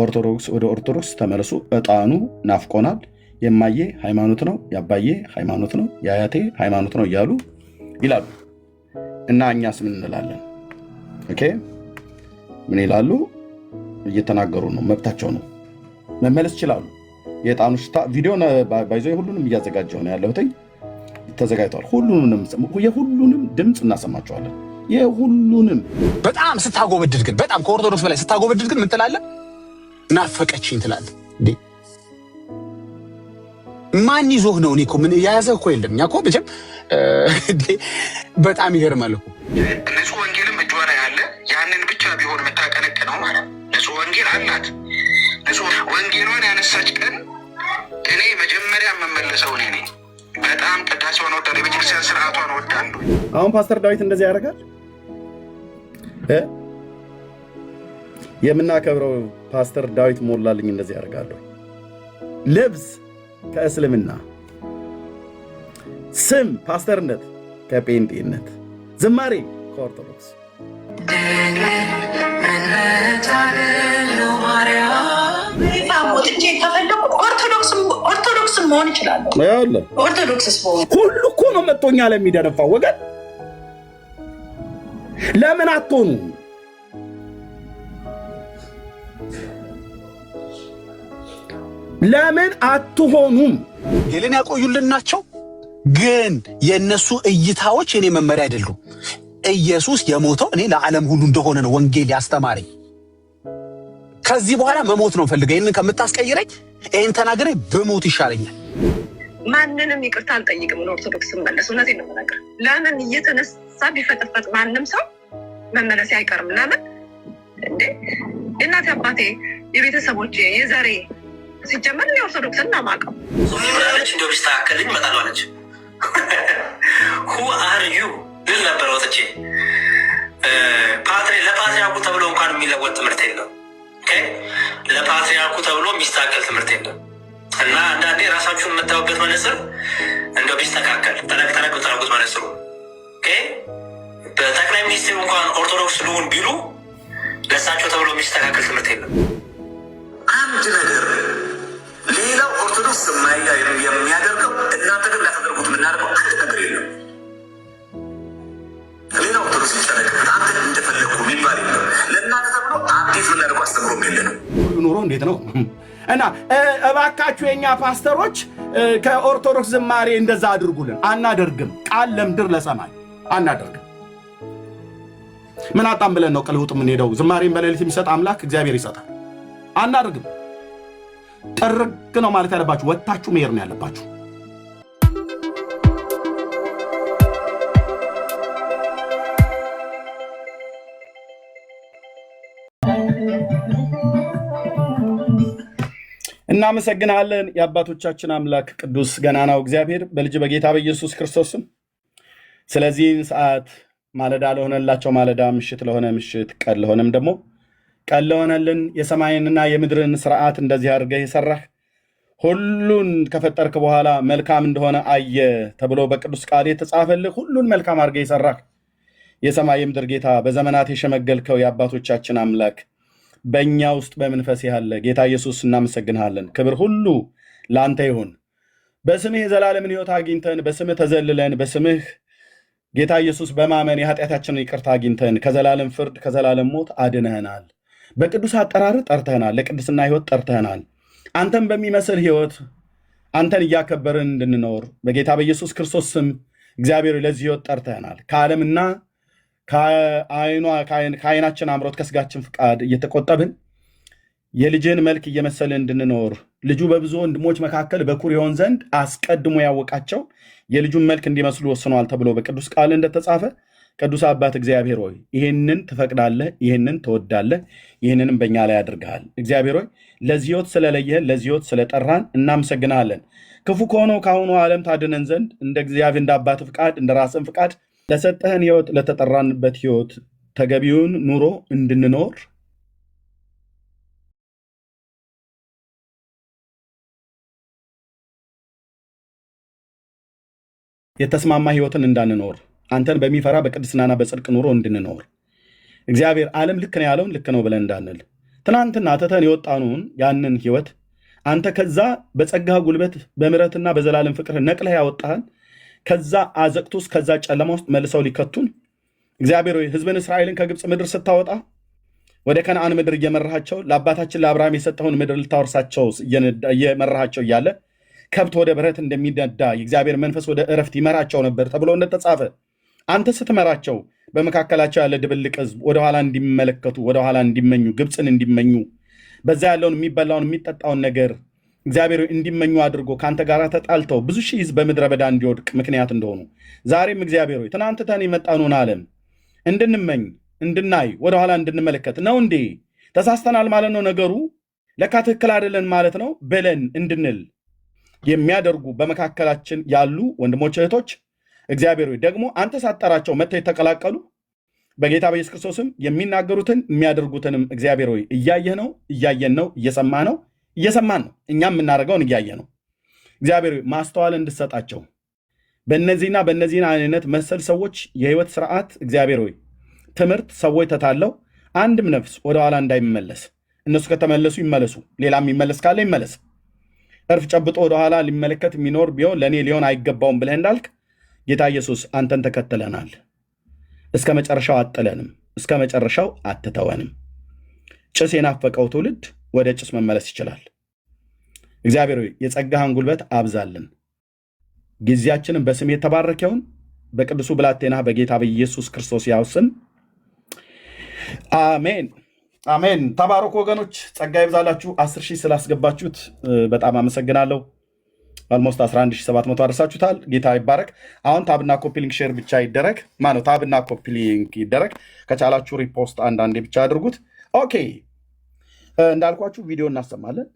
ኦርቶዶክስ ወደ ኦርቶዶክስ ተመለሱ። ዕጣኑ ናፍቆናል። የማዬ ሃይማኖት ነው፣ የአባዬ ሃይማኖት ነው፣ የአያቴ ሃይማኖት ነው እያሉ ይላሉ። እና እኛስ ምን እንላለን? ኦኬ ምን ይላሉ? እየተናገሩ ነው፣ መብታቸው ነው፣ መመለስ ይችላሉ። የዕጣኑ ሽታ ቪዲዮ ባይዞ ሁሉንም እያዘጋጀው ነው ያለሁት፣ ተዘጋጅቷል። የሁሉንም ድምፅ እናሰማቸዋለን። የሁሉንም በጣም ስታጎበድድ ግን በጣም ከኦርቶዶክስ በላይ ስታጎበድድ ግን ምን ትላለህ? ናፈቀችኝ ትላለህ እንዴ? ማን ይዞህ ነው? እኔ እኮ ምን የያዘህ እኮ የለም። እኛ እኮ መቼም በጣም ይገርማል እኮ። ንጹህ ወንጌልም እጇ ላይ አለ። ያንን ብቻ ቢሆን የምታቀነቅነው ማለት ንጹህ ወንጌል አላት። ንጹህ ወንጌሏን ያነሳች ቀን እኔ መጀመሪያ የምመለሰው እኔ ነኝ። በጣም ቅዳሴዋን እወዳለሁ። የቤተክርስቲያን ስርዓቷን እወዳለሁ። አሁን ፓስተር ዳዊት እንደዚህ ያደርጋል። የምናከብረው ፓስተር ዳዊት ሞላልኝ እንደዚህ ያደርጋለሁ። ልብስ ከእስልምና፣ ስም ፓስተርነት ከጴንጤነት፣ ዝማሬ ከኦርቶዶክስ ኦርቶዶክስም መሆን ይችላል። ሁሉ እኮ ነው መጥቶኛ ለሚደነፋው ወገን ለምን አትሆኑ? ለምን አትሆኑም? ወንጌልን ያቆዩልን ናቸው፣ ግን የእነሱ እይታዎች የኔ መመሪያ አይደሉም። ኢየሱስ የሞተው እኔ ለዓለም ሁሉ እንደሆነ ነው ወንጌል ያስተማረኝ። ከዚህ በኋላ መሞት ነው ፈልገ። ይህንን ከምታስቀይረኝ ይህን ተናግሬ በሞት ይሻለኛል። ማንንም ይቅርታ አልጠይቅም። ኦርቶዶክስ መለስ እውነቴን ነው የምነግርህ። ለምን እየተነሳ ቢፈጠፈጥ ማንም ሰው መመለስ አይቀርም። ለምን እንዴ? የእናቴ አባቴ፣ የቤተሰቦቼ፣ የዘሬ ሲጀመር የኦርቶዶክስን ነው የማውቀው። ምናለች እንዲያው ቢስተካከልኝ እመጣለሁ አለች። ሁ አር ዩ ልል ነበር ወጥቼ። ለፓትሪያርኩ ተብሎ እንኳን የሚለወጥ ትምህርት የለም። ለፓትሪያርኩ ተብሎ የሚስተካከል ትምህርት የለም። እና አንዳንዴ ራሳችሁን የምታዩበት መነጽር እንደው ቢስተካከል ጠለቅ ጠለቅ ብታደርጉት መነጽሩ በጠቅላይ ሚኒስትሩ እንኳን ኦርቶዶክስ ልሁን ቢሉ ለእሳቸው ተብሎ የሚስተካከል ትምህርት የለም። አንድ ነገር ሌላው ኦርቶዶክስ የሚያደርገው እናንተ ግን ላተደርጉት የምናደርገው አንድ ነገር የለም። ሌላ ኦርቶዶክስ ይጨነቅበት አንተ እንደፈለግኩ የሚባል የለም። ለእናንተ ተብሎ አዲስ የምናደርገው አስተምሮም የለንም። ኑሮ እንዴት ነው? እና እባካችሁ የኛ ፓስተሮች ከኦርቶዶክስ ዝማሬ እንደዛ አድርጉልን። አናደርግም። ቃል ለምድር ለሰማይ አናደርግም። ምን አጣም ብለን ነው ቅልውጥ የምንሄደው? ዝማሬን በሌሊት የሚሰጥ አምላክ እግዚአብሔር ይሰጣል። አናደርግም። ጥርግ ነው ማለት ያለባችሁ፣ ወታችሁ መሄድ ነው ያለባችሁ። እናመሰግናለን የአባቶቻችን አምላክ ቅዱስ ገናናው እግዚአብሔር በልጅ በጌታ በኢየሱስ ክርስቶስም ስለዚህ ሰዓት ማለዳ ለሆነላቸው ማለዳ፣ ምሽት ለሆነ ምሽት፣ ቀን ለሆነም ደግሞ ቀን ለሆነልን የሰማይንና የምድርን ስርዓት እንደዚህ አድርገህ የሰራህ ሁሉን ከፈጠርክ በኋላ መልካም እንደሆነ አየ ተብሎ በቅዱስ ቃል የተጻፈልህ ሁሉን መልካም አድርገህ የሰራህ የሰማይ የምድር ጌታ በዘመናት የሸመገልከው የአባቶቻችን አምላክ በእኛ ውስጥ በመንፈስ ያለ ጌታ ኢየሱስ እናመሰግንሃለን። ክብር ሁሉ ለአንተ ይሁን። በስምህ የዘላለምን ሕይወት አግኝተን በስምህ ተዘልለን በስምህ ጌታ ኢየሱስ በማመን የኃጢአታችንን ይቅርታ አግኝተን ከዘላለም ፍርድ ከዘላለም ሞት አድነህናል። በቅዱስ አጠራር ጠርተህናል። ለቅድስና ሕይወት ጠርተህናል። አንተን በሚመስል ሕይወት አንተን እያከበርን እንድንኖር በጌታ በኢየሱስ ክርስቶስ ስም እግዚአብሔር ለዚህ ሕይወት ጠርተህናል። ከዓለምና ከዓይናችን አምሮት ከስጋችን ፍቃድ እየተቆጠብን የልጅን መልክ እየመሰልን እንድንኖር ልጁ በብዙ ወንድሞች መካከል በኩር ይሆን ዘንድ አስቀድሞ ያወቃቸው የልጁን መልክ እንዲመስሉ ወስኗል ተብሎ በቅዱስ ቃል እንደተጻፈ ቅዱስ አባት እግዚአብሔር ሆይ ይህንን ትፈቅዳለህ፣ ይህንን ትወዳለህ፣ ይህንንም በእኛ ላይ አድርገሃል። እግዚአብሔር ሆይ ለዚህ ሕይወት ስለለየህን ለዚህ ሕይወት ስለጠራን እናመሰግናለን። ክፉ ከሆነው ከአሁኑ ዓለም ታድነን ዘንድ እንደ እግዚአብሔር እንደ አባት ፍቃድ እንደ ራስን ፍቃድ ለሰጠህን ሕይወት ለተጠራንበት ሕይወት ተገቢውን ኑሮ እንድንኖር የተስማማ ሕይወትን እንዳንኖር አንተን በሚፈራ በቅድስናና በጽድቅ ኑሮ እንድንኖር እግዚአብሔር ዓለም ልክ ነው ያለውን ልክ ነው ብለን እንዳንል ትናንትና ትተን የወጣኑን ያንን ህይወት አንተ ከዛ በጸጋ ጉልበት በምሕረትና በዘላለም ፍቅር ነቅለህ ያወጣህን ከዛ አዘቅት ውስጥ ከዛ ጨለማ ውስጥ መልሰው ሊከቱን እግዚአብሔር ሆይ ህዝብን እስራኤልን ከግብፅ ምድር ስታወጣ ወደ ከነዓን ምድር እየመራሃቸው ለአባታችን ለአብርሃም የሰጠውን ምድር ልታወርሳቸው እየመራሃቸው እያለ ከብት ወደ በረት እንደሚነዳ የእግዚአብሔር መንፈስ ወደ እረፍት ይመራቸው ነበር ተብሎ እንደተጻፈ አንተ ስትመራቸው በመካከላቸው ያለ ድብልቅ ህዝብ ወደኋላ እንዲመለከቱ ወደኋላ እንዲመኙ ግብፅን እንዲመኙ በዛ ያለውን የሚበላውን የሚጠጣውን ነገር እግዚአብሔር እንዲመኙ አድርጎ ከአንተ ጋር ተጣልተው ብዙ ሺህ ህዝብ በምድረ በዳ እንዲወድቅ ምክንያት እንደሆኑ ዛሬም እግዚአብሔር ሆይ ትናንት ተን የመጣኑን ዓለም እንድንመኝ እንድናይ ወደኋላ እንድንመለከት ነው እንዴ ተሳስተናል ማለት ነው ነገሩ ለካ ትክክል አይደለን ማለት ነው ብለን እንድንል የሚያደርጉ በመካከላችን ያሉ ወንድሞች እህቶች እግዚአብሔር ሆይ ደግሞ አንተ ሳጠራቸው መጥተው የተቀላቀሉ በጌታ በኢየሱስ ክርስቶስም የሚናገሩትን የሚያደርጉትንም እግዚአብሔር ሆይ እያየህ ነው እያየን ነው እየሰማን ነው እኛም የምናደርገውን እያየ ነው እግዚአብሔር ሆይ ማስተዋል እንድሰጣቸው በእነዚህና በእነዚህን አይነት መሰል ሰዎች የህይወት ስርዓት እግዚአብሔር ሆይ ትምህርት ሰዎች ተታለው አንድም ነፍስ ወደኋላ እንዳይመለስ እነሱ ከተመለሱ ይመለሱ ሌላም ይመለስ ካለ ይመለስ እርፍ ጨብጦ ወደኋላ ሊመለከት የሚኖር ቢሆን ለእኔ ሊሆን አይገባውም ብለህ እንዳልክ ጌታ ኢየሱስ አንተን ተከትለናል እስከ መጨረሻው አጥለንም እስከ መጨረሻው አትተወንም ጭስ የናፈቀው ትውልድ ወደ ጭስ መመለስ ይችላል እግዚአብሔር ሆይ የጸጋህን ጉልበት አብዛልን ጊዜያችንን በስም የተባረከውን በቅዱሱ ብላቴና በጌታ በኢየሱስ ክርስቶስ ያው ስም አሜን አሜን ተባረኩ ወገኖች ጸጋ ይብዛላችሁ 10,000 ስላስገባችሁት በጣም አመሰግናለሁ almost 11,700 አደረሳችሁታል ጌታ ይባረክ አሁን ታብና ኮፒ ሊንክ ሼር ብቻ ይደረግ ማነው ታብና ኮፒ ሊንክ ይደረግ ከቻላችሁ ሪፖስት አንዳንዴ ብቻ አድርጉት ኦኬ እንዳልኳችሁ ቪዲዮ እናሰማለን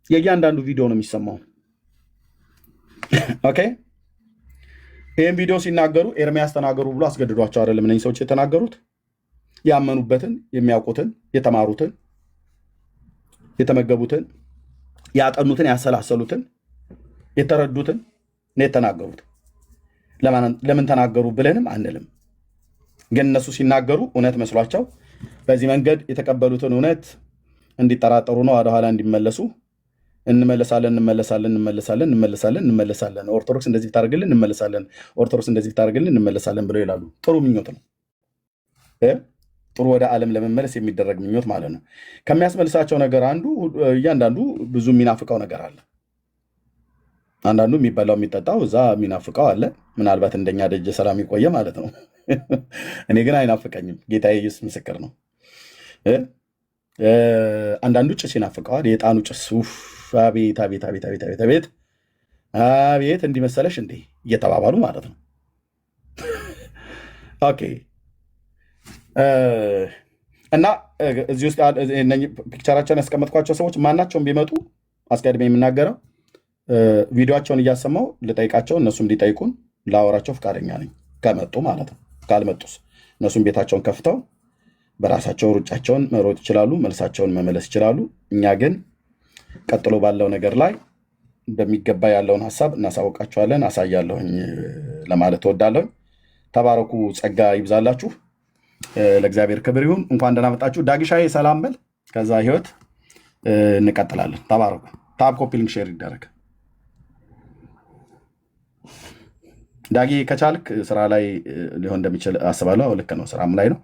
የእያንዳንዱ ቪዲዮ ነው የሚሰማው ኦኬ ይህን ቪዲዮ ሲናገሩ ኤርሚያስ ተናገሩ ብሎ አስገድዷቸው አይደለም እነዚህ ሰዎች የተናገሩት ያመኑበትን የሚያውቁትን የተማሩትን የተመገቡትን ያጠኑትን ያሰላሰሉትን የተረዱትን ነው የተናገሩት ለምን ተናገሩ ብለንም አንልም ግን እነሱ ሲናገሩ እውነት መስሏቸው በዚህ መንገድ የተቀበሉትን እውነት እንዲጠራጠሩ ነው ወደኋላ እንዲመለሱ እንመለሳለን ኦርቶዶክስ እንደዚህ ብታደርግልን እንመለሳለን ኦርቶዶክስ እንደዚህ ብታደርግልን እንመለሳለን ብለው ይላሉ ጥሩ ምኞት ነው ጥሩ ወደ ዓለም ለመመለስ የሚደረግ ምኞት ማለት ነው ከሚያስመልሳቸው ነገር አንዱ እያንዳንዱ ብዙ የሚናፍቀው ነገር አለ አንዳንዱ የሚበላው የሚጠጣው እዛ የሚናፍቀው አለ ምናልባት እንደኛ ደጀ ሰላም ይቆየ ማለት ነው እኔ ግን አይናፍቀኝም ጌታ ኢየሱስ ምስክር ነው አንዳንዱ ጭስ ይናፍቀዋል የጣኑ ጭስ አቤት አቤት አቤት አቤት አቤት አቤት አቤት እንዲመሰለሽ እንዴ እየተባባሉ ማለት ነው ኦኬ እና እዚህ ውስጥ ፒክቸራቸውን ያስቀመጥኳቸው ሰዎች ማናቸውም ቢመጡ አስቀድሜ የምናገረው ቪዲዮቸውን እያሰማው ልጠይቃቸው እነሱም ሊጠይቁን ላወራቸው ፈቃደኛ ነኝ ከመጡ ማለት ነው ካልመጡስ እነሱም ቤታቸውን ከፍተው በራሳቸው ሩጫቸውን መሮጥ ይችላሉ መልሳቸውን መመለስ ይችላሉ እኛ ግን ቀጥሎ ባለው ነገር ላይ በሚገባ ያለውን ሐሳብ እናሳውቃቸዋለን አሳያለሁኝ ለማለት እወዳለሁ ተባረኩ ጸጋ ይብዛላችሁ ለእግዚአብሔር ክብር ይሁን እንኳን ደህና መጣችሁ ዳግሻዬ ሰላም በል ከዛ ህይወት እንቀጥላለን ተባረኩ ታብ ኮፒ ሊንክ ሼር ይደረግ ዳጊ ከቻልክ ስራ ላይ ሊሆን እንደሚችል አስባለሁ ልክ ነው ስራም ላይ ነው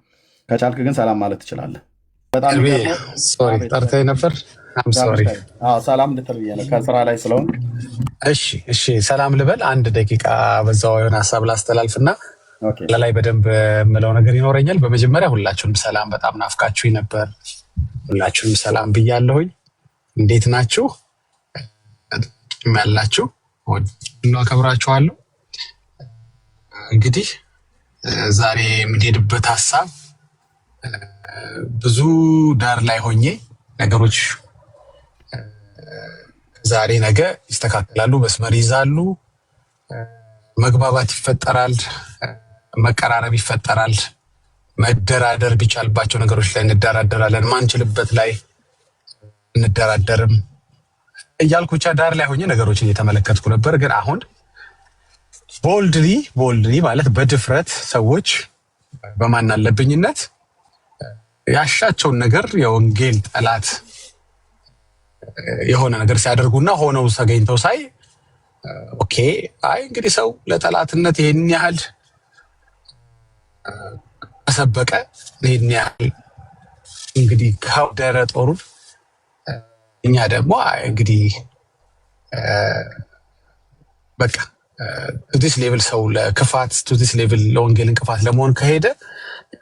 ከቻልክ ግን ሰላም ማለት ትችላለህ በጣም ሶሪ ጠርተኸኝ ነበር ሰላም ልትልብዬ ነው ከስራ ላይ ስለሆን እሺ ሰላም ልበል አንድ ደቂቃ በዛው የሆነ ሀሳብ ላስተላልፍና ለላይ በደንብ የምለው ነገር ይኖረኛል በመጀመሪያ ሁላችሁንም ሰላም በጣም ናፍቃችሁኝ ነበር ሁላችሁንም ሰላም ብያለሁኝ እንዴት ናችሁ ያላችሁ ሁሉ አከብራችኋለሁ እንግዲህ ዛሬ የምንሄድበት ሀሳብ ብዙ ዳር ላይ ሆኜ ነገሮች ዛሬ ነገ ይስተካከላሉ መስመር ይዛሉ መግባባት ይፈጠራል መቀራረብ ይፈጠራል መደራደር ቢቻልባቸው ነገሮች ላይ እንደራደራለን ማንችልበት ላይ እንደራደርም እያልኩ ብቻ ዳር ላይ ሆኜ ነገሮችን እየተመለከትኩ ነበር ግን አሁን ቦልድሊ ማለት በድፍረት ሰዎች በማናለብኝነት ያሻቸውን ነገር የወንጌል ጠላት የሆነ ነገር ሲያደርጉና ሆነው ተገኝተው ሳይ ኦኬ አይ እንግዲህ ሰው ለጠላትነት ይሄን ያህል ተሰበቀ፣ ይሄን ያህል እንግዲህ ካወደረ ጦሩ እኛ ደግሞ እንግዲህ በቃ ቱዲስ ሌቭል ሰው ለክፋት ቱዲስ ሌቭል ለወንጌል እንቅፋት ለመሆን ከሄደ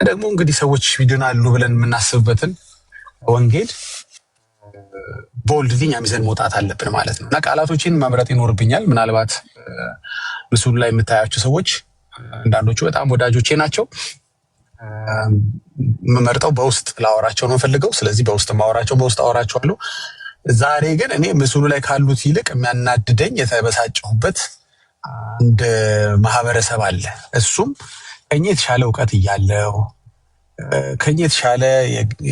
ደግሞ እንግዲህ ሰዎች ይድናሉ ብለን የምናስብበትን ወንጌል ቦልድሊ ይዘን መውጣት አለብን ማለት ነው። እና ቃላቶችን መምረጥ ይኖርብኛል። ምናልባት ምስሉ ላይ የምታያቸው ሰዎች አንዳንዶቹ በጣም ወዳጆቼ ናቸው። የምመርጠው በውስጥ ላወራቸው ነው ፈልገው። ስለዚህ በውስጥ ማወራቸው በውስጥ አወራቸዋለሁ። ዛሬ ግን እኔ ምስሉ ላይ ካሉት ይልቅ የሚያናድደኝ የተበሳጨሁበት አንድ ማህበረሰብ አለ። እሱም ከኛ የተሻለ እውቀት እያለው ከኛ የተሻለ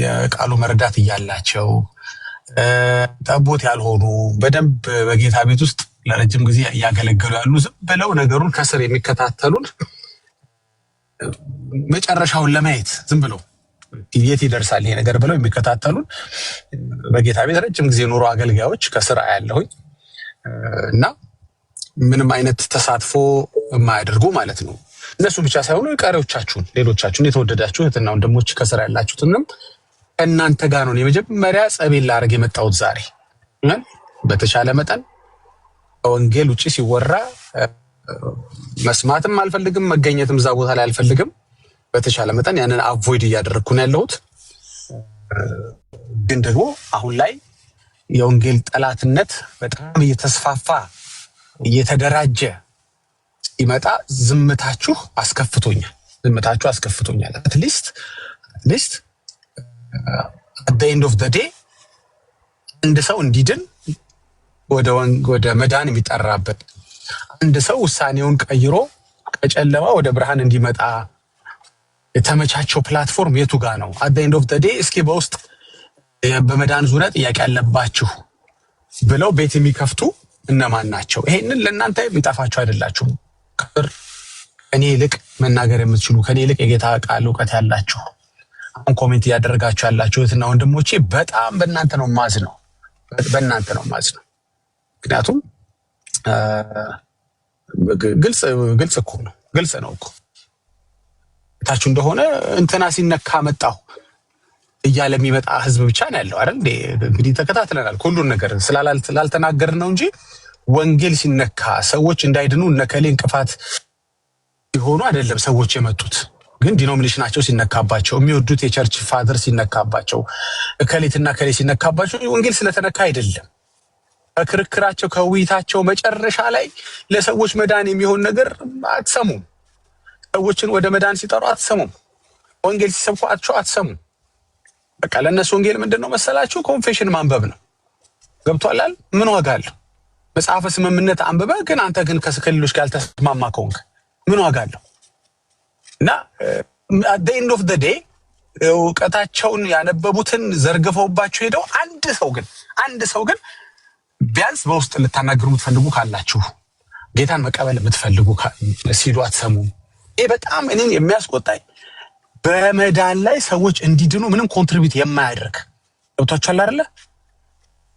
የቃሉ መረዳት እያላቸው ጠቦት ያልሆኑ በደንብ በጌታ ቤት ውስጥ ለረጅም ጊዜ እያገለገሉ ያሉ ዝም ብለው ነገሩን ከስር የሚከታተሉን መጨረሻውን ለማየት ዝም ብለው የት ይደርሳል ይሄ ነገር ብለው የሚከታተሉን በጌታ ቤት ረጅም ጊዜ ኑሮ አገልጋዮች ከስራ ያለሁኝ እና ምንም አይነት ተሳትፎ የማያደርጉ ማለት ነው። እነሱ ብቻ ሳይሆኑ ቀሪዎቻችሁን ሌሎቻችሁን የተወደዳችሁ እህትና ወንድሞች ከስራ ያላችሁትንም እናንተ ጋር ነው የመጀመሪያ ጸቤን ላደርግ የመጣሁት ዛሬ። በተሻለ መጠን ወንጌል ውጪ ሲወራ መስማትም አልፈልግም፣ መገኘትም እዛ ቦታ ላይ አልፈልግም። በተሻለ መጠን ያንን አቮይድ እያደረግኩ ነው ያለሁት። ግን ደግሞ አሁን ላይ የወንጌል ጠላትነት በጣም እየተስፋፋ እየተደራጀ ሲመጣ ዝምታችሁ አስከፍቶኛል። አትሊስት at the end of the day አንድ ሰው እንዲድን ወደ መዳን የሚጠራበት አንድ ሰው ውሳኔውን ቀይሮ ከጨለማ ወደ ብርሃን እንዲመጣ የተመቻቸው ፕላትፎርም የቱ ጋር ነው? at the end of the day እስኪ በውስጥ በመዳን ዙሪያ ጥያቄ ያለባችሁ ብለው ቤት የሚከፍቱ እነማን ናቸው? ይሄንን ለእናንተ የሚጠፋችሁ አይደላችሁም። ከኔ ይልቅ መናገር የምትችሉ ከኔ ይልቅ የጌታ ቃል እውቀት ያላችሁ አሁን ኮሜንት እያደረጋችሁ ያላችሁ እህትና ወንድሞቼ በጣም በእናንተ ነው ማዝነው። ምክንያቱም ግልጽ ነው እኮ ታችሁ እንደሆነ እንትና ሲነካ መጣሁ እያለ የሚመጣ ህዝብ ብቻ ነው ያለው አይደል? እንግዲህ ተከታትለናል ሁሉን ነገር ስላልተናገርን ነው እንጂ ወንጌል ሲነካ ሰዎች እንዳይድኑ እነከሌ እንቅፋት ሲሆኑ አይደለም ሰዎች የመጡት። ግን ዲኖሚኔሽናቸው ሲነካባቸው የሚወዱት የቸርች ፋዘር ሲነካባቸው እከሌትና ከሌ ሲነካባቸው ወንጌል ስለተነካ አይደለም። ከክርክራቸው ከውይይታቸው መጨረሻ ላይ ለሰዎች መዳን የሚሆን ነገር አትሰሙም። ሰዎችን ወደ መዳን ሲጠሩ አትሰሙም። ወንጌል ሲሰብኩ አትሰሙም። በቃ ለእነሱ ወንጌል ምንድን ነው መሰላችሁ? ኮንፌሽን ማንበብ ነው። ገብቷላል? ምን ዋጋ አለው? መጽሐፈ ስምምነት አንብበ ግን አንተ ግን ከሌሎች ጋር አልተስማማ ከሆንክ ምን ዋጋ አለው? እና at the end of the day እውቀታቸውን ያነበቡትን ዘርግፈውባቸው ሄደው አንድ ሰው ግን ቢያንስ በውስጥ ልታናገሩ የምትፈልጉ ካላችሁ ጌታን መቀበል የምትፈልጉ ሲሉ አትሰሙም። ይሄ በጣም እኔን የሚያስቆጣኝ በመዳን ላይ ሰዎች እንዲድኑ ምንም ኮንትሪቢዩት የማያደርግ ገብቷችኋል አይደለ?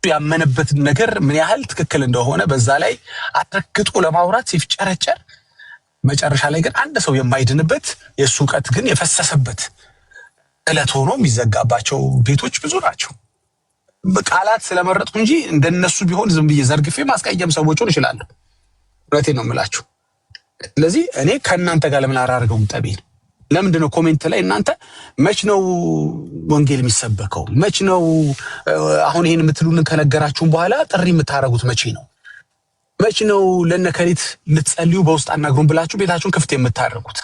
ያመነበት ነገር ምን ያህል ትክክል እንደሆነ በዛ ላይ አትረግጦ ለማውራት ሲፍጨረጨር መጨረሻ ላይ ግን አንድ ሰው የማይድንበት የሱ ዕውቀት ግን የፈሰሰበት ዕለት ሆኖ የሚዘጋባቸው ቤቶች ብዙ ናቸው። በቃላት ስለመረጥኩ እንጂ እንደነሱ ቢሆን ዝም ብዬ ዘርግፌ ማስቀየም ሰዎችን እችላለሁ። እውነቴን ነው የምላችሁ። ስለዚህ እኔ ከእናንተ ጋር ለምን አላደርገውም ጠቤን? ለምንድን ነው ኮሜንት ላይ እናንተ መች ነው ወንጌል የሚሰበከው? መች ነው አሁን ይሄን የምትሉንን ከነገራችሁን በኋላ ጥሪ የምታደርጉት መቼ ነው? መች ነው ለነከሊት ልትጸልዩ በውስጥ አናግሩን ብላችሁ ቤታችሁን ክፍት የምታደርጉት?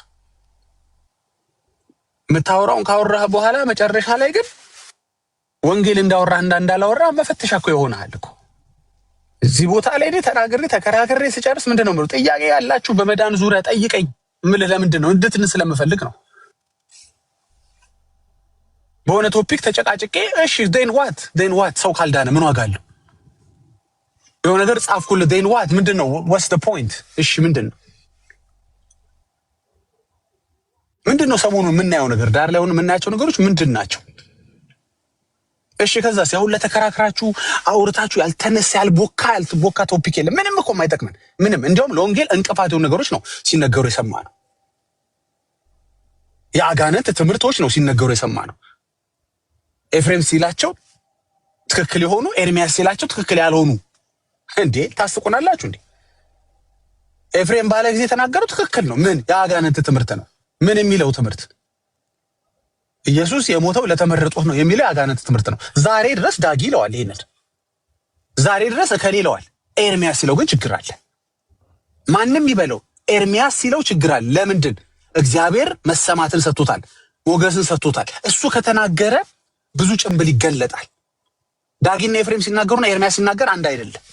የምታወራውን ካወራህ በኋላ መጨረሻ ላይ ግን ወንጌል እንዳወራህ እንዳላወራ መፈተሻ እኮ ይሆናል እኮ። እዚህ ቦታ ላይ እኔ ተከራክሬ ስጨርስ ምንድን ነው የምለው? ጥያቄ ያላችሁ በመዳን ዙሪያ ጠይቀኝ ምልህ ለምንድን ነው? እንድትን ስለምፈልግ ነው። በሆነ ቶፒክ ተጨቃጭቄ እሺ ዴን ዋት ሰው ካልዳነ ምን ዋጋ አለው? የሆነ ነገር ጻፍኩልህ ዴን ዋት ምንድን ነው? ዋትስ ዘ ፖይንት? እሺ ምንድን ነው ሰሞኑን የምናየው ነገር ዳር ላይ ሆነ የምናያቸው ነገሮች ምንድን ናቸው? እሺ ከዛስ ያው ለተከራክራችሁ አውርታችሁ ያልተቦካ ቶፒክ የለም። ምንም እኮ የማይጠቅመን ምንም። እንዲያውም ለወንጌል እንቅፋት የሆኑ ነገሮች ነው ሲነገሩ የሰማነው። የአጋንንት ትምህርቶች ነው ሲነገሩ የሰማነው። ኤፍሬም ሲላቸው ትክክል የሆኑ ኤርሚያስ ሲላቸው ትክክል ያልሆኑ እንዴ ታስቁናላችሁ እንዴ? ኤፍሬም ባለ ጊዜ የተናገረው ትክክል ነው። ምን የአጋንንት ትምህርት ነው? ምን የሚለው ትምህርት? ኢየሱስ የሞተው ለተመረጡት ነው የሚለው የአጋንንት ትምህርት ነው። ዛሬ ድረስ ዳጊ ይለዋል ይሄንን፣ ዛሬ ድረስ እከሌ ይለዋል። ኤርሚያስ ሲለው ግን ችግር አለ። ማንም ይበለው ኤርሚያስ ሲለው ችግር አለ። ለምንድን? እግዚአብሔር መሰማትን ሰጥቶታል፣ ሞገስን ሰጥቶታል። እሱ ከተናገረ ብዙ ጭንብል ይገለጣል። ዳጊና ኤፍሬም ሲናገሩና ኤርሚያስ ሲናገር አንድ አይደለም።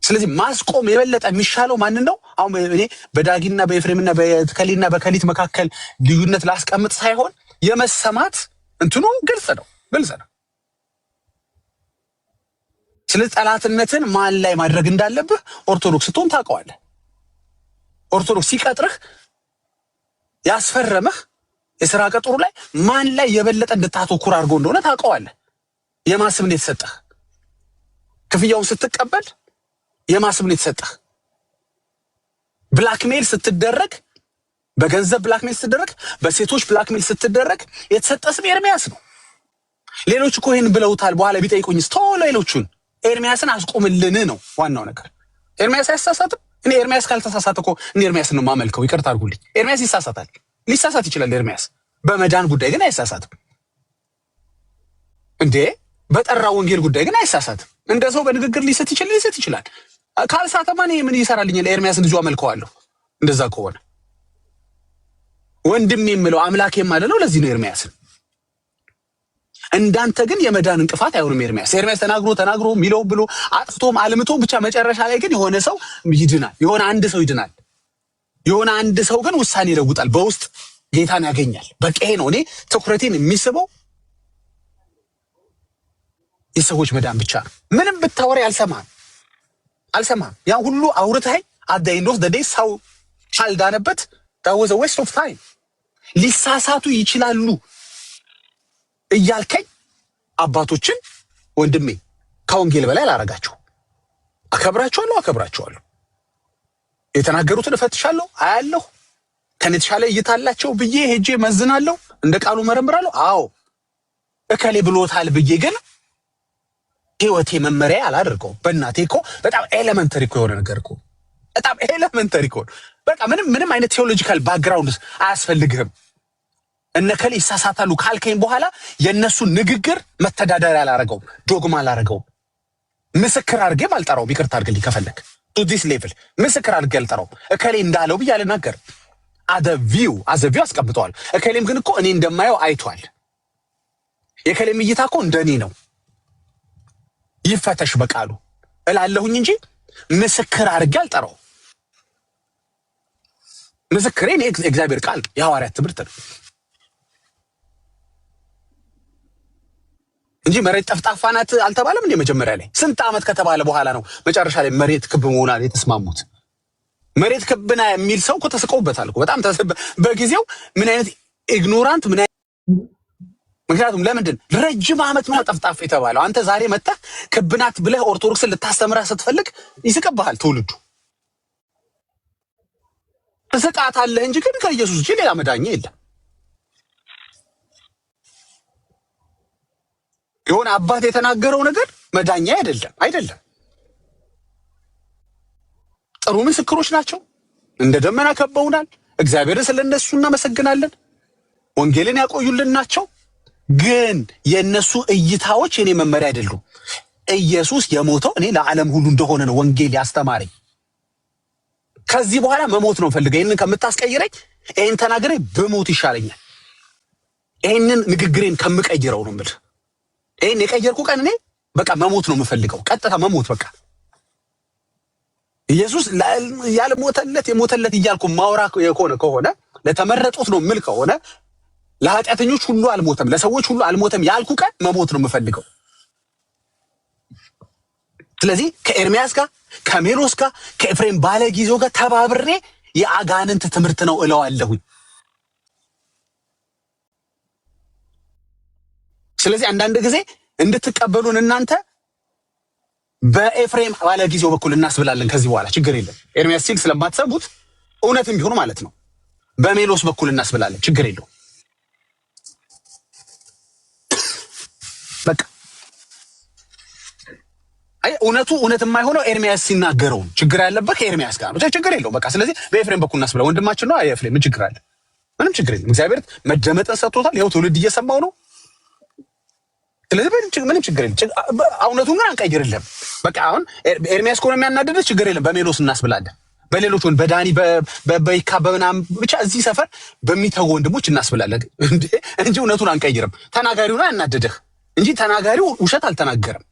ስለዚህ ማስቆም የበለጠ የሚሻለው ማንን ነው? አሁን እኔ በዳጊና በኤፍሬምና በከሊና በከሊት መካከል ልዩነት ላስቀምጥ ሳይሆን የመሰማት እንትኑ ግልጽ ነው። ስለዚህ ጠላትነትን ማን ላይ ማድረግ እንዳለብህ ኦርቶዶክስ ስትሆን ታውቀዋለህ። ኦርቶዶክስ ሲቀጥርህ ያስፈረመህ የሥራ ቀጥሩ ላይ ማን ላይ የበለጠ እንድታተኩር አድርጎ እንደሆነ ታውቀዋለህ። የማስብ ነው የተሰጠህ። ክፍያውን ስትቀበል የማስብ ነው የተሰጠህ። ብላክሜል ስትደረግ፣ በገንዘብ ብላክሜል ስትደረግ፣ በሴቶች ብላክሜል ስትደረግ የተሰጠ ስም ኤርሚያስ ነው። ሌሎች እኮ ይህን ብለውታል። በኋላ ቢጠይቁኝስ ቶሎ ሌሎቹን ኤርሚያስን አስቆምልን ነው ዋናው ነገር። ኤርሚያስ አይሳሳትም። እኔ ኤርሚያስ ካልተሳሳተ እኮ እኔ ኤርሚያስን ነው የማመልከው። ይቅርታ አድርጉልኝ። ኤርሚያስ ይሳሳታል፣ ሊሳሳት ይችላል። ኤርሚያስ በመዳን ጉዳይ ግን አይሳሳትም እንዴ። በጠራ ወንጌል ጉዳይ ግን አይሳሳትም። እንደ ሰው በንግግር ሊስት ይችላል። ካልሳተማ እኔ ምን ይሰራልኛል? ኤርሚያስን እዚሁ አመልከዋለሁ። እንደዛ ከሆነ ወንድም የምለው አምላክ የማለው ለዚህ ነው ኤርሚያስን። እንዳንተ ግን የመዳን እንቅፋት አይሆንም ኤርሚያስ። ኤርሚያስ ተናግሮ ሚለው ብሎ አጥፍቶም አልምቶም ብቻ መጨረሻ ላይ ግን የሆነ ሰው ይድናል። የሆነ አንድ ሰው ይድናል። የሆነ አንድ ሰው ግን ውሳኔ ይለውጣል። በውስጥ ጌታን ያገኛል። በቃ ይሄ ነው እኔ ትኩረቴን የሚስበው። የሰዎች መዳን ብቻ ነው። ምንም ብታወሪ አልሰማም። ያ ሁሉ አውርተኸኝ at the end of the day ሰው ካልዳነበት that was a waste of time። ሊሳሳቱ ይችላሉ እያልከኝ አባቶችን ወንድሜ ከወንጌል በላይ አላረጋቸው። አከብራቸዋለሁ። የተናገሩትን እፈትሻለሁ፣ አያለሁ። ከኔ የተሻለ እይታላቸው ብዬ ሄጄ መዝናለሁ፣ እንደ ቃሉ መረምራለሁ። አዎ እከሌ ብሎታል ብዬ ግን ህይወቴ መመሪያ አላደርገው። በእናቴ እኮ በጣም ኤሌመንተሪ እኮ የሆነ ነገር እኮ በጣም ኤሌመንተሪ እኮ በቃ ምንም አይነት ቴዎሎጂካል ባክግራውንድ አያስፈልግህም። እነከሌ ይሳሳታሉ ካልከኝ በኋላ የነሱ ንግግር መተዳደሪያ አላረገው፣ ዶግማ አላረገው። ምስክር አድርጌ አልጠራውም። ይቅርታ አድርግልኝ ከፈለክ ቱ ዲስ ሌቭል ምስክር አድርጌ አልጠራውም። እከሌ እንዳለው ብዬ አልናገርም። አዘቪው አስቀምጠዋል። እከሌም ግን እኮ እኔ እንደማየው አይቷል። የከሌም እይታ እኮ እንደኔ ነው። ይፈተሽ በቃሉ እላለሁኝ እንጂ ምስክር አድርጌ አልጠራውም። ምስክሬ እኔ እግዚአብሔር ቃል የሐዋርያት ትምህርት ነው እንጂ መሬት ጠፍጣፋ ናት አልተባለም እንዴ? መጀመሪያ ላይ ስንት ዓመት ከተባለ በኋላ ነው መጨረሻ ላይ መሬት ክብ መሆኗን የተስማሙት። መሬት ክብና የሚል ሰው እኮ ተስቀውበታል እኮ በጣም በጊዜው ምን አይነት ኢግኖራንት ምን ምክንያቱም ለምንድን ረጅም ዓመት ነው ጠፍጣፋ የተባለው። አንተ ዛሬ መጣህ ክብናት ብለህ ኦርቶዶክስን ልታስተምራ ስትፈልግ ይስቀብሃል ትውልዱ። ትስቃታለህ እንጂ ግን ከኢየሱስ ውጪ ሌላ መዳኛ የለም። የሆነ አባት የተናገረው ነገር መዳኛ አይደለም። ጥሩ ምስክሮች ናቸው፣ እንደ ደመና ከበውናል። እግዚአብሔርን ስለነሱ እናመሰግናለን። ወንጌልን ያቆዩልን ናቸው። ግን የነሱ እይታዎች የኔ መመሪያ አይደሉም። ኢየሱስ የሞተው እኔ ለዓለም ሁሉ እንደሆነ ነው ወንጌል ያስተማረኝ። ከዚህ በኋላ መሞት ነው ፈልገው። ይሄንን ከምታስቀይረኝ ይሄን ተናግረኝ በሞት ይሻለኛል። ይሄንን ንግግሬን ከምቀይረው ነው የምልህ። ይሄን የቀየርኩ ቀን እኔ በቃ መሞት ነው የምፈልገው፣ ቀጥታ መሞት በቃ። ኢየሱስ የሞተለት እያልኩ ማውራ ከሆነ ለተመረጡት ነው የምል ከሆነ ለኃጢአተኞች ሁሉ አልሞተም፣ ለሰዎች ሁሉ አልሞተም ያልኩ ቀን መሞት ነው የምፈልገው። ስለዚህ ከኤርሚያስ ጋር ከሜሎስ ጋር ከኤፍሬም ባለጊዜው ጋር ተባብሬ የአጋንንት ትምህርት ነው እለዋለሁኝ። ስለዚህ አንዳንድ ጊዜ እንድትቀበሉን እናንተ በኤፍሬም ባለጊዜው በኩል እናስብላለን። ከዚህ በኋላ ችግር የለም። ኤርሚያስ ሲል ስለማትሰሙት እውነትም ቢሆን ማለት ነው። በሜሎስ በኩል እናስብላለን፣ ችግር የለው። በቃ አይ እውነት የማይሆነው ኤርሚያስ ሲናገረው ችግር ያለበት ኤርሚያስ ጋር ነው። ችግር የለው። በቃ ስለዚህ በኤፍሬም በኩል እናስብላ። ወንድማችን ነው። አይ ኤፍሬም ምን ችግር አለ? ምንም ችግር የለም። እግዚአብሔር መደመጥን ሰጥቶታል። ይኸው ትውልድ እየሰማው ነው። ስለዚህ ምንም ችግር የለም። እውነቱን ግን አንቀይርልም። በቃ አሁን ኤርሚያስ ከሆነ የሚያናደደው ችግር የለም። በሜሎስ እናስብላለን። በሌሎች በዳኒ በይካ በምናም ብቻ እዚህ ሰፈር በሚተጉ ወንድሞች እናስብላለን እንጂ እውነቱን አንቀይርም። ተናጋሪው ነው ያናደደህ እንጂ ተናጋሪው ውሸት አልተናገረም።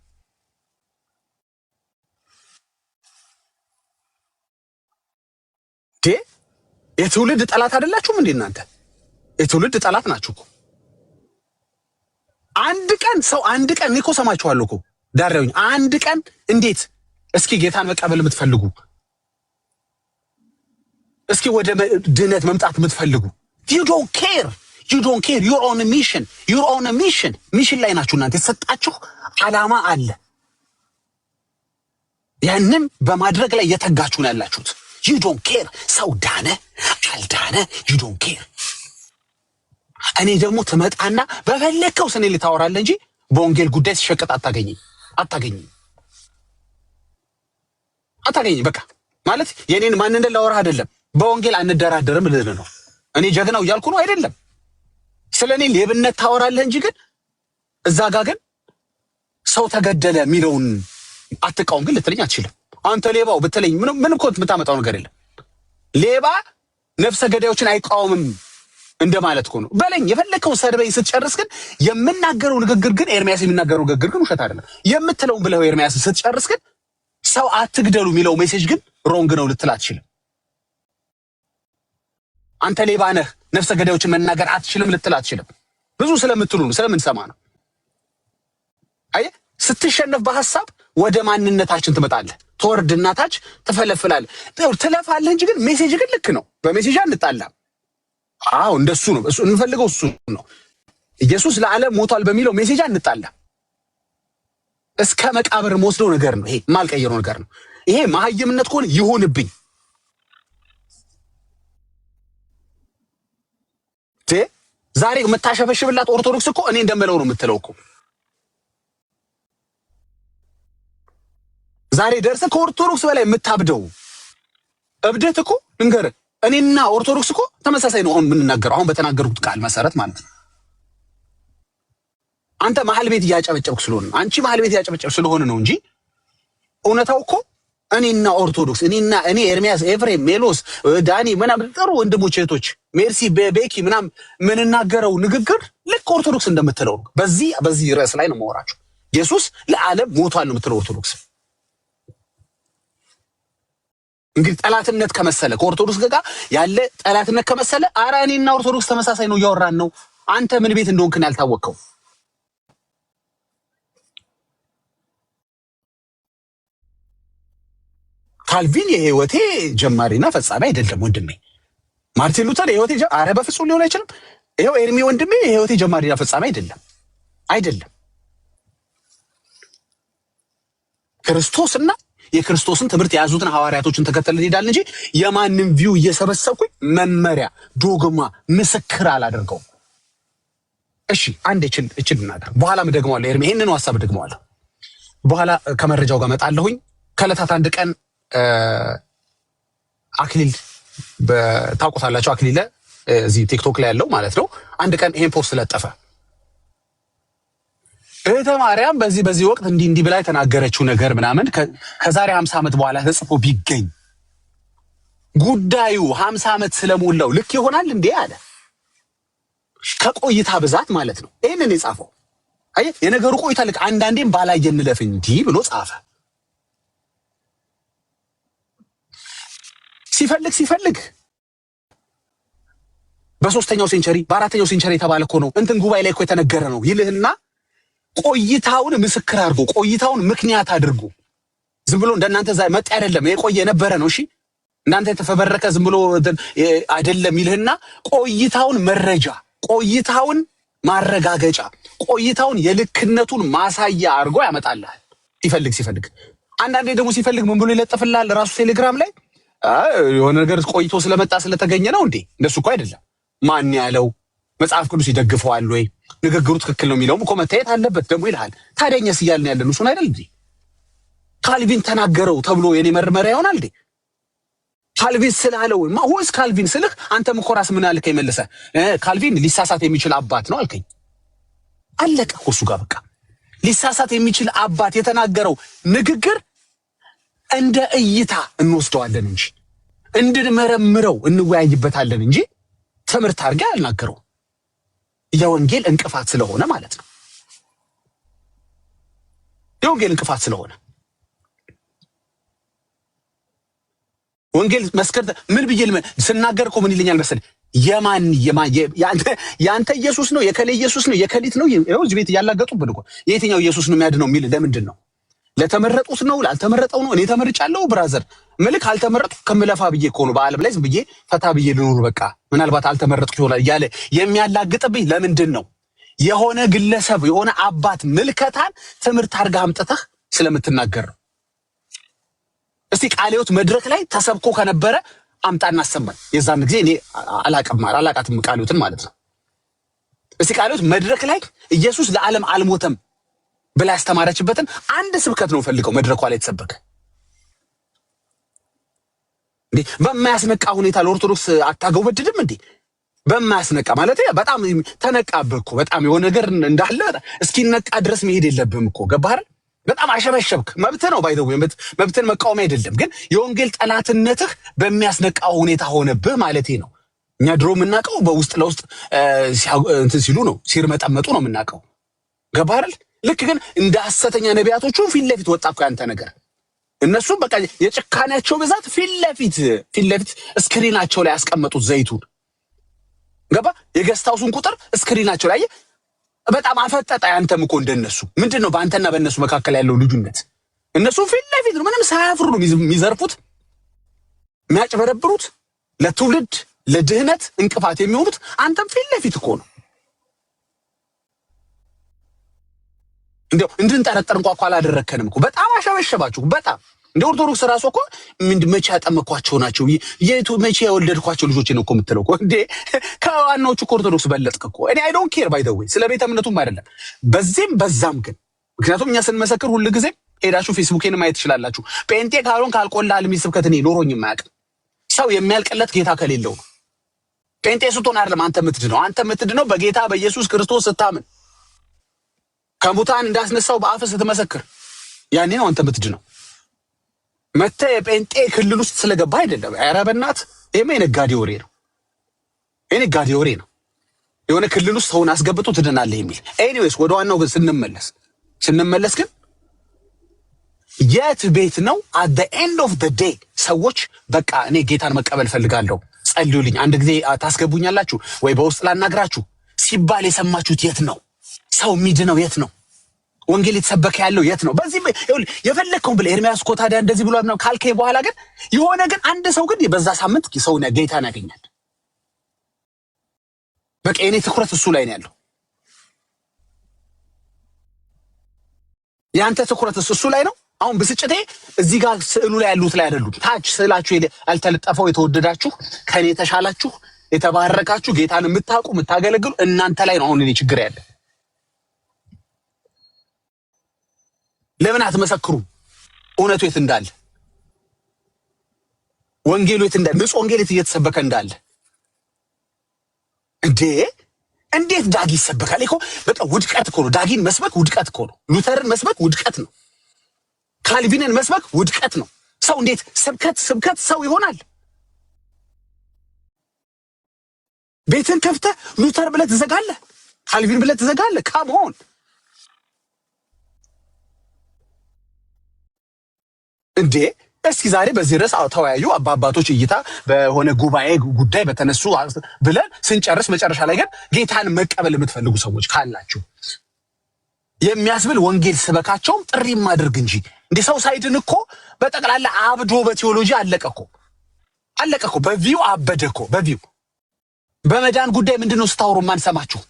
የትውልድ ጠላት አይደላችሁም እንዴ እናንተ? የትውልድ ጠላት ናችሁ እኮ። አንድ ቀን እኔ እኮ ሰማችኋለሁ እኮ ዳራውኝ። አንድ ቀን እንዴት እስኪ ጌታን መቀበል የምትፈልጉ እስኪ ወደ ድነት መምጣት የምትፈልጉ you don't care you're on a mission ላይ ናችሁ እናንተ። የተሰጣችሁ ዓላማ አለ። ያንን በማድረግ ላይ የተጋችሁ ነው ያላችሁት። you don't care ሰው ዳነ አልዳነ you don't care። እኔ ደግሞ ትመጣና በፈለከው ስኔ ልታወራለህ እንጂ በወንጌል ጉዳይ ሲሸቀጥ አታገኝም። በቃ ማለት የኔን ማንነት ላወራህ አይደለም። በወንጌል አንደራደርም ልል ነው። እኔ ጀግናው እያልኩ ነው አይደለም። ስለኔ ሌብነት ታወራለህ እንጂ ግን እዛ ጋር ግን ሰው ተገደለ የሚለውን አትቃወም ግን ልትለኝ አትችልም። አንተ ሌባው ብትለኝ ምንም እኮ የምታመጣው ነገር የለም። ሌባ ነፍሰ ገዳዮችን አይቃወምም እንደማለት እኮ ነው በለኝ። የፈለከውን ሰድበኝ ስትጨርስ ግን የምናገረው ንግግር ግን ኤርሚያስ የሚናገረው ንግግር ግን ውሸት አይደለም። የምትለውን ብለው ኤርሚያስ ስትጨርስ ግን ሰው አትግደሉ የሚለው ሜሴጅ ግን ሮንግ ነው ልትል አትችልም። አንተ ሌባ ነህ ነፍሰ ገዳዮችን መናገር አትችልም ልትል አትችልም። ብዙ ስለምትሉ ነው፣ ስለምንሰማ ነው። አይ ስትሸነፍ በሐሳብ ወደ ማንነታችን ትመጣለህ። ተወርድና ታች ትፈለፍላለህ፣ ትለፋለህ እንጂ ግን ሜሴጅ ግን ልክ ነው። በሜሴጅ አንጣላም። አዎ እንደሱ ነው። እሱ እንፈልገው እሱ ነው። ኢየሱስ ለዓለም ሞቷል በሚለው ሜሴጅ አንጣላም። እስከ መቃብር ወስደው ነገር ነው። ይሄ ማልቀየረው ነገር ነው። ይሄ መሀይምነት ከሆነ ይሁንብኝ። ዛሬ የምታሸፈሽብላት ኦርቶዶክስ እኮ እኔ እንደምለው ነው የምትለው እኮ። ዛሬ ደርሰህ ከኦርቶዶክስ በላይ የምታብደው እብደት እኮ እንገርህ፣ እኔና ኦርቶዶክስ እኮ ተመሳሳይ ነው። አሁን የምንናገረው አሁን በተናገርኩት ቃል መሰረት ማለት ነው። አንተ መሀል ቤት እያጨበጨብክ ስለሆነ አንቺ መሀል ቤት እያጨበጨብክ ስለሆነ ነው እንጂ እውነታው እኮ እኔና ኦርቶዶክስ እኔ ኤርሚያስ፣ ኤፍሬም፣ ሜሎስ፣ ዳኒ ምናምን ጥሩ ወንድሞች እህቶች፣ ሜርሲ፣ ቤኪ ምናምን የምንናገረው ንግግር ልክ ኦርቶዶክስ እንደምትለው ነው። በዚህ ርዕስ ላይ ነው የማወራቸው። ኢየሱስ ለዓለም ሞቷል ነው የምትለው ኦርቶዶክስ። እንግዲህ ጠላትነት ከመሰለ ከኦርቶዶክስ ጋር ያለ ጠላትነት ከመሰለ ኧረ እኔና ኦርቶዶክስ ተመሳሳይ ነው እያወራን ነው። አንተ ምን ቤት እንደሆንክን ያልታወቀው ካልቪን የህይወቴ ጀማሪና ፈጻሚ አይደለም ወንድሜ። ማርቲን ሉተር የህይወቴ ኧረ በፍጹም ሊሆን አይችልም። ይኸው ኤርሚ ወንድሜ የህይወቴ ጀማሪና ፈጻሚ አይደለም። ክርስቶስና የክርስቶስን ትምህርት የያዙትን ሐዋርያቶችን ተከተልን እንሄዳለን እንጂ የማንም ቪው እየሰበሰብኩኝ መመሪያ፣ ዶግማ፣ ምስክር አላደርገውም። እሺ አንድ እችል እናገር፣ በኋላም ደግመዋለሁ። ኤርሚ ይሄንን ሐሳብ ደግመዋለሁ። በኋላ ከመረጃው ጋር መጣለሁኝ። ከዕለታት አንድ ቀን አክሊል ታውቁታላችሁ፣ አክሊለ እዚህ ቲክቶክ ላይ ያለው ማለት ነው። አንድ ቀን ይሄን ፖስት ለጠፈ። እህተ ማርያም በዚህ ወቅት እንዲህ ብላ የተናገረችው ነገር ምናምን ከዛሬ 50 ዓመት በኋላ ተጽፎ ቢገኝ ጉዳዩ 50 ዓመት ስለሞላው ልክ ይሆናል እንዴ አለ። ከቆይታ ብዛት ማለት ነው ይሄንን የጻፈው። አይ የነገሩ ቆይታ ልክ አንዳንዴም ባላየ እንለፍ እንዲህ ብሎ ጻፈ። ሲፈልግ በ3ኛው ሴንቸሪ በ4ኛው ሴንቸሪ የተባለ እኮ ነው እንትን ጉባኤ ላይ እኮ የተነገረ ነው ይልህና ቆይታውን ምስክር አድርጎ ቆይታውን ምክንያት አድርጎ ዝም ብሎ እንደናንተ መጣ አይደለም፣ የቆየ የነበረ ነው። እሺ እናንተ የተፈበረከ ዝም ብሎ አይደለም ይልህና ቆይታውን መረጃ ቆይታውን ማረጋገጫ ቆይታውን የልክነቱን ማሳያ አድርጎ ያመጣልሃል። ሲፈልግ አንዳንዴ ደግሞ ሲፈልግ ምን ብሎ ይለጥፍልሃል ራሱ ቴሌግራም ላይ የሆነ ነገር ቆይቶ ስለመጣ ስለተገኘ ነው እንዴ? እንደሱ እኮ አይደለም። ማን ያለው መጽሐፍ ቅዱስ ይደግፈዋል ወይ ንግግሩ ትክክል ነው የሚለውም እኮ መታየት አለበት ደግሞ ይልሃል። ታዲያኛስ እያልን ያለን እሱን አይደል እንዴ? ካልቪን ተናገረው ተብሎ የኔ መርመሪያ ይሆናል እንዴ? ካልቪን ስላለው ወይስ ካልቪን ስልህ አንተም እኮ ራስህ ምን አልከኝ መልሰህ ካልቪን ሊሳሳት የሚችል አባት ነው አልከኝ። አለቀ እኮ እሱ ጋር በቃ። ሊሳሳት የሚችል አባት የተናገረው ንግግር እንደ እይታ እንወስደዋለን እንጂ እንድንመረምረው እንወያይበታለን እንጂ ትምህርት አድርጌ አልናገረው። የወንጌል እንቅፋት ስለሆነ ማለት ነው። የወንጌል እንቅፋት ስለሆነ ወንጌል መስከር ምን ብዬ ስናገር እኮ ምን ይለኛል መሰለህ? ያንተ ኢየሱስ ነው የከሌ ኢየሱስ ነው የከሊት ነው ይኸው እዚህ ቤት እያላገጡብን እኮ የትኛው ኢየሱስ ነው የሚያድነው የሚል ለምንድን ነው? ለተመረጡት ነው ላልተመረጠው ነው? እኔ ተመርጫለሁ ብራዘር ምልክ አልተመረጥኩ ከምለፋ ብዬ እኮ ነው በዓለም ላይ ዝም ብዬ ፈታ ብዬ ልኖር በቃ ምናልባት አልተመረጥኩ ይሆናል እያለ የሚያላግጥብኝ ለምንድን ነው? የሆነ ግለሰብ የሆነ አባት ምልከታን ትምህርት አድርጋ አምጥተህ ስለምትናገር ነው። እስቲ ቃለ ሕይወት መድረክ ላይ ተሰብኮ ከነበረ አምጣና አሰማን። የዛን ጊዜ እኔ አላቃትም ቃለ ሕይወትን ማለት ነው። እስቲ ቃለ ሕይወት መድረክ ላይ ኢየሱስ ለዓለም አልሞተም ብላ ያስተማረችበትን አንድ ስብከት ነው ፈልገው መድረኳ ላይ የተሰበከ እንዴ። በማያስነቃ ሁኔታ ለኦርቶዶክስ አታገውበድድም እንዴ? በማያስነቃ ማለት በጣም ተነቃብህ እኮ በጣም የሆነ ነገር እንዳለ እስኪነቃ ድረስ መሄድ የለብህም እኮ ገባህ አይደል? በጣም አሸበሸብክ። መብትህ ነው ባይደው መብትን መቃወም አይደለም፣ ግን የወንጌል ጠላትነትህ በሚያስነቃው ሁኔታ ሆነብህ ማለቴ ነው። እኛ ድሮ የምናውቀው በውስጥ ለውስጥ እንትን ሲሉ ነው ሲርመጠመጡ ነው የምናውቀው ገባህ አይደል? ልክ ግን እንደ ሐሰተኛ ነቢያቶቹ ፊት ለፊት ወጣ እኮ ያንተ ነገር። እነሱም በቃ የጭካኔያቸው ብዛት ፊት ለፊት ስክሪናቸው ላይ ያስቀመጡት ዘይቱን ገባ። የገስታውሱን ቁጥር ስክሪናቸው ላይ በጣም አፈጠጣ። ያንተም እኮ እንደነሱ ምንድነው በአንተና በእነሱ መካከል ያለው ልዩነት? እነሱ ፊት ለፊት ነው ምንም ሳያፍሩ ነው የሚዘርፉት የሚያጭበረብሩት፣ ለትውልድ ለድህነት እንቅፋት የሚሆኑት። አንተም ፊት ለፊት እኮ ነው። እንደው እንድንጠረጠር እንኳን አላደረከንም እኮ። በጣም አሸበሸባችሁ። በጣም እንደ ኦርቶዶክስ ራሱ እኮ መቼ ያጠመኳቸው ናቸው መቼ የወለድኳቸው ልጆች ነው እኮ የምትለው እኮ እንዴ። ከዋናዎቹ ኦርቶዶክስ በለጥክ እኮ። እኔ አይ ዶንት ኬር ባይ ዘ ዌይ ስለ ቤተ እምነቱም አይደለም በዚህም በዛም ግን፣ ምክንያቱም እኛ ስንመሰክር ሁሉ ጊዜ ሄዳችሁ ፌስቡኬን ማየት ትችላላችሁ። ጴንጤ ካልሆን ካልቆላል የሚል ስብከት እኔ ኖሮኝ የማያውቅ ሰው የሚያልቅለት ጌታ ከሌለው ነው። ጴንጤ ስትሆን አይደለም አንተ የምትድነው። አንተ የምትድነው በጌታ በኢየሱስ ክርስቶስ ስታምን ከሙታን እንዳስነሳው በአፍ ስትመሰክር ያኔ ነው አንተ የምትድነው። መተህ የጴንጤ ክልል ውስጥ ስለገባ አይደለም። ኧረ በእናትህ ይሄማ የነጋዴ ወሬ ነው። የነጋዴ ወሬ ነው። የሆነ ክልል ውስጥ ሰውን አስገብቶ ትድናለህ የሚል። ኤኒዌይስ ወደ ዋናው ግን ስንመለስ ግን የት ቤት ነው at the end of the day ሰዎች በቃ እኔ ጌታን መቀበል ፈልጋለሁ ጸልዩልኝ አንድ ጊዜ ታስገቡኛላችሁ ወይ በውስጥ ላናግራችሁ ሲባል የሰማችሁት የት ነው? ሰው የሚድነው የት ነው? ወንጌል የተሰበከ ያለው የት ነው? በዚህ የፈለከውን ብለህ ኤርሚያስ እኮ ታዲያ እንደዚህ ብሎ ነው ካልከኝ በኋላ ግን የሆነ ግን አንድ ሰው ግን በዛ ሳምንት ሰው ጌታን ያገኛል። በቃ የኔ ትኩረት እሱ ላይ ነው ያለው። ያንተ ትኩረት እሱ ላይ ነው። አሁን ብስጭቴ እዚህ ጋር ስዕሉ ላይ ያሉት ላይ አይደሉም። ታች ስዕላችሁ ያልተለጠፈው የተወደዳችሁ ከኔ ተሻላችሁ የተባረካችሁ ጌታን የምታውቁ የምታገለግሉ እናንተ ላይ ነው አሁን እኔ ችግር ያለ። ለምን አትመሰክሩ? እውነቱ የት እንዳለ፣ ወንጌሉ የት እንዳለ፣ ንጹህ ወንጌል እየተሰበከ እንዳለ እንዴት ዳጊ ይሰበካል እኮ? በቃ ውድቀት እኮ ነው። ዳጊን መስበክ ውድቀት እኮ ነው። ሉተርን መስበክ ውድቀት ነው። ካልቪንን መስበክ ውድቀት ነው። ሰው እንዴት ስብከት ሰው ይሆናል? ቤትን ከፍተህ ሉተር ብለህ ትዘጋለህ፣ ካልቪን ብለህ ትዘጋለህ። ካምሆን እንዴ! እስኪ ዛሬ በዚህ ርዕስ ተወያዩ። አባቶች እይታ በሆነ ጉባኤ ጉዳይ በተነሱ ብለን ስንጨርስ መጨረሻ ላይ ግን ጌታን መቀበል የምትፈልጉ ሰዎች ካላችሁ የሚያስብል ወንጌል ስበካቸውም ጥሪ ማድረግ እንጂ እንዴ ሰው ሳይድን እኮ በጠቅላላ አብዶ በቴዎሎጂ አለቀ እኮ በቪው አበደ እኮ በቪው። በመዳን ጉዳይ ምንድነው ስታወሩ ማንሰማችሁ?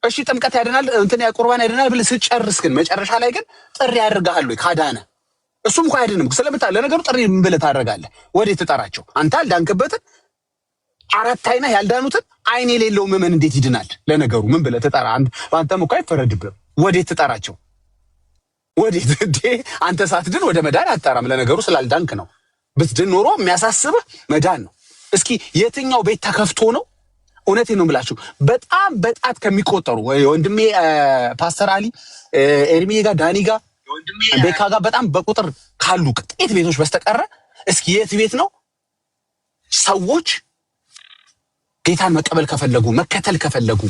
እሺ ጥምቀት ያድናል እንትን ቁርባን ያድናል ብለህ ስጨርስ ግን መጨረሻ ላይ ግን ጥሪ ያደርጋሉ ካዳነ እሱም እንኳን አይደለም ስለምታ ለነገሩ ጥሪ ምን ብለህ ታደርጋለህ? ወዴት ትጠራቸው? አንተ አልዳንክበትን አራት አይና ያልዳኑትን አይን የሌለው ምዕመን እንዴት ይድናል? ለነገሩ ምን ብለህ ትጠራ? አንተም እኮ አይፈረድብህም። ወዴት ትጠራቸው? ወዴት እንዴ? አንተ ሳትድን ወደ መዳን አትጠራም። ለነገሩ ስላልዳንክ ነው። ብትድን ኖሮ የሚያሳስብህ መዳን ነው። እስኪ የትኛው ቤት ተከፍቶ ነው? እውነቴን ነው የምላችሁ በጣም በጣት ከሚቆጠሩ ወንድሜ ፓስተር አሊ ኤርሚዬ ጋር ዳኒ ጋር ቤካ ጋር በጣም በቁጥር ካሉ ጥቂት ቤቶች በስተቀረ እስኪ የት ቤት ነው ሰዎች ጌታን መቀበል ከፈለጉ መከተል ከፈለጉ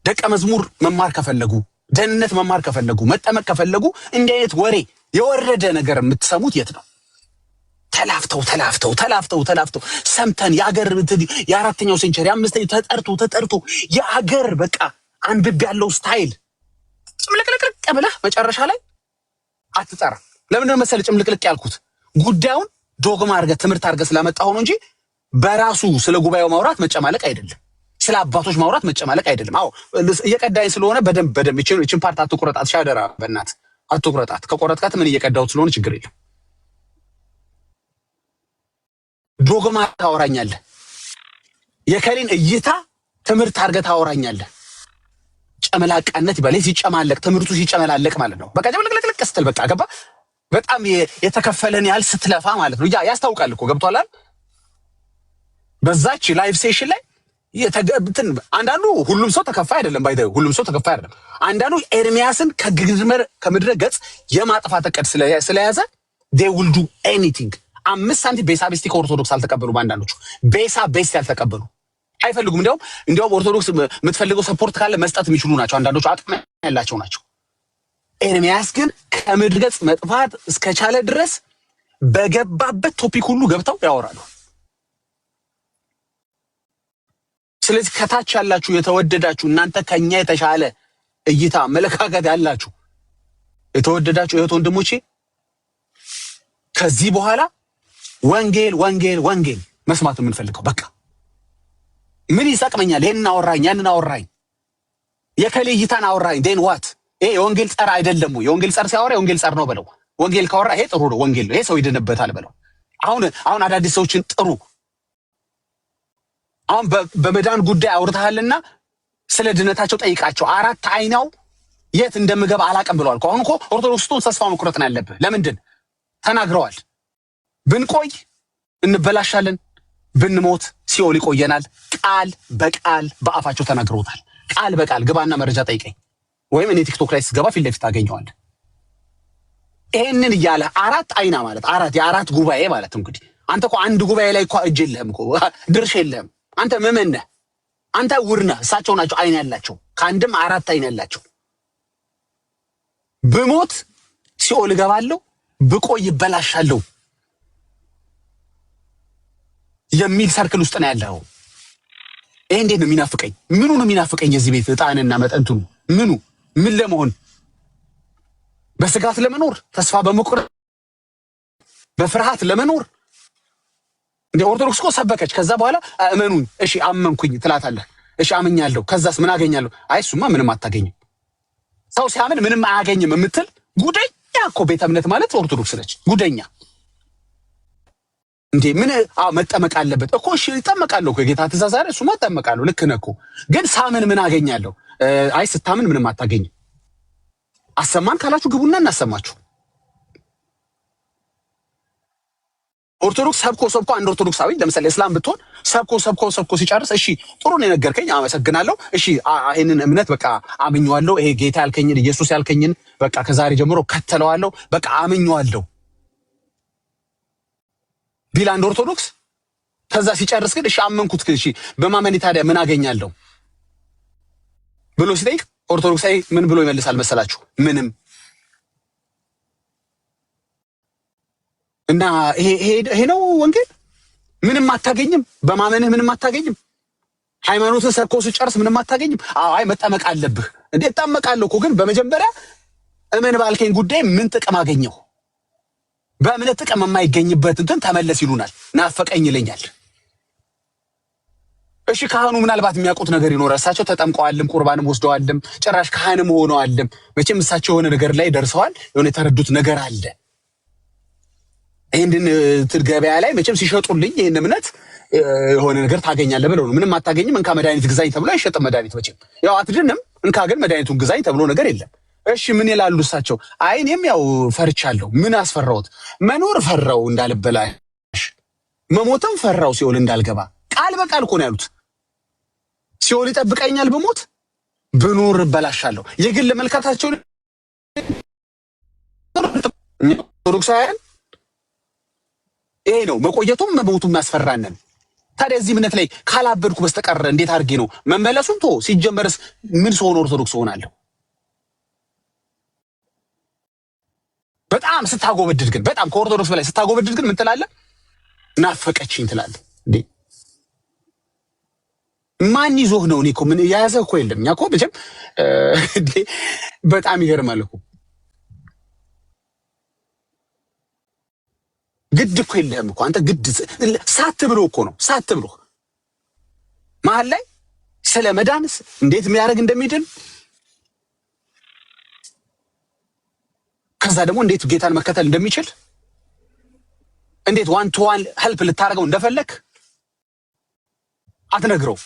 ደቀ መዝሙር መማር ከፈለጉ ደህንነት መማር ከፈለጉ መጠመቅ ከፈለጉ እንዲህ አይነት ወሬ የወረደ ነገር የምትሰሙት የት ነው? ተላፍተው ሰምተን የአገር የአራተኛው ሴንቸሪ አምስተኛው ተጠርቶ የአገር በቃ አንብብ ያለው ስታይል ጭምልቅልቅ ብለህ መጨረሻ ላይ አትጠራ። ለምን ነው መሰለህ ጭምልቅልቅ ያልኩት? ጉዳዩን ዶግማ አድርገህ ትምህርት አድርገህ ስላመጣሁ ነው እንጂ በራሱ ስለ ጉባኤው ማውራት መጨማለቅ አይደለም። ስለ አባቶች ማውራት መጨማለቅ አይደለም። አዎ እየቀዳኝ ስለሆነ በደንብ እቺን ፓርት አትቁረጣት። ሻደራ በእናትህ አትቁረጣት። ከቆረጥካት ምን እየቀዳሁት ስለሆነ ችግር የለም። ዶግማ ታወራኛለህ። የከሌን እይታ ትምህርት አድርገህ ታወራኛለህ። ጨመላቃነት ይባል ሲጨማለቅ ትምህርቱ ሲጨመላለቅ ማለት ነው። በቃ ጨመለቅለቅ ስትል በቃ ገባ በጣም የተከፈለን ያህል ስትለፋ ማለት ነው። ያስታውቃል እኮ ገብቷል አይደል? በዛች ላይቭ ሴሽን ላይ አንዳንዱ ሁሉም ሰው ተከፋይ አይደለም። ባይደው ሁሉም ሰው ተከፋይ አይደለም። አንዳንዱ ኤርሚያስን ከምድረ ገጽ የማጥፋት እቅድ ስለያዘ they will do anything 5 ሳንቲም ቤሳ ቤስቲ ከኦርቶዶክስ አልተቀበሉም። አንዳንዶቹ ቤሳ ቤስቲ ያልተቀበሉ አይፈልጉም። እንዲያውም ኦርቶዶክስ የምትፈልገው ሰፖርት ካለ መስጠት የሚችሉ ናቸው። አንዳንዶቹ አቅም ያላቸው ናቸው። ኤርሚያስ ግን ከምድረ ገጽ መጥፋት እስከቻለ ድረስ በገባበት ቶፒክ ሁሉ ገብተው ያወራሉ። ስለዚህ ከታች ያላችሁ የተወደዳችሁ እናንተ ከኛ የተሻለ እይታ አመለካከት ያላችሁ የተወደዳችሁ እህት ወንድሞቼ ከዚህ በኋላ ወንጌል መስማት የምንፈልገው በቃ ምን ይሰቅመኛል? ይሄን አወራኝ ያንን አወራኝ የከሌ እይታን አወራኝ ዴን ዋት ይሄ የወንጌል ጸር አይደለም ወይ? የወንጌል ጸር ሲያወራ የወንጌል ጸር ነው በለው። ወንጌል ካወራ ይሄ ጥሩ ነው ወንጌል ነው ይሄ ሰው ይድንበታል በለው። አሁን አዳዲስ ሰዎችን ጥሩ አሁን በመዳን ጉዳይ አውርተሃልና ስለ ድነታቸው ጠይቃቸው። አራት አይናው የት እንደምገባ አላቀም ብለዋል። አሁን እኮ ኦርቶዶክስቱን ተስፋ መቁረጥ ነው ያለብህ። ለምንድን ተናግረዋል። ብንቆይ እንበላሻለን፣ ብንሞት ሲኦል ይቆየናል። ቃል በቃል በአፋቸው ተናግረውታል። ቃል በቃል ግባና መረጃ ጠይቀኝ፣ ወይም እኔ ቲክቶክ ላይ ስገባ ፊት ለፊት ታገኘዋለህ። ይሄንን እያለ አራት አይና ማለት የአራት ጉባኤ ማለት እንግዲህ አንተ እኮ አንድ ጉባኤ ላይ እኮ እጅ የለህም እኮ ድርሽ የለህም። አንተ ምዕመን ነህ፣ አንተ ዕውር ነህ። እሳቸው ናቸው አይን ያላቸው፣ ከአንድም አራት አይን ያላቸው። ብሞት ሲኦል እገባለሁ፣ ብቆይ ይበላሻለሁ የሚል ሰርክል ውስጥ ነው ያለው። ይሄ እንዴት ነው የሚናፍቀኝ? ምኑ ነው የሚናፍቀኝ? የዚህ ቤት ዕጣንና መጠንቱን ምን ለመሆን በስጋት ለመኖር ተስፋ በመቁረጥ በፍርሃት ለመኖር እንደ ኦርቶዶክስ እኮ ሰበከች። ከዛ በኋላ እመኑኝ፣ እሺ አመንኩኝ ትላታለህ። እሺ አመኛለሁ፣ ከዛስ ምን አገኛለሁ? አይ እሱማ ምንም አታገኝም። ሰው ሲያምን ምንም አያገኝም የምትል ጉደኛ እኮ ቤተ እምነት ማለት ኦርቶዶክስ ነች። ጉደኛ እንዴ ምን መጠመቅ አለበት እኮ። እሺ ይጠመቃለሁ እኮ የጌታ ትእዛዝ አይደል? እሱማ እጠመቃለሁ፣ ልክ ነህ እኮ። ግን ሳምን ምን አገኛለሁ? አይ ስታምን ምንም አታገኝም። አሰማን ካላችሁ ግቡና እናሰማችሁ። ኦርቶዶክስ ሰብኮ አንድ ኦርቶዶክሳዊ ለምሳሌ እስላም ብትሆን ሰብኮ ሲጨርስ እሺ ጥሩ ነው የነገርከኝ አመሰግናለሁ፣ እሺ ይሄንን እምነት በቃ አምኜዋለሁ፣ ይሄ ጌታ ያልከኝን ኢየሱስ ያልከኝን በቃ ከዛሬ ጀምሮ ከተለዋለሁ፣ በቃ አምኜዋለሁ ቢል አንድ ኦርቶዶክስ። ከዛ ሲጨርስ ግን እሺ አመንኩት፣ እሺ በማመኔ ታዲያ ምን አገኛለሁ ብሎ ሲጠይቅ ኦርቶዶክሳዊ ምን ብሎ ይመልሳል መሰላችሁ? ምንም። እና ይሄ ነው ወንጌል። ምንም አታገኝም፣ በማመንህ ምንም አታገኝም። ሃይማኖትን ሰብኮ ሲጨርስ ምንም አታገኝም። አይ መጠመቅ አለብህ። እንዴት እጠመቃለሁ እኮ ግን በመጀመሪያ እመን ባልከኝ ጉዳይ ምን ጥቅም አገኘሁ? በእምነት ጥቅም የማይገኝበት እንትን ተመለስ ይሉናል። ናፈቀኝ ይለኛል። እሺ ካህኑ ምናልባት የሚያውቁት ነገር ይኖራል። እሳቸው ተጠምቀዋልም ቁርባንም ወስደዋልም ጭራሽ ካህንም ሆነዋልም። መቼም እሳቸው የሆነ ነገር ላይ ደርሰዋል። የሆነ የተረዱት ነገር አለ። ይህንን ገበያ ላይ መቼም ሲሸጡልኝ ይህን እምነት የሆነ ነገር ታገኛለህ ብለው ነው። ምንም አታገኝም እንካ መድኃኒት ግዛኝ ተብሎ አይሸጥም መድኃኒት። መቼም ያው አትድንም እንካ ግን መድኃኒቱን ግዛኝ ተብሎ ነገር የለም። እሺ ምን ይላሉ እሳቸው? አይ እኔም ያው ፈርቻለሁ። ምን አስፈራሁት? መኖር ፈራው እንዳልበላሽ፣ መሞትም ፈራው ሲኦል እንዳልገባ። ቃል በቃል እኮ ነው ያሉት። ሲኦል ይጠብቀኛል ብሞት፣ ብኖር እበላሻለሁ። የግል መልካታቸው ኦርቶዶክሳውያን ይሄ ነው። መቆየቱም መሞቱም ያስፈራንን። ታዲያ እዚህ እምነት ላይ ካላበድኩ በስተቀር እንዴት አድርጌ ነው መመለሱን? ቶ ሲጀመርስ ምን ሰሆን ኦርቶዶክስ ሆናለሁ? በጣም ስታጎበድድ ግን በጣም ከኦርቶዶክስ በላይ ስታጎበድድ ግን ምን ትላለህ? ናፈቀችኝ ትላለህ እንዴ? ማን ይዞህ ነው? እኔ እኮ ምን የያዘህ እኮ የለም። እኛ እኮ መቼም በጣም ይገርማል እኮ ግድ እኮ የለህም እኮ አንተ። ግድ ሳት ብሎ እኮ ነው ሳት ብሎ መሀል ላይ ስለ መዳንስ እንዴት የሚያደርግ እንደሚድን ከዛ ደግሞ እንዴት ጌታን መከተል እንደሚችል እንዴት ዋን ቱ ዋን ሄልፕ ልታደርገው እንደፈለክ አትነግረው።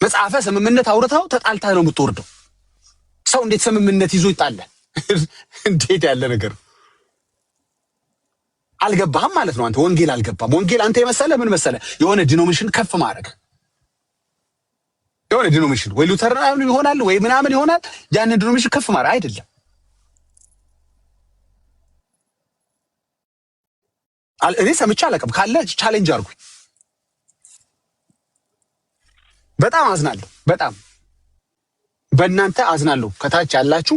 መጽሐፈ ስምምነት አውርተው ተጣልተህ ነው የምትወርደው። ሰው እንዴት ስምምነት ይዞ ይጣላል? እንዴት ያለ ነገር! አልገባህም ማለት ነው አንተ። ወንጌል አልገባም። ወንጌል አንተ የመሰለ ምን መሰለ? የሆነ ዲኖሚኔሽን ከፍ ማድረግ፣ የሆነ ዲኖሚኔሽን ወይ ሉተራን ይሆናል ወይ ምናምን ይሆናል። ያንን ዲኖሚኔሽን ከፍ ማድረግ አይደለም። እኔ ሰምቼ አላውቅም። ካለ ቻሌንጅ አድርጉኝ። በጣም አዝናለሁ። በጣም በእናንተ አዝናለሁ። ከታች ያላችሁ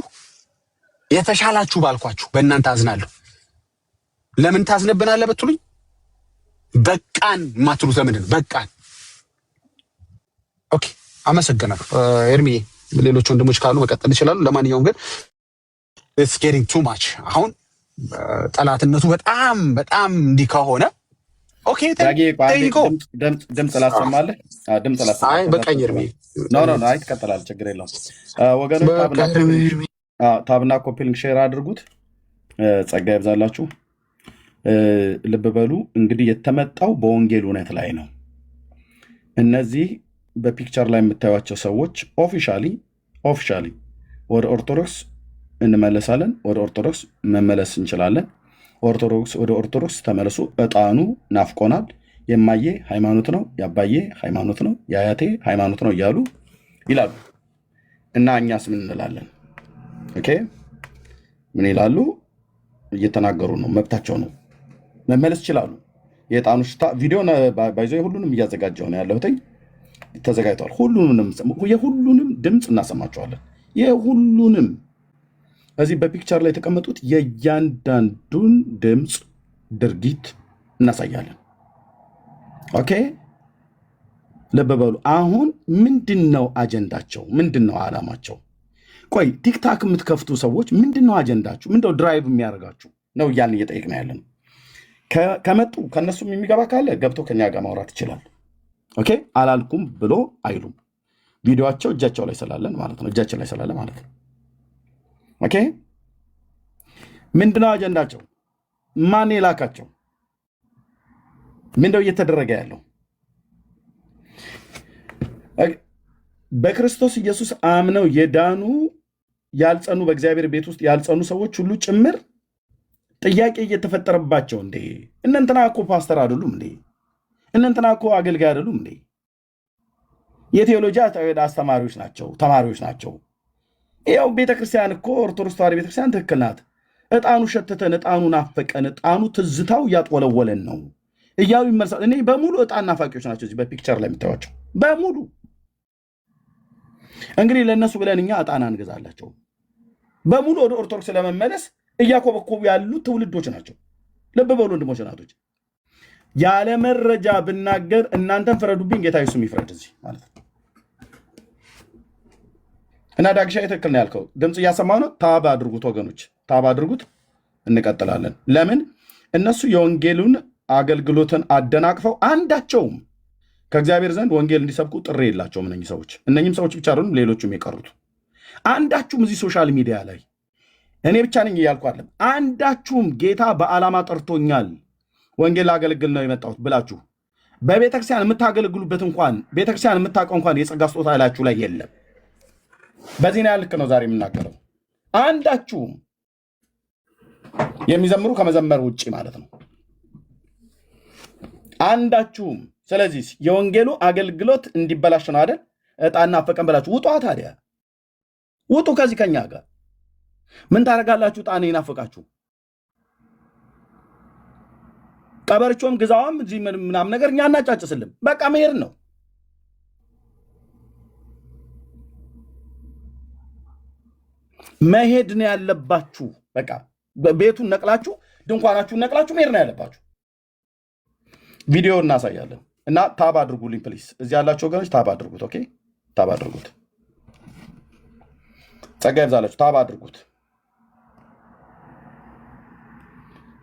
የተሻላችሁ ባልኳችሁ በእናንተ አዝናለሁ። ለምን ታዝነብናለህ ብትሉኝ በቃን ማትሉት ለምንድን ነው? በቃን። ኦኬ አመሰግናለሁ ኤርሚዬ። ሌሎች ወንድሞች ካሉ መቀጠል ይችላሉ። ለማንኛውም ግን ኢትስ ጌቲንግ ቱ ማች። አሁን ጠላትነቱ በጣም በጣም እንዲህ ከሆነ ኦኬ ድምፅ ላሰማለህ። ድምፅ ላሰማለህ። አይ በቃኝ ኤርሚዬ። ኖ አይ ትቀጥላለህ፣ ችግር የለውም ወገኖች። ታብና ኮፒ ሊንክ ሼር አድርጉት። ጸጋ ይብዛላችሁ። ልብ በሉ እንግዲህ የተመጣው በወንጌል እውነት ላይ ነው። እነዚህ በፒክቸር ላይ የምታዩቸው ሰዎች ኦፊሻሊ ወደ ኦርቶዶክስ እንመለሳለን፣ ወደ ኦርቶዶክስ መመለስ እንችላለን፣ ወደ ኦርቶዶክስ ተመለሱ፣ ዕጣኑ ናፍቆናል፣ የማዬ ሃይማኖት ነው፣ የአባዬ ሃይማኖት ነው፣ የአያቴ ሃይማኖት ነው እያሉ ይላሉ። እና እኛስ ምን እንላለን? ኦኬ ምን ይላሉ? እየተናገሩ ነው፣ መብታቸው ነው፣ መመለስ ይችላሉ። የዕጣኑ ሽታ ቪዲዮ ባይዞ ሁሉንም እያዘጋጀው ነው ያለሁት፣ ተዘጋጅተዋል። የሁሉንም ድምፅ እናሰማቸዋለን። የሁሉንም እዚህ በፒክቸር ላይ የተቀመጡት የእያንዳንዱን ድምፅ ድርጊት እናሳያለን። ኦኬ ልብ በሉ። አሁን ምንድን ነው አጀንዳቸው? ምንድን ነው ዓላማቸው? ቆይ ቲክታክ የምትከፍቱ ሰዎች ምንድን ነው አጀንዳችሁ? ምንድነው ድራይቭ የሚያደርጋችሁ ነው እያልን እየጠየቅን ያለ ነው። ከመጡ ከእነሱም የሚገባ ካለ ገብቶ ከኛ ጋር ማውራት ይችላል። ኦኬ አላልኩም ብሎ አይሉም። ቪዲዮቸው እጃቸው ላይ ስላለን ማለት ነው፣ እጃችን ላይ ስላለ ማለት ነው። ኦኬ ምንድነው አጀንዳቸው? ማን የላካቸው? ምንድነው እየተደረገ ያለው? በክርስቶስ ኢየሱስ አምነው የዳኑ ያልጸኑ፣ በእግዚአብሔር ቤት ውስጥ ያልጸኑ ሰዎች ሁሉ ጭምር ጥያቄ እየተፈጠረባቸው፣ እንዴ እነንትና እኮ ፓስተር አይደሉም እንዴ? እነንትና እኮ አገልጋይ አይደሉም እንዴ? የቴዎሎጂ አስተማሪዎች ናቸው፣ ተማሪዎች ናቸው። ያው ቤተክርስቲያን እኮ ኦርቶዶክስ ተዋሕዶ ቤተክርስቲያን ትክክል ናት። ዕጣኑ ሸተተን፣ ዕጣኑ ናፈቀን፣ ዕጣኑ ትዝታው እያጥወለወለን ነው እያሉ ይመልሳሉ። እኔ በሙሉ ዕጣን ናፋቂዎች ናቸው። እዚህ በፒክቸር ላይ የምታዩቸው በሙሉ እንግዲህ ለእነሱ ብለን እኛ ዕጣን አንገዛላቸው። በሙሉ ወደ ኦርቶዶክስ ለመመለስ እያኮበኮቡ ያሉ ትውልዶች ናቸው። ልብ በሉ ወንድሞች፣ እናቶች፣ ያለ መረጃ ብናገር እናንተን ፍረዱብኝ፣ ጌታ ኢየሱስ ይፍረድ እዚህ ማለት ነው። እና ዳግሻ ትክክል ነው ያልከው። ድምፅ እያሰማሁ ነው። ታብ አድርጉት ወገኖች፣ ታብ አድርጉት። እንቀጥላለን። ለምን እነሱ የወንጌሉን አገልግሎትን አደናቅፈው አንዳቸውም ከእግዚአብሔር ዘንድ ወንጌል እንዲሰብኩ ጥሪ የላቸውም እነኝህ ሰዎች። እነኝህም ሰዎች ብቻ አይደሉም፣ ሌሎችም የቀሩት አንዳችሁም እዚህ ሶሻል ሚዲያ ላይ እኔ ብቻ ነኝ እያልኩ አይደለም፣ አንዳችሁም ጌታ በዓላማ ጠርቶኛል ወንጌል ላገለግል ነው የመጣሁት ብላችሁ በቤተክርስቲያን የምታገለግሉበት እንኳን ቤተክርስቲያን የምታውቀው እንኳን የጸጋ ስጦታ ያላችሁ ላይ የለም። በዚህ ነው ልክ ነው ዛሬ የምናገረው። አንዳችሁም የሚዘምሩ ከመዘመር ውጭ ማለት ነው፣ አንዳችሁም። ስለዚህ የወንጌሉ አገልግሎት እንዲበላሽ ነው አይደል? ዕጣና አፈቀን ብላችሁ ውጡ። ታዲያ ውጡ ከዚህ ከኛ ጋር ምን ታደርጋላችሁ? ዕጣን ይናፈቃችሁ ቀበርቾም ግዛዋም እዚህ ምናምን ነገር እኛ እናጫጭስልም። በቃ መሄድ ነው። መሄድ ነው ያለባችሁ። በቃ ቤቱን ነቅላችሁ ድንኳናችሁን ነቅላችሁ መሄድ ነው ያለባችሁ። ቪዲዮ እናሳያለን እና ታብ አድርጉልኝ ፕሊስ። እዚህ ያላችሁ ወገኖች ታብ አድርጉት። ኦኬ ታብ አድርጉት። ጸጋ ይብዛላችሁ። ታብ አድርጉት።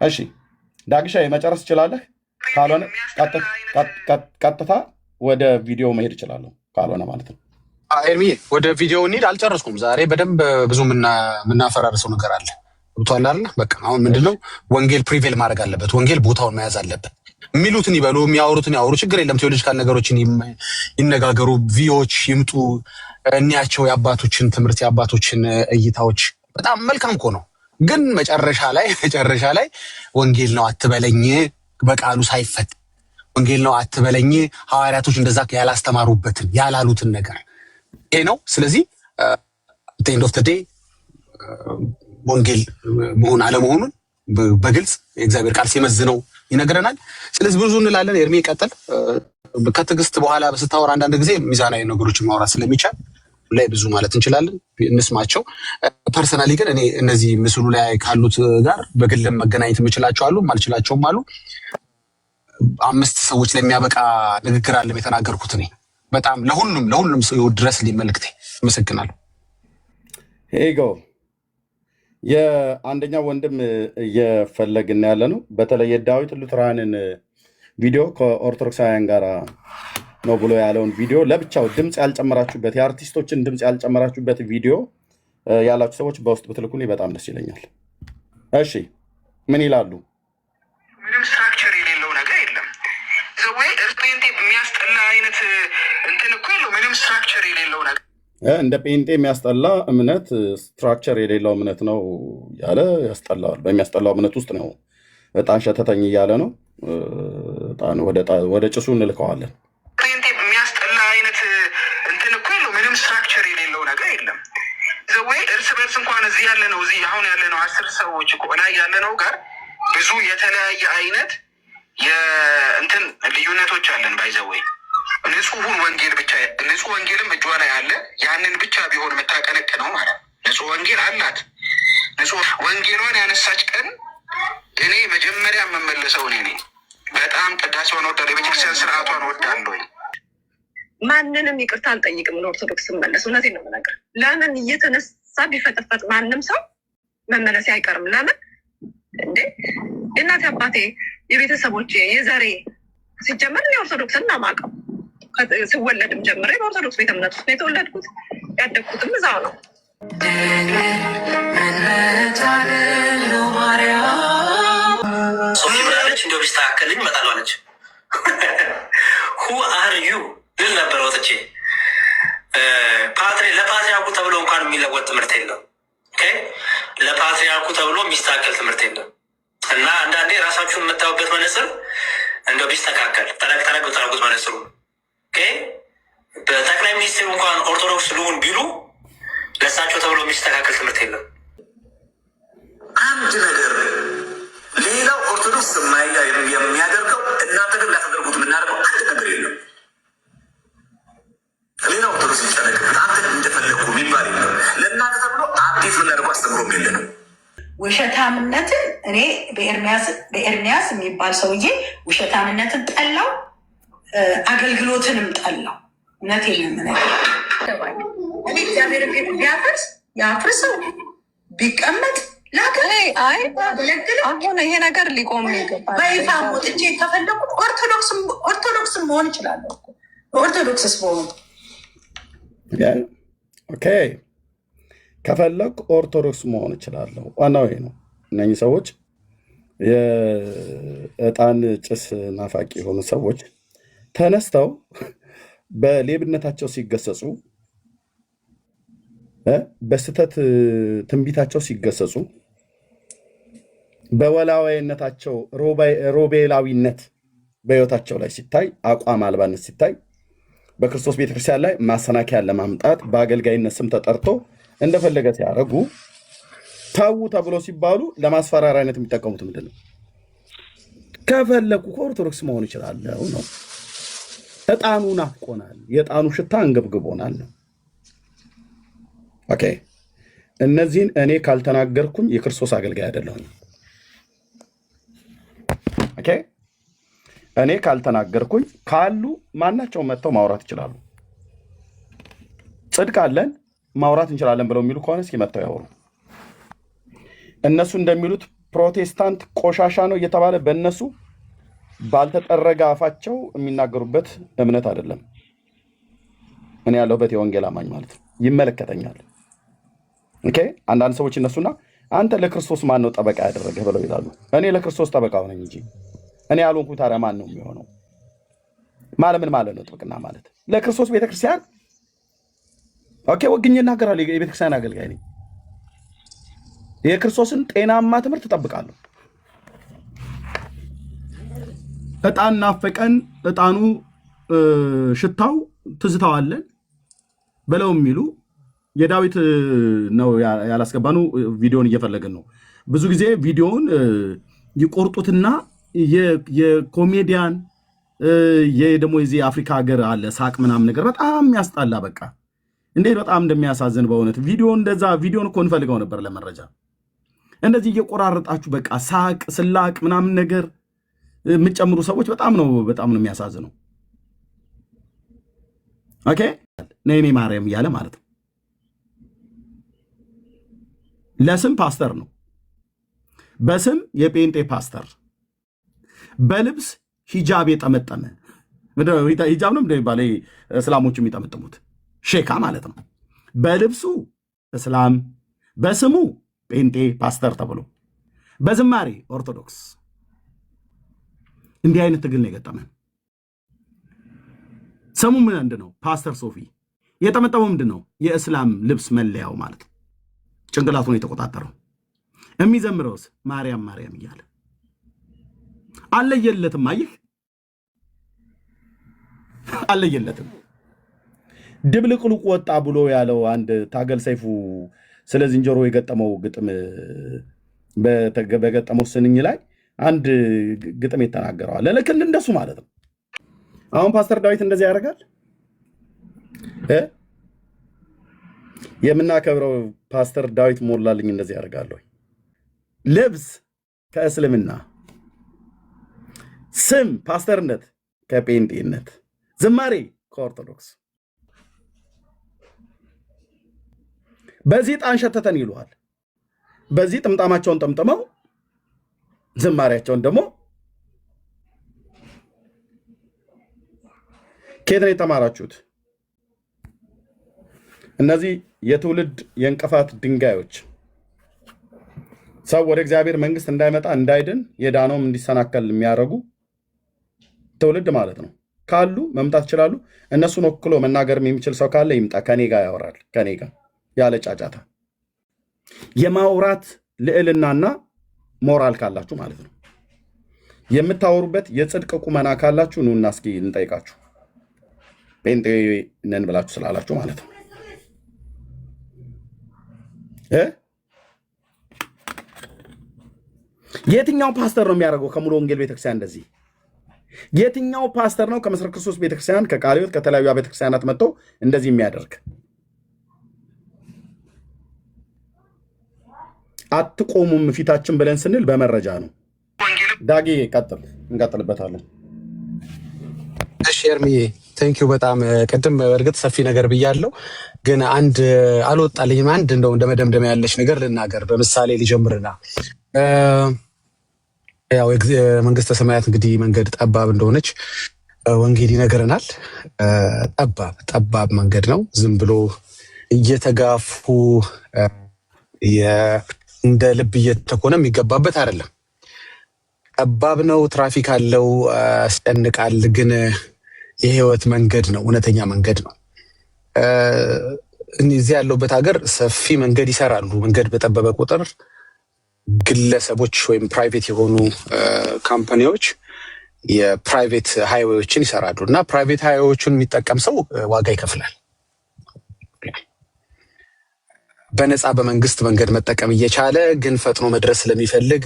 እሺ ዳግሻ መጨረስ ትችላለህ። ካልሆነ ቀጥታ ወደ ቪዲዮ መሄድ እችላለሁ። ካልሆነ ማለት ነው። ኤርሚ ወደ ቪዲዮ እንሂድ። አልጨረስኩም። ዛሬ በደንብ ብዙ የምናፈራርሰው ነገር አለ። ብቷል አይደል? በቃ አሁን ምንድነው ወንጌል ፕሪቬል ማድረግ አለበት። ወንጌል ቦታውን መያዝ አለበት። የሚሉትን ይበሉ፣ የሚያወሩትን ያወሩ፣ ችግር የለም። ቴዎሎጂካል ነገሮችን ይነጋገሩ፣ ቪዎች ይምጡ፣ እንያቸው የአባቶችን ትምህርት የአባቶችን እይታዎች። በጣም መልካም እኮ ነው። ግን መጨረሻ ላይ ወንጌል ነው አትበለኝ በቃሉ ሳይፈት ወንጌል ነው አትበለኝ ሐዋርያቶች እንደዛ ያላስተማሩበትን ያላሉትን ነገር ይሄ ነው። ስለዚህ ኤንድ ኦፍ ዘ ዴይ ወንጌል መሆን አለመሆኑን በግልጽ የእግዚአብሔር ቃል ሲመዝነው ይነግረናል። ስለዚህ ብዙ እንላለን። ኤርሚ ይቀጥል። ከትዕግስት በኋላ ስታወራ አንዳንድ ጊዜ ሚዛናዊ ነገሮችን ማውራት ስለሚቻል ላይ ብዙ ማለት እንችላለን። እንስማቸው። ፐርሰናሊ ግን እኔ እነዚህ ምስሉ ላይ ካሉት ጋር በግልም መገናኘት የምችላቸው አሉ፣ ማልችላቸውም አሉ። 5 ሰዎች ለሚያበቃ ንግግር አለም የተናገርኩት እኔ በጣም ለሁሉም ሰው ድረስ ሊመልክቴ አመሰግናለሁ። ሄጎ የአንደኛው ወንድም እየፈለግን ያለ ነው። በተለይ የዳዊት ሉትራንን ቪዲዮ ከኦርቶዶክሳውያን ጋር ነው ብሎ ያለውን ቪዲዮ ለብቻው ድምፅ ያልጨመራችሁበት የአርቲስቶችን ድምፅ ያልጨመራችሁበት ቪዲዮ ያላችሁ ሰዎች በውስጥ ብትልኩልኝ በጣም ደስ ይለኛል። እሺ ምን ይላሉ? ምንም ስትራክቸር የሌለው ነገር የለም። ዘወይ ጴንጤ የሚያስጠላ አይነት እንትን እኮ የለው። ምንም ስትራክቸር የሌለው ነገር እንደ ጴንጤ የሚያስጠላ እምነት ስትራክቸር የሌለው እምነት ነው ያለ ያስጠላዋል። በሚያስጠላው እምነት ውስጥ ነው ዕጣን ሸተተኝ እያለ ነው። ወደ ጭሱ እንልከዋለን። ጴንጤ የሚያስጠላ አይነት እንትን እኮ የለው። ምንም ስትራክቸር የሌለው ነገር የለም። ዘወይ እርስ በርስ እንኳን እዚህ ያለ ነው እዚህ አሁን ያለ ነው 10 ሰዎች እኮ ላይ ያለ ነው ጋር ብዙ የተለያየ አይነት የእንትን ልዩነቶች አለን። ባይዘወይ ንጹሑን ወንጌል ብቻ ንጹሕ ወንጌልም እጇ ላይ አለ። ያንን ብቻ ቢሆን የምታቀነቅ ነው ማለት ንጹሕ ወንጌል አላት። ንጹሕ ወንጌሏን ያነሳች ቀን እኔ መጀመሪያ የምመለሰው እኔ ነኝ። በጣም ቅዳሴዋን ወዳለሁ። የቤተክርስቲያን ስርዓቷን ወዳለሁ። ማንንም ይቅርታ አልጠይቅም። ለኦርቶዶክስ መለስ እውነቴን ነው የምነግርህ። ለምን እየተነሳ ቢፈጠፈጥ ማንም ሰው መመለሴ አይቀርም። ለምን እንዴ የእናቴ አባቴ የቤተሰቦቼ የዘሬ ሲጀመር የኦርቶዶክስን ነው የማውቀው። ስወለድም ጀምሬ በኦርቶዶክስ ቤተ እምነት ውስጥ ነው የተወለድኩት። ያደግኩትም እዛው ነው። ሶፊ ብላለች እንዲያው ቢስተካከልኝ እመጣለሁ አለች። ሁ አር ዩ ልል ነበር ወጥቼ። ለፓትሪያርኩ ተብሎ እንኳን የሚለወጥ ትምህርት የለም። ለፓትሪያርኩ ተብሎ የሚስተካከል ትምህርት የለም። እና አንዳንዴ ራሳችሁን የምታዩበት መነጽር እንደው ቢስተካከል ጠረቅ ብታደርጉት መነጽሩ በጠቅላይ ሚኒስትሩ እንኳን ኦርቶዶክስ ልሁን ቢሉ ለእሳቸው ተብሎ የሚስተካከል ትምህርት የለም። አንድ ነገር ሌላው ኦርቶዶክስ የሚያደርገው እናንተ ግን ላተደርጉት የምናደርገው አንድ ነገር የለም። ሌላው ኦርቶዶክስ ይጨነቅ አንተ እንደፈለግኩ የሚባል የለም። ለእናንተ ተብሎ አዲስ የምናደርገው አስተምሮም የለንም። ውሸታምነትን እኔ በኤርሚያስ የሚባል ሰውዬ ውሸታምነትን ጠላው፣ አገልግሎትንም ጠላው። እውነቴን ነው የምነግርህ። እኔ እግዚአብሔር ቤት ቢያፈርስ ያፍርሰው፣ ቢቀመጥ አሁን ይሄ ነገር ሊቆም ይገባል። በይፋ ሞጥቼ ከፈለኩ ኦርቶዶክስም መሆን እችላለሁ። ኦርቶዶክስስ በሆኑ ኦኬ ከፈለኩ ኦርቶዶክስ መሆን እችላለሁ። ዋናው ይሄ ነው። እነኚህ ሰዎች የዕጣን ጭስ ናፋቂ የሆኑ ሰዎች ተነስተው በሌብነታቸው ሲገሰጹ፣ በስተት ትንቢታቸው ሲገሰጹ፣ በወላዋይነታቸው ሮቤላዊነት በሕይወታቸው ላይ ሲታይ፣ አቋም አልባነት ሲታይ፣ በክርስቶስ ቤተክርስቲያን ላይ ማሰናከያ ለማምጣት በአገልጋይነት ስም ተጠርቶ እንደፈለገ ሲያደርጉ ታው ተብሎ ሲባሉ ለማስፈራሪያነት የሚጠቀሙት ምንድን ነው? ከፈለኩ ከኦርቶዶክስ መሆን ይችላለሁ ነው። ዕጣኑ ናፍቆናል፣ የዕጣኑ ሽታ አንገብግቦናል ነው። ኦኬ እነዚህን እኔ ካልተናገርኩኝ የክርስቶስ አገልጋይ አይደለሁም። ኦኬ እኔ ካልተናገርኩኝ ካሉ ማናቸው መጥተው ማውራት ይችላሉ። ጽድቅ አለን ማውራት እንችላለን ብለው የሚሉ ከሆነ እስኪ መጥተው ያወሩ። እነሱ እንደሚሉት ፕሮቴስታንት ቆሻሻ ነው እየተባለ በእነሱ ባልተጠረገ አፋቸው የሚናገሩበት እምነት አይደለም። እኔ ያለሁበት የወንጌል አማኝ ማለት ነው፣ ይመለከተኛል። ኦኬ አንዳንድ ሰዎች እነሱና አንተ ለክርስቶስ ማን ነው ጠበቃ ያደረገህ ብለው ይላሉ። እኔ ለክርስቶስ ጠበቃ ሆነኝ እንጂ እኔ ያልሆንኩ ታዲያ ማን ነው የሚሆነው? ምን ማለት ነው ጥብቅና ማለት? ለክርስቶስ ቤተክርስቲያን ኦኬ ወግኜ እናገራለሁ። የቤተክርስቲያን አገልጋይ ነኝ። የክርስቶስን ጤናማ ትምህርት እጠብቃለሁ። ዕጣን ናፈቀን፣ ዕጣኑ ሽታው ትዝታዋለን ብለው የሚሉ የዳዊት ነው ያላስገባነው። ቪዲዮን እየፈለግን ነው። ብዙ ጊዜ ቪዲዮውን ይቆርጡትና የኮሜዲያን ደግሞ የዚህ አፍሪካ ሀገር አለ ሳቅ ምናምን ነገር በጣም ያስጣላ። በቃ እንዴት በጣም እንደሚያሳዝን በእውነት ቪዲዮን እኮ እንፈልገው ነበር ለመረጃ። እንደዚህ እየቆራረጣችሁ በቃ ሳቅ ስላቅ ምናምን ነገር የምትጨምሩ ሰዎች በጣም ነው የሚያሳዝነው። ኦኬ ነይኔ ማርያም እያለ ማለት ነው። ለስም ፓስተር ነው፣ በስም የጴንጤ ፓስተር፣ በልብስ ሂጃብ የጠመጠመ ሂጃብ ነው እንደሚባለ እስላሞች የሚጠመጥሙት ሼካ ማለት ነው። በልብሱ እስላም፣ በስሙ ጴንጤ ፓስተር ተብሎ በዝማሬ ኦርቶዶክስ። እንዲህ አይነት ትግል ነው የገጠመን። ስሙ ምንድን ነው? ፓስተር ሶፊ። የጠመጠመው ምንድን ነው? የእስላም ልብስ መለያው ማለት ነው። ጭንቅላቱን የተቆጣጠረው። የሚዘምረውስ ማርያም ማርያም እያለ አለየለትም። አየህ አለየለትም። ድብልቅልቁ ወጣ ብሎ ያለው አንድ ታገል ሰይፉ ስለ ዝንጀሮ የገጠመው ግጥም በገጠመው ስንኝ ላይ አንድ ግጥም የተናገረዋል። ልክ እንደሱ ማለት ነው። አሁን ፓስተር ዳዊት እንደዚህ ያደርጋል። የምናከብረው ፓስተር ዳዊት ሞላልኝ እንደዚህ ያደርጋል። ልብስ ከእስልምና፣ ስም ፓስተርነት ከጴንጤነት፣ ዝማሬ ከኦርቶዶክስ። በዚህ ዕጣን ሸተተን ይሉሃል። በዚህ ጥምጣማቸውን ጠምጥመው ዝማሬያቸውን ደግሞ ከየት ነው የተማራችሁት? እነዚህ የትውልድ የእንቅፋት ድንጋዮች ሰው ወደ እግዚአብሔር መንግስት እንዳይመጣ እንዳይድን የዳነውም እንዲሰናከል የሚያደርጉ ትውልድ ማለት ነው። ካሉ መምጣት ይችላሉ። እነሱን ወክሎ መናገርም የሚችል ሰው ካለ ይምጣ፣ ከኔ ጋር ያወራል። ከኔ ጋር ያለ ጫጫታ የማውራት ልዕልናና ሞራል ካላችሁ ማለት ነው። የምታወሩበት የጽድቅ ቁመና ካላችሁ ኑና እስኪ እንጠይቃችሁ። ጴንጤ ነን ብላችሁ ስላላችሁ ማለት ነው። የትኛው ፓስተር ነው የሚያደርገው ከሙሉ ወንጌል ቤተክርስቲያን እንደዚህ? የትኛው ፓስተር ነው ከመሰረተ ክርስቶስ ቤተክርስቲያን ከቃለ ሕይወት ከተለያዩ ቤተክርስቲያናት መጥቶ እንደዚህ የሚያደርግ? አትቆሙም ፊታችን ብለን ስንል በመረጃ ነው። ዳጊ ቀጥል፣ እንቀጥልበታለን። እሺ ኤርሚዬ ቴንኪው በጣም ቅድም እርግጥ ሰፊ ነገር ብያለሁ፣ ግን አንድ አልወጣልኝም። አንድ እንደው እንደ መደምደሚያ ያለች ነገር ልናገር። በምሳሌ ሊጀምርና ያው መንግስተ ሰማያት እንግዲህ መንገድ ጠባብ እንደሆነች ወንጌል ይነግረናል። ጠባብ መንገድ ነው። ዝም ብሎ እየተጋፉ እንደ ልብ እየተኮነ የሚገባበት አይደለም። ጠባብ ነው፣ ትራፊክ አለው፣ ያስጨንቃል። ግን የህይወት መንገድ ነው፣ እውነተኛ መንገድ ነው። እዚህ ያለውበት ሀገር ሰፊ መንገድ ይሰራሉ። መንገድ በጠበበ ቁጥር ግለሰቦች ወይም ፕራይቬት የሆኑ ካምፓኒዎች የፕራይቬት ሃይዌዎችን ይሰራሉ እና ፕራይቬት ሃይዌዎችን የሚጠቀም ሰው ዋጋ ይከፍላል። በነፃ በመንግስት መንገድ መጠቀም እየቻለ ግን ፈጥኖ መድረስ ስለሚፈልግ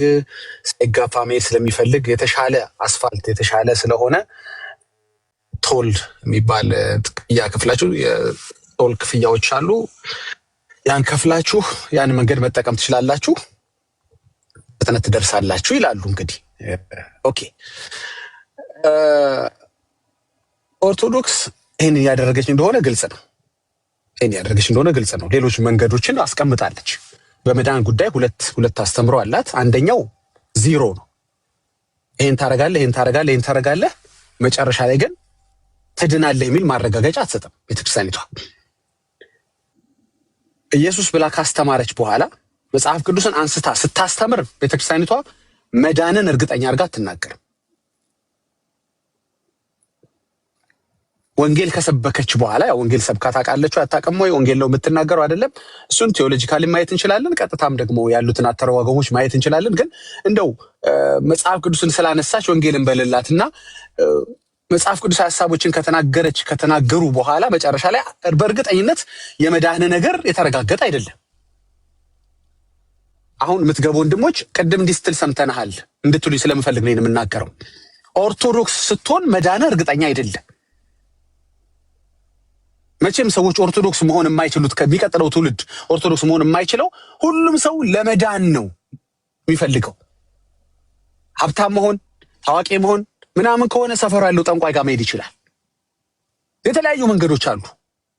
ሳይጋፋ መሄድ ስለሚፈልግ የተሻለ አስፋልት የተሻለ ስለሆነ ቶል የሚባል ክፍያ ከፍላችሁ የቶል ክፍያዎች አሉ። ያን ከፍላችሁ ያን መንገድ መጠቀም ትችላላችሁ፣ ፍጥነት ትደርሳላችሁ ይላሉ። እንግዲህ ኦኬ፣ ኦርቶዶክስ ይህን እያደረገች እንደሆነ ግልጽ ነው። ሌሎች መንገዶችን አስቀምጣለች። በመዳን ጉዳይ ሁለት አስተምሮ አላት። አንደኛው ዚሮ ነው። ይህን ታረጋለህ፣ መጨረሻ ላይ ግን ትድናለህ የሚል ማረጋገጫ አትሰጥም ቤተክርስቲያኒቷ። ኢየሱስ ብላ ካስተማረች በኋላ መጽሐፍ ቅዱስን አንስታ ስታስተምር ቤተክርስቲያኒቷ መዳንን እርግጠኛ አድርጋ አትናገርም። ወንጌል ከሰበከች በኋላ ያው ወንጌል ሰብካ ታውቃለች አታውቅም ወይ? ወንጌል ነው የምትናገረው አይደለም? እሱን ቴዎሎጂካሊ ማየት እንችላለን። ቀጥታም ደግሞ ያሉትን አተረጓጎሞች ማየት እንችላለን። ግን እንደው መጽሐፍ ቅዱስን ስላነሳች ወንጌልን በሌላትና መጽሐፍ ቅዱስ ሐሳቦችን ከተናገሩ በኋላ መጨረሻ ላይ በእርግጠኝነት የመዳን ነገር የተረጋገጠ አይደለም። አሁን የምትገቡ ወንድሞች ቅድም እንዲህ ስትል ሰምተናል እንድትሉኝ ስለምፈልግ ነው የምናገረው። ኦርቶዶክስ ስትሆን መዳን እርግጠኛ አይደለም። መቼም ሰዎች ኦርቶዶክስ መሆን የማይችሉት ከሚቀጥለው ትውልድ ኦርቶዶክስ መሆን የማይችለው ሁሉም ሰው ለመዳን ነው የሚፈልገው። ሀብታም መሆን፣ ታዋቂ መሆን ምናምን ከሆነ ሰፈሩ ያለው ጠንቋይ ጋር መሄድ ይችላል። የተለያዩ መንገዶች አሉ።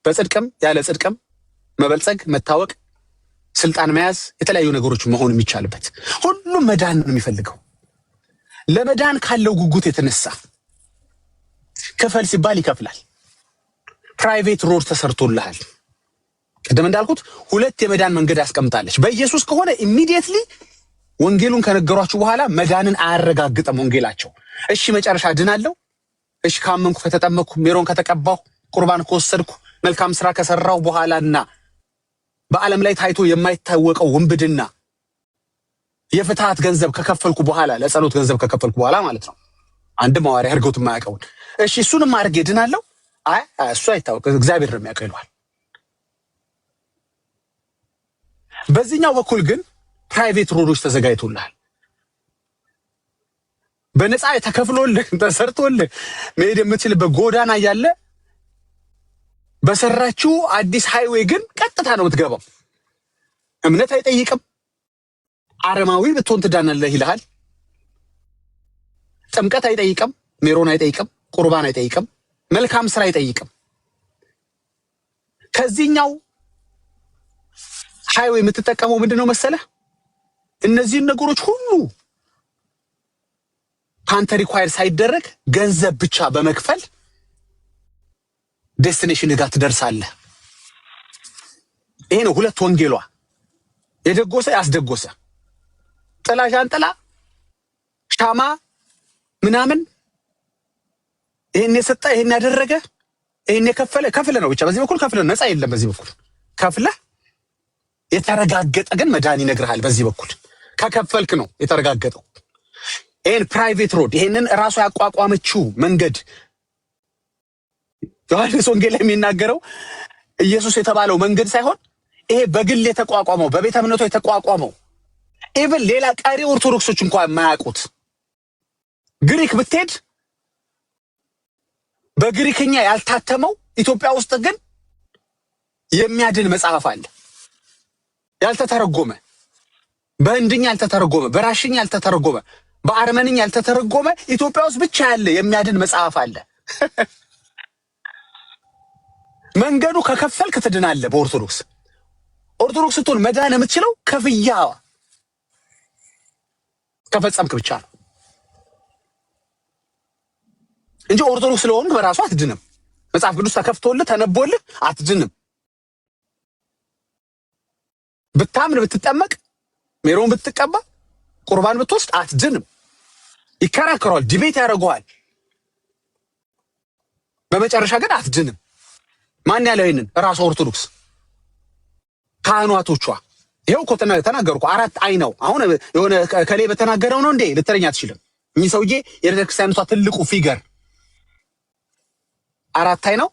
በጽድቅም ያለ ጽድቅም መበልጸግ፣ መታወቅ፣ ስልጣን መያዝ፣ የተለያዩ ነገሮች መሆን የሚቻልበት። ሁሉም መዳን ነው የሚፈልገው። ለመዳን ካለው ጉጉት የተነሳ ክፈል ሲባል ይከፍላል። ፕራይቬት ሮድ ተሰርቶልሃል። ቅድም እንዳልኩት ሁለት የመዳን መንገድ ያስቀምጣለች። በኢየሱስ ከሆነ ኢሚዲየትሊ ወንጌሉን ከነገሯችሁ በኋላ መዳንን አያረጋግጥም ወንጌላቸው። እሺ መጨረሻ ድናለሁ፣ እሺ ካመንኩ፣ ከተጠመኩ፣ ሜሮን ከተቀባሁ፣ ቁርባን ከወሰድኩ፣ መልካም ስራ ከሰራሁ በኋላና በዓለም ላይ ታይቶ የማይታወቀው ውንብድና የፍትሃት ገንዘብ ከከፈልኩ በኋላ ለጸሎት ገንዘብ ከከፈልኩ በኋላ ማለት ነው። አንድ ማዋሪያ አድርገውት የማያውቀውን እሺ እሱንም አድርጌ ድናለሁ። አይ እሱ አይታወቅም፣ እግዚአብሔር ነው የሚያውቀው ይለዋል። በዚህኛው በኩል ግን ፕራይቬት ሮዶች ተዘጋጅቶልሃል። በነፃ ተከፍሎልህ ተሰርቶልህ መሄድ የምትችልበት ጎዳና እያለ በሰራችው አዲስ ሃይዌይ ግን ቀጥታ ነው የምትገባው። እምነት አይጠይቅም። አረማዊ ብትሆን ትዳናለህ ይልሃል። ጥምቀት አይጠይቅም፣ ሜሮን አይጠይቅም፣ ቁርባን አይጠይቅም፣ መልካም ስራ አይጠይቅም። ከዚህኛው ሃይዌይ የምትጠቀመው ምንድነው መሰለህ? እነዚህን ነገሮች ሁሉ ካንተ ሪኳየር ሳይደረግ ገንዘብ ብቻ በመክፈል ዴስቲኔሽን ጋር ትደርሳለህ። ይሄ ነው ሁለት ወንጌሏ። የደጎሰ ያስደጎሰ፣ ጥላ ዣንጥላ፣ ሻማ ምናምን ይሄን የሰጠ ይሄን ያደረገ ይሄን የከፈለ ከፍለ ነው ብቻ። በዚህ በኩል ከፍለ ነፃ የለም። በዚህ በኩል ከፍለ የተረጋገጠ ግን መዳን ይነግርሃል። በዚህ በኩል ከከፈልክ ነው የተረጋገጠው። ይሄን ፕራይቬት ሮድ ይሄንን ራሱ ያቋቋመችው መንገድ ዮሐንስ ወንጌል ላይ የሚናገረው ኢየሱስ የተባለው መንገድ ሳይሆን ይሄ በግል የተቋቋመው በቤተ እምነቱ የተቋቋመው ኢቭን ሌላ ቀሪ ኦርቶዶክሶች እንኳን የማያውቁት ግሪክ ብትሄድ በግሪክኛ ያልታተመው ኢትዮጵያ ውስጥ ግን የሚያድን መጽሐፍ አለ። ያልተተረጎመ፣ በህንድኛ ያልተተረጎመ፣ በራሽኛ ያልተተረጎመ፣ በአርመንኛ ያልተተረጎመ ኢትዮጵያ ውስጥ ብቻ ያለ የሚያድን መጽሐፍ አለ። መንገዱ ከከፈልክ ትድናለህ። በኦርቶዶክስ ኦርቶዶክስ ስትሆን መዳን የምትችለው ከፍያ ከፈጸምክ ብቻ ነው። እንጂ ኦርቶዶክስ ስለሆንክ በራሱ አትድንም። መጽሐፍ ቅዱስ ተከፍቶልህ ተነቦልህ አትድንም። ብታምን ብትጠመቅ ሜሮን ብትቀባ ቁርባን ብትወስድ አትድንም። ይከራከሯል፣ ዲቤት ያደርገዋል። በመጨረሻ ግን አትድንም። ማን ያለው ይሄንን? ራሱ ኦርቶዶክስ ካህናቶቿ። ይሄው እኮ ተናገርኩ። 4 አይ ነው። አሁን የሆነ ከሌ በተናገረው ነው እንዴ ልትረኛ አትችልም። እኚህ ሰውዬ የቤተክርስቲያኒቷ ትልቁ ፊገር 4 አይ ነው።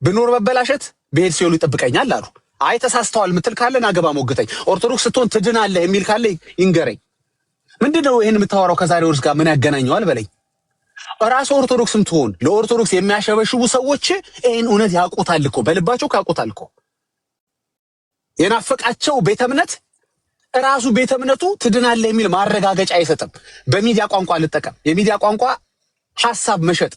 ብኖር መበላሸት ብሄድ ሲሉ ይጠብቀኛል አሉ። አይ ተሳስተዋል ምትል ካለ ናገባ ሞግተኝ። ኦርቶዶክስ ስትሆን ትድናለህ የሚል ካለ ይንገረኝ። ምንድነው ይሄን የምታወራው ከዛሬ ወርስ ጋር ምን ያገናኘዋል በለኝ። ራስ ኦርቶዶክስም ትሆን ለኦርቶዶክስ የሚያሸበሽቡ ሰዎች ይሄን እውነት ያውቁታል እኮ በልባቸው ያውቁታል እኮ። የናፈቃቸው ቤተ እምነት ራሱ ቤተ እምነቱ ትድናለህ የሚል ማረጋገጫ አይሰጥም። በሚዲያ ቋንቋ ልጠቀም። የሚዲያ ቋንቋ ሐሳብ መሸጥ፣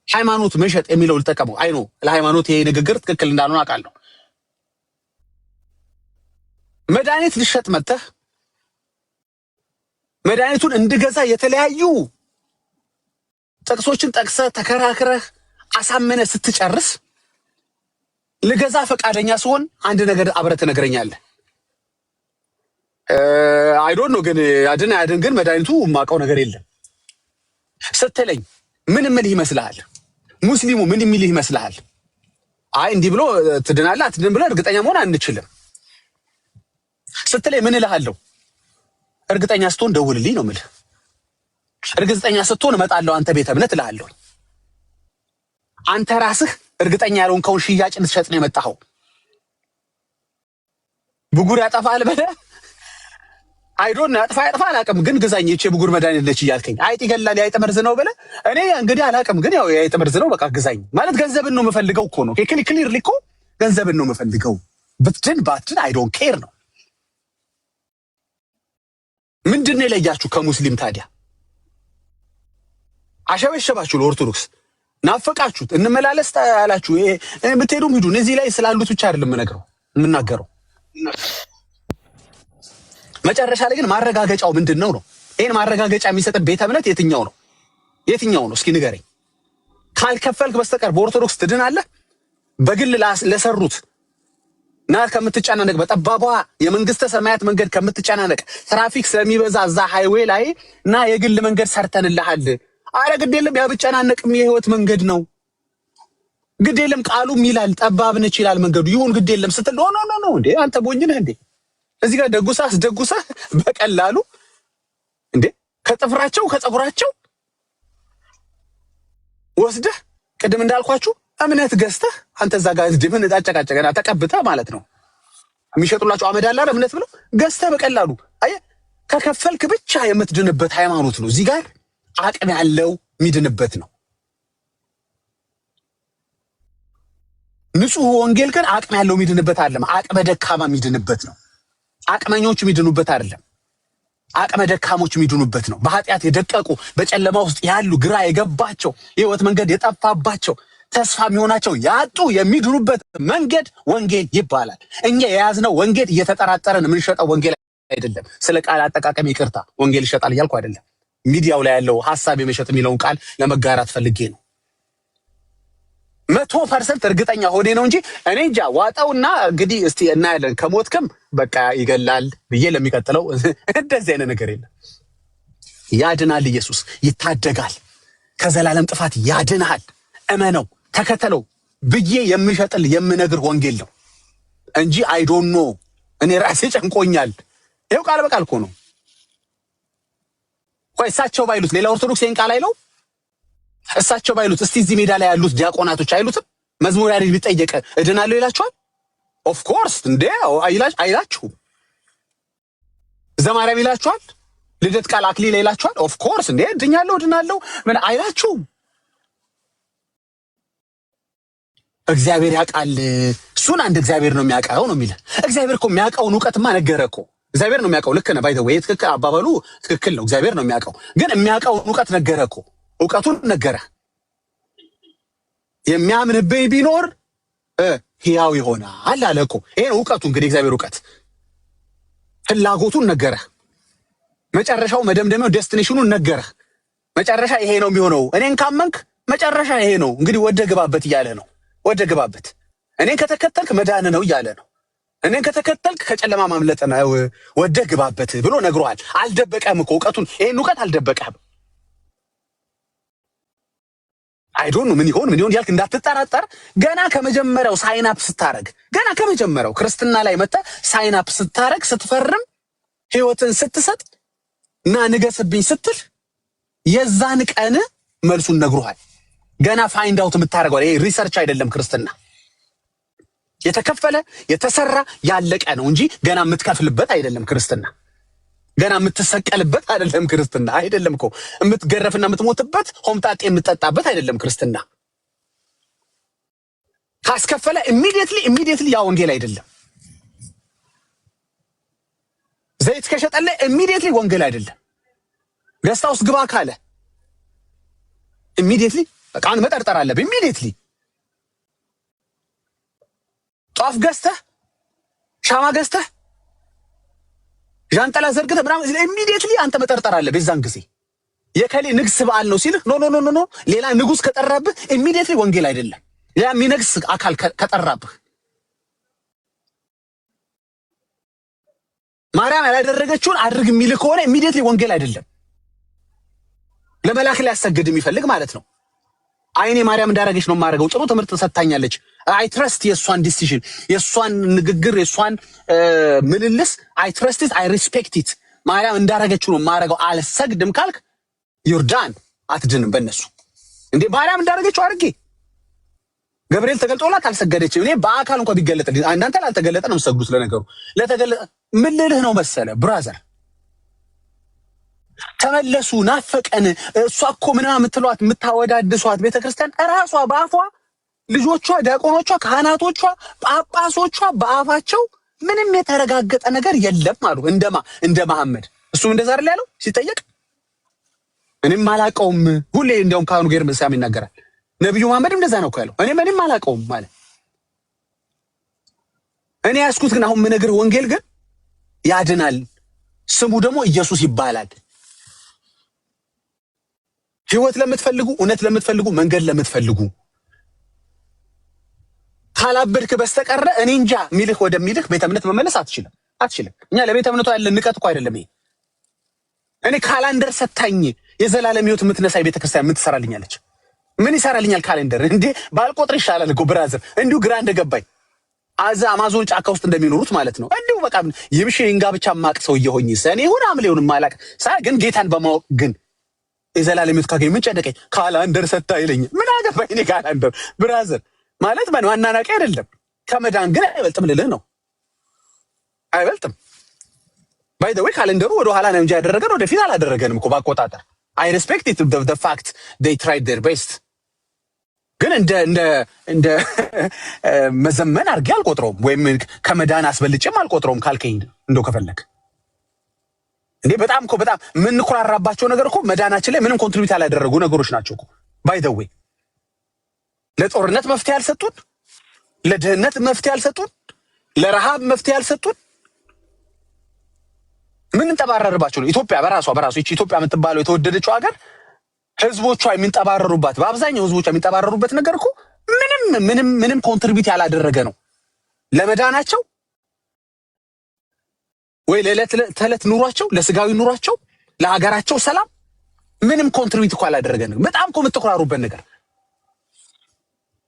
ሃይማኖት መሸጥ የሚለው ልጠቀመው። አይ ነው ለሃይማኖት ይሄ ንግግር ትክክል እንዳልሆነ አውቃለሁ። መድኃኒት ልሸጥ መጥተህ መድኃኒቱን እንድገዛ የተለያዩ ጥቅሶችን ጠቅሰህ ተከራክረህ አሳመነ ስትጨርስ ልገዛ ፈቃደኛ ሲሆን አንድ ነገር አብረህ ትነግረኛለህ። አይ ዶንት ኖ ግን ያድን ግን መድኃኒቱ የማውቀው ነገር የለም ስትለኝ ምን ምልህ ይመስልሃል? ሙስሊሙ ምን የሚልህ ይመስልሃል? አይ እንዲህ ብሎ ትድናለህ አትድን ብለህ እርግጠኛ መሆን አንችልም ስትለኝ ምን እልሃለሁ? እርግጠኛ ስትሆን ደውልልኝ ነው የምልህ። እርግጠኛ ስትሆን እመጣለሁ አንተ ቤተ እምነት እልሃለሁ። አንተ ራስህ እርግጠኛ ያልሆንከውን ሽያጭ ልትሸጥ ነው የመጣኸው። ብጉር ያጠፋል በለህ አይ ዶንት ኖ ያጥፋ አላውቅም፣ ግን ግዛኝ እቺ ብጉር መድኃኒት ነች እያልከኝ አይጥ ይገላል የአይጥ መርዝ ነው በለህ። እኔ እንግዲህ አላውቅም፣ ግን ያው የአይጥ መርዝ ነው በቃ ግዛኝ ማለት ገንዘብን ነው የምፈልገው እኮ ነው። ክሊርሊ እኮ ገንዘብን ነው የምፈልገው። ብትድን ባትድን አይ ዶንት ኬር ነው። ምንድን ነው የለያችሁ ከሙስሊም ታዲያ? አሸበሸባችሁ ለኦርቶዶክስ ናፈቃችሁት። እንመላለስ ታላችሁ የምትሄዱም ሂዱ። እዚህ ላይ ስላሉት ብቻ አይደለም የምናገረው። መጨረሻ ላይ ግን ማረጋገጫው ምንድነው ነው? ይሄን ማረጋገጫ የሚሰጥ ቤተ እምነት የትኛው ነው? የትኛው ነው? እስኪ ንገረኝ። ካልከፈልክ በስተቀር በኦርቶዶክስ ትድናለህ? በግል ለሰሩት ና ከምትጨናነቅ በጠባቧ የመንግስተ ሰማያት መንገድ ከምትጨናነቅ ትራፊክ ስለሚበዛ እዛ ሃይዌይ ላይ ና የግል መንገድ ሰርተንልሃል። አረ ግድ የለም ያብጨናነቅም የህይወት መንገድ ነው። ግድ የለም ቃሉም ይላል ጠባብ ነች ይላል መንገዱ። ይሁን ግድ የለም ስትል ኖ እንዴ አንተ ቦኝ ነህ እንዴ? እዚህ ጋር ደጉሳ በቀላሉ እንዴ ከጥፍራቸው ከጸጉራቸው ወስደህ ቅድም እንዳልኳችሁ እምነት ገዝተህ አንተ እዛ ጋር ድምን አጨቃጨቀና ተቀብተህ ማለት ነው የሚሸጡላችሁ አመድ አለ አይደል? እምነት ብለው ገዝተህ በቀላሉ አየህ ከከፈልክ ብቻ የምትድንበት ሃይማኖት ነው። እዚህ ጋር አቅም ያለው የሚድንበት ነው። ንጹህ ወንጌል ግን አቅም ያለው የሚድንበት አይደለም። አቅመ ደካማ የሚድንበት ነው። አቅመኞች የሚድኑበት አይደለም። አቅመ ደካሞች የሚድኑበት ነው። በኃጢአት የደቀቁ በጨለማ ውስጥ ያሉ ግራ የገባቸው የህይወት መንገድ የጠፋባቸው ተስፋ የሚሆናቸው ያጡ የሚድኑበት መንገድ ወንጌል ይባላል። እኛ የያዝነው ወንጌል እየተጠራጠረን የምንሸጠው ወንጌል አይደለም። ስለ ቃል አጠቃቀም ይቅርታ፣ ወንጌል ይሸጣል እያልኩ አይደለም። ሚዲያው ላይ ያለው ሐሳብ የመሸጥ የሚለውን ቃል ለመጋራት ፈልጌ ነው። 100% እርግጠኛ ሆኔ ነው እንጂ እኔ እንጃ። ዋጣውና እንግዲህ እስቲ እናያለን። ከሞትክም በቃ ይገላል ብዬ ለሚቀጥለው እንደዚህ አይነት ነገር የለም። ያድናል። ኢየሱስ ይታደጋል። ከዘላለም ጥፋት ያድናል። እመነው፣ ተከተለው ብዬ የምሸጥል የምነግር ወንጌል ነው እንጂ አይ ዶንት ኖ እኔ ራሴ ጨንቆኛል። ይሄው ቃል በቃል እኮ ነው። ቆይ እሳቸው ባይሉት ሌላ ኦርቶዶክስ ይሄን ቃል አይለው? እሳቸው ባይሉት እስቲ እዚህ ሜዳ ላይ ያሉት ዲያቆናቶች አይሉትም? መዝሙር ያሬድ ቢጠየቅ እድናለሁ ይላችኋል? ኦፍ ኮርስ እንዴ አይላችሁም? ዘማሪያም ይላችኋል? ልደት ቃል አክሊል ይላችኋል? ኦፍ ኮርስ እንዴ እድናለሁ ምን አይላችሁም? እግዚአብሔር ያውቃል። እሱን አንድ እግዚአብሔር ነው የሚያውቀው ነው የሚለው። እግዚአብሔር እኮ የሚያውቀውን እውቀትማ ነገረ እኮ። እግዚአብሔር ነው የሚያውቀው። ልክ ነህ። ባይ ዘ ዌይ ትክክል፣ አባባሉ ትክክል ነው። እግዚአብሔር ነው የሚያውቀው፣ ግን የሚያውቀውን እውቀት ነገረ እኮ። እውቀቱን ነገረ። የሚያምንብኝ ቢኖር ሕያው ይሆናል አለ እኮ። ይሄ ነው እውቀቱ። እንግዲህ እግዚአብሔር እውቀት ፍላጎቱን ነገረ። መጨረሻው መደምደሚያው ዴስቲኔሽኑን ነገረ። መጨረሻ ይሄ ነው የሚሆነው። እኔን ካመንክ መጨረሻ ይሄ ነው እንግዲህ ወደ ግባበት እያለ ነው። ወደ ግባበት እኔን ከተከተልክ መዳን ነው እያለ ነው። እኔን ከተከተልክ ከጨለማ ማምለጥ ነው፣ ወደ ግባበት ብሎ ነግሮሃል። አልደበቀህም እኮ እውቀቱን፣ ይሄን እውቀት አልደበቀህም። አይዶን ምን ይሆን ያልክ እንዳትጠራጠር ገና ከመጀመሪያው ሳይናፕ ስታረግ፣ ገና ከመጀመሪያው ክርስትና ላይ መጣ ሳይናፕ ስታረግ፣ ስትፈርም፣ ህይወትን ስትሰጥ እና ንገስብኝ ስትል የዛን ቀን መልሱን ነግሮሃል። ገና ፋይንድ አውት የምታረገው ይሄ ሪሰርች አይደለም። ክርስትና የተከፈለ የተሰራ ያለቀ ነው እንጂ ገና የምትከፍልበት አይደለም። ክርስትና ገና የምትሰቀልበት አይደለም። ክርስትና አይደለም እኮ የምትገረፍና የምትሞትበት ሆምጣጤ የምትጠጣበት አይደለም። ክርስትና ካስከፈለ ኢሚዲየትሊ ያ ወንጌል አይደለም። ዘይት ከሸጠለ ኢሚዲየትሊ ወንጌል አይደለም። ገስታ ውስጥ ግባ ካለ ኢሚዲየትሊ በቃን መጠርጠር አለብህ። ኢሚዲየትሊ ጧፍ ገዝተህ ሻማ ገዝተህ ዣንጥላ ዘርግተህ ምናምን ኢሚዲየትሊ አንተ መጠርጠር አለብህ። የዛን ጊዜ የከሌ ንግስ በዓል ነው ሲልህ ኖ ሌላ ንጉስ ከጠራብህ ኢሚዲየትሊ ወንጌል አይደለም። ሌላ የሚነግስ አካል ከጠራብህ ማርያም ያላደረገችውን አድርግ የሚልህ ከሆነ ኢሚዲየትሊ ወንጌል አይደለም። ለመላክ ሊያሰግድ የሚፈልግ ማለት ነው። አይኔ ማርያም እንዳረገች ነው የማደርገው፣ ጥሩ ትምህርት ሰጥታኛለች፣ አይ ትረስት የእሷን ዲሲዥን፣ የእሷን ንግግር፣ የእሷን ምልልስ አይ ትረስት ኢት፣ አይ ሪስፔክት ኢት፣ ማርያም እንዳረገችው ነው የማደርገው፣ አልሰግድም ካልክ ዮርዳን አትድንም በእነሱ። እንዴ ማርያም እንዳረገችው አድርጌ ገብርኤል ተገልጦላት አልሰገደችም። እኔ በአካል እንኳን ቢገለጥ እናንተ ላልተገለጠ ነው የምትሰግዱት። ለነገሩ ለተገለጠ ምን ልልህ ነው መሰለ ብራዘር፣ ተመለሱ ናፈቀን። እሷ እኮ ምናምን የምትሏት የምታወዳድሷት ቤተክርስቲያን እራሷ በአፏ ልጆቿ፣ ዲያቆኖቿ፣ ካህናቶቿ፣ ጳጳሶቿ በአፋቸው ምንም የተረጋገጠ ነገር የለም አሉ። እንደ መሐመድ እሱም እንደዛ አይደል ያለው ሲጠየቅ፣ እኔም አላቀውም ሁሌ እንዲያውም ካህኑ ጌር መሳም ይናገራል። ነብዩ መሐመድም እንደዛ ነው እኮ ያለው። እኔ ምንም አላቀውም ማለት እኔ ያስኩት ግን አሁን ምነግርህ ወንጌል ግን ያድናል። ስሙ ደግሞ ኢየሱስ ይባላል። ህይወት ለምትፈልጉ፣ እውነት ለምትፈልጉ፣ መንገድ ለምትፈልጉ ካላበድክ በስተቀረ እኔ እንጃ ሚልህ ወደሚልህ ቤተ እምነት መመለስ አትችልም። እኛ ለቤተ እምነቱ ያለን ንቀት እኮ አይደለም ይሄ። እኔ ካላንደር ሰታኝ የዘላለም ህይወት የምትነሳይ ቤተክርስቲያን ምን ትሰራልኛለች? ምን ይሰራልኛል ካሌንደር? እንዴ ባልቆጥር ይሻላል እኮ ብራዘር። እንዲሁ ግራ እንደገባኝ አዛ አማዞን ጫካ ውስጥ እንደሚኖሩት ማለት ነው። እንዲሁ በቃ ይምሽ እንጋ ብቻ ማቅ ሰው እየሆኝ ሰኔ ሁን አምሌውን ማላቅ ሳይ ግን ጌታን በማወቅ ግን የዘላለም ህይወት ካገኝ ምን ጨነቀኝ? ካላንደር ሰታ ይለኛል። ምን አገባኝ እኔ ካላንደር ብራዘር ማለት ማናናቂ አይደለም። ከመዳን ግን አይበልጥም ልልህ ነው። አይበልጥም። ባይ ዘ ወይ ካሌንደሩ ወደ ኋላ ነው እንጂ ያደረገን ወደፊት አላደረገንም እኮ ባቆጣጠር። አይ ሪስፔክት ኢት ዘ ፋክት ዴይ ትራይድ ዴር ቤስት። ግን እንደ መዘመን አድርጌ አልቆጥረውም፣ ወይም ከመዳን አስበልጬም አልቆጥረውም ካልከኝ እንደው ከፈለግ እንዴ በጣም የምንኮራራባቸው ነገር እኮ መዳናችን ላይ ምንም ኮንትሪቢዩት ያላደረጉ ነገሮች ናቸው እኮ ባይ ዘ ወይ። ለጦርነት መፍትሄ ያልሰጡን፣ ለድህነት መፍትሄ ያልሰጡን፣ ለረሃብ መፍትሄ ያልሰጡን ምን እንጠባረርባቸው ነው? ኢትዮጵያ በራሷ እቺ ኢትዮጵያ የምትባለው የተወደደችው ሀገር ህዝቦቿ የሚንጠባረሩባት፣ በአብዛኛው ህዝቦቿ የሚንጠባረሩበት ነገር እኮ ምንም ኮንትሪቢዩት ያላደረገ ነው ለመዳናቸው ወይ ለዕለት ተዕለት ኑሯቸው፣ ለስጋዊ ኑሯቸው፣ ለሀገራቸው ሰላም ምንም ኮንትሪቢዩት እኮ ያላደረገ ነው። በጣም እኮ የምትኮራሩበት ነገር።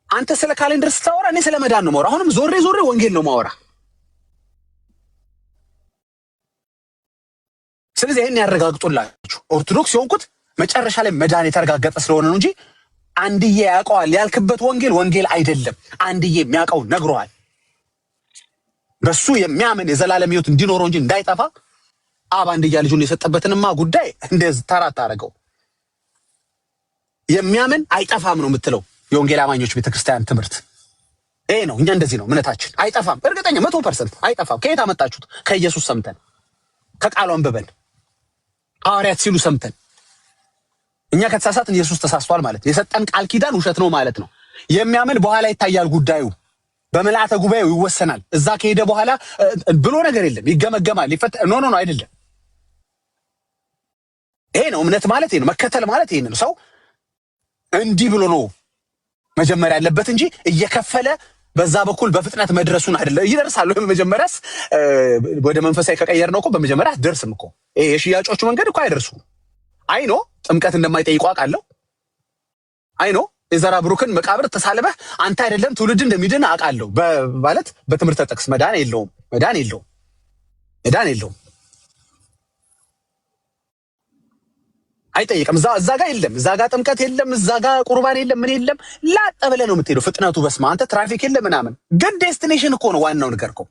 አንተ ስለ ካሌንደር ስታወራ እኔ ስለ መዳን ነው ማወራ። አሁንም ዞሬ ወንጌል ነው ማወራ። ስለዚህ ይሄን ያረጋግጡላችሁ። ኦርቶዶክስ የሆንኩት መጨረሻ ላይ መዳን የተረጋገጠ ስለሆነ ነው እንጂ አንድዬ ያውቀዋል ያልክበት ወንጌል አይደለም። አንድዬ የሚያውቀው ነግሮሃል። በሱ የሚያምን የዘላለም ህይወት እንዲኖረው እንጂ እንዳይጠፋ አብ አንድያ ልጁን የሰጠበትንማ ጉዳይ እንደዚህ ተራ ታረገው። የሚያምን አይጠፋም ነው የምትለው የወንጌል አማኞች ቤተክርስቲያን ትምህርት ይሄ ነው። እኛ እንደዚህ ነው እምነታችን። አይጠፋም፣ እርግጠኛ 100% አይጠፋም። ከየት አመጣችሁት? ከኢየሱስ ሰምተን፣ ከቃሉ አንብበን፣ ሐዋርያት ሲሉ ሰምተን። እኛ ከተሳሳትን ኢየሱስ ተሳስቷል ማለት ነው። የሰጠን ቃል ኪዳን ውሸት ነው ማለት ነው። የሚያምን በኋላ ይታያል ጉዳዩ፣ በመላእክተ ጉባኤው ይወሰናል። እዛ ከሄደ በኋላ ብሎ ነገር የለም፣ ይገመገማል፣ ኖ አይደለም። ይሄ ነው እምነት ማለት፣ ይሄ ነው መከተል ማለት። ይሄን ነው ሰው እንዲህ ብሎ ነው መጀመሪያ ያለበት እንጂ እየከፈለ በዛ በኩል በፍጥነት መድረሱን አይደለም። ይደርሳል። በመጀመሪያስ ወደ መንፈሳዊ ከቀየር ነው እኮ በመጀመሪያ አትደርስም እኮ። ይሄ የሽያጮቹ መንገድ እኮ አይደርሱም። አይኖ ጥምቀት እንደማይጠይቁ አውቃለሁ። አይኖ የዘራ ብሩክን መቃብር ተሳልበህ አንተ አይደለም ትውልድ እንደሚድን አውቃለሁ። ማለት በትምህርት ጥቅስ መዳን የለውም። አይጠይቅም። እዛ ጋር የለም፣ እዛ ጋር ጥምቀት የለም፣ እዛ ጋር ቁርባን የለም፣ ምን የለም። ላጥ ብለህ ነው የምትሄደው። ፍጥነቱ በስመ አብ አንተ ትራፊክ የለም ምናምን። ግን ዴስቲኔሽን እኮ ነው ዋናው ነገር እኮ።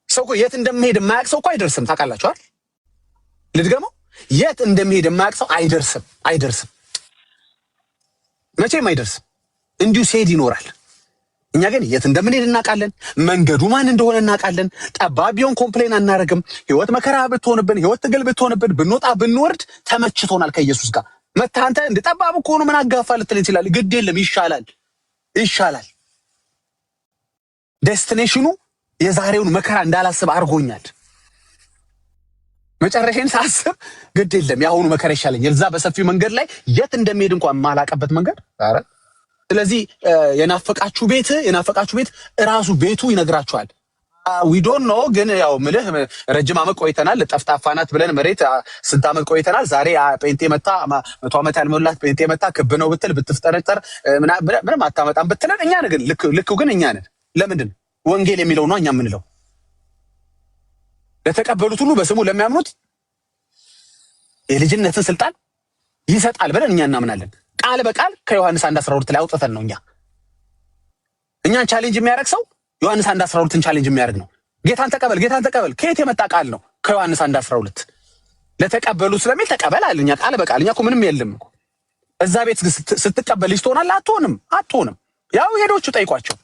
ሰው እኮ የት እንደሚሄድ የማያውቅ ሰው እኮ አይደርስም። ታውቃላችሁ አይደል? ልድገመው፣ የት እንደሚሄድ የማያውቅ ሰው አይደርስም፣ መቼም አይደርስም። እንዲሁ ሲሄድ ይኖራል። እኛ ግን የት እንደምንሄድ እናውቃለን። መንገዱ ማን እንደሆነ እናውቃለን። ጠባብ ቢሆን ኮምፕሌን አናደርግም። ህይወት መከራ ብትሆንብን፣ ህይወት ትግል ብትሆንብን፣ ብንወጣ ብንወርድ ተመችቶናል ከኢየሱስ ጋር። መታንተ እንደ ጠባብ እኮ ነው ምን አጋፋ ልትል ይችላል። ግድ የለም ይሻላል። ዴስቲኔሽኑ የዛሬውን መከራ እንዳላስብ አድርጎኛል። መጨረሻን ሳስብ ግድ የለም የአሁኑ መከራ ይሻለኛል። እዛ በሰፊው መንገድ ላይ የት እንደሚሄድ እንኳን ማላቀበት መንገድ አረ ስለዚህ የናፈቃችሁ ቤት እራሱ ቤቱ ይነግራችኋል። ዊ ዶንት ኖ ግን ያው ምልህ ረጅም ዓመት ቆይተናል። ጠፍጣፋናት ብለን መሬት ስንት ዓመት ቆይተናል። ዛሬ ጴንጤ መታ 100 ዓመት ያልሞላት ጴንጤ መታ ክብ ነው ብትል ብትፍጠረጠር ምንም አታመጣም ብትለን እኛ ነን። ግን ልኩ ግን እኛ ነን። ለምንድን ወንጌል የሚለው ነው እኛ የምንለው። ለተቀበሉት ሁሉ በስሙ ለሚያምኑት የልጅነትን ስልጣን ይሰጣል ብለን እኛ እናምናለን። ቃል በቃል ከዮሐንስ 1:12 ላይ አውጥተን ነው እኛን ቻሌንጅ የሚያደርግ ሰው ዮሐንስ 1:12ን ቻሌንጅ የሚያደርግ ነው። ጌታን ተቀበል ከየት የመጣ ቃል ነው? ከዮሐንስ 1:12 ለተቀበሉ ስለሚል ተቀበል አለኛ ቃል በቃል። እኛ እኮ ምንም የለም እኮ እዛ ቤት ስትቀበል ልጅ ትሆናለህ? አትሆንም። ያው ሄዶቹ ጠይቋቸው።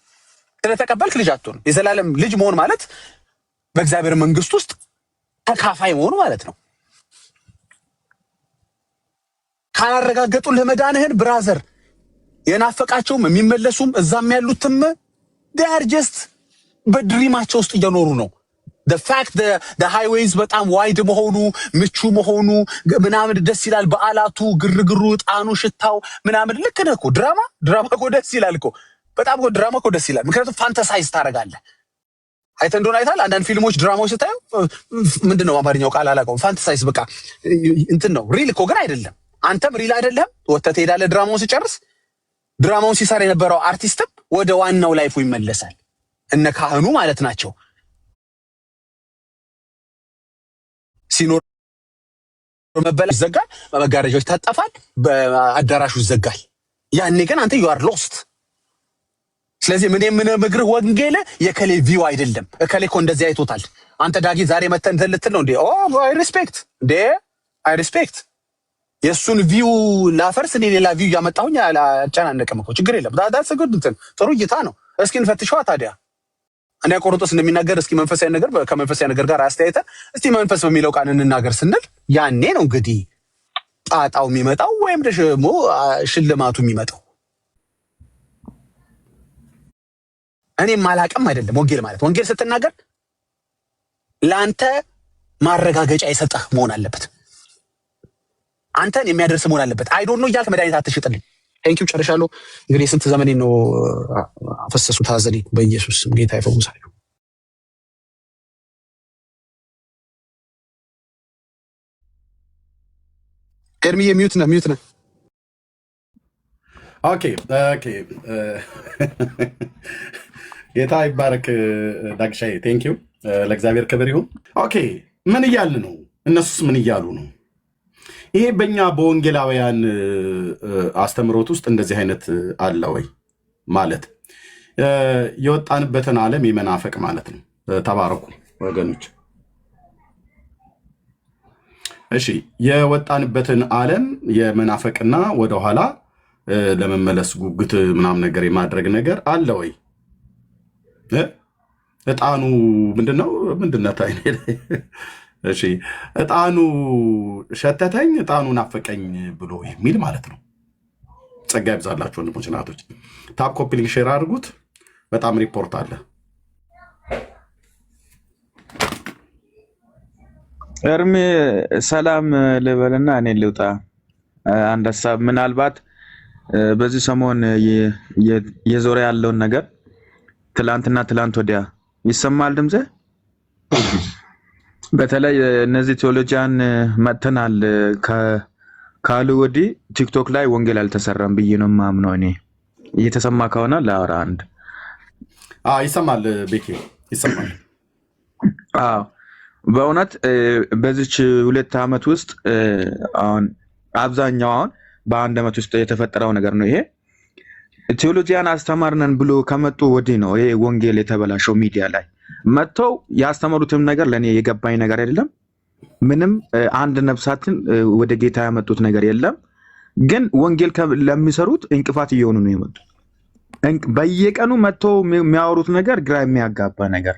ስለተቀበልክ ልጅ አትሆንም። የዘላለም ልጅ መሆን ማለት በእግዚአብሔር መንግስት ውስጥ ተካፋይ መሆን ማለት ነው። ካላረጋገጡልህ መዳንህን ብራዘር የናፈቃቸውም የሚመለሱም እዛም ያሉትም they are just በድሪማቸው ውስጥ እየኖሩ ነው። the fact the highways በጣም ዋይድ መሆኑ ምቹ መሆኑ ምናምን ደስ ይላል። በዓላቱ፣ ግርግሩ፣ ጣኑ፣ ሽታው ምናምን ልክ ነህ እኮ ድራማ እኮ ደስ ይላል እኮ በጣም እኮ ድራማ እኮ ደስ ይላል። ምክንያቱም ፋንታሳይዝ ታደርጋለህ። አይተህ እንደሆነ አይተሃል። አንዳንድ ፊልሞች ድራማዎች ስታዩ ምንድነው አማርኛው ቃል አላውቀውም። ፋንታሳይዝ በቃ እንትን ነው። ሪል እኮ ግን አይደለም። አንተም ሪል አይደለም። ወጥተህ ትሄዳለህ። ድራማውን ሲጨርስ ድራማውን ሲሰራ የነበረው አርቲስትም ወደ ዋናው ላይፉ ይመለሳል። እነ ካህኑ ማለት ናቸው። ሲኖር መበላ ይዘጋል፣ መጋረጃዎች ይታጠፋል፣ በአዳራሹ ይዘጋል። ያኔ ግን አንተ you are lost። ስለዚህ ምን ምክርህ ወንጌል የከሌ ቪው አይደለም። እከሌ እኮ እንደዚህ አይቶታል። አንተ ዳጊ ዛሬ መተህ እንትን ልትል ነው እንዴ? አይ ሪስፔክት የሱን ቪው ላፈርስ እኔ ሌላ ቪው ያመጣሁኝ አልጨናነቅም እኮ ችግር የለም። ዳትስ ጉድ እንትን ጥሩ እይታ ነው። እስኪ እንፈትሸዋ ታዲያ። አንደኛ ቆሮንቶስ እንደሚናገር እስኪ መንፈሳዊ ነገር ከመንፈሳዊ ነገር ጋር አስተያየተን እስቲ መንፈስ በሚለው ቃል እንናገር ስንል ያኔ ነው እንግዲህ ጣጣው የሚመጣው ወይም ደግሞ ሽልማቱ የሚመጣው። እኔም አላቅም አይደለም ወንጌል ማለት። ወንጌል ስትናገር ለአንተ ማረጋገጫ የሰጠህ መሆን አለበት። አንተን የሚያደርስ መሆን አለበት። አይ ዶንት ኖ እያልክ መድኃኒት አትሽጥልኝ። ቴንኪው ጨርሻለሁ። እንግዲህ ስንት ዘመኔ ነው አፈሰሱ ታዘኔ። በኢየሱስ ስም ጌታ ይፈውሳችሁ። ኤርሚዬ ሚዩት ነህ። ኦኬ ጌታ ይባረክ። ዳግሻዬ ቴንኪው። ለእግዚአብሔር ክብር ይሁን። ኦኬ ምን እያልን ነው? እነሱስ ምን እያሉ ነው? ይሄ በእኛ በወንጌላውያን አስተምሮት ውስጥ እንደዚህ አይነት አለ ወይ? ማለት የወጣንበትን ዓለም የመናፈቅ ማለት ነው። ተባረኩ ወገኖች። እሺ የወጣንበትን ዓለም የመናፈቅና ወደኋላ ለመመለስ ጉጉት ምናምን ነገር የማድረግ ነገር አለ ወይ? እጣኑ ምንድነው? እሺ እጣኑ ሸተተኝ እጣኑ ናፈቀኝ ብሎ የሚል ማለት ነው። ጸጋ ይብዛላችሁ ወንድሞች እናቶች። ታፕ ኮፒ ሊንክ ሼር አድርጉት። በጣም ሪፖርት አለ። እርሜ ሰላም ልበልና እኔ ልውጣ። አንድ ሀሳብ ምናልባት በዚህ ሰሞን የዞረ ያለውን ነገር ትላንትና ትላንት ወዲያ ይሰማል ድምጼ። በተለይ እነዚህ ቴዎሎጂያን መጥተናል ካሉ ወዲህ ቲክቶክ ላይ ወንጌል አልተሰራም ብዬ ነው የማምነው እኔ። እየተሰማ ከሆነ ለአውራ አንድ ይሰማል፣ ቤኪ ይሰማል። በእውነት በዚች 2 ዓመት ውስጥ አሁን አብዛኛው አሁን በአንድ ዓመት ውስጥ የተፈጠረው ነገር ነው። ይሄ ቴዎሎጂያን አስተማርነን ብሎ ከመጡ ወዲህ ነው ይሄ ወንጌል የተበላሸው። ሚዲያ ላይ መጥተው ያስተማሩትም ነገር ለእኔ የገባኝ ነገር አይደለም። ምንም አንድ ነፍሳትን ወደ ጌታ ያመጡት ነገር የለም። ግን ወንጌል ለሚሰሩት እንቅፋት እየሆኑ ነው የመጡት። በየቀኑ መጥተው የሚያወሩት ነገር ግራ የሚያጋባ ነገር።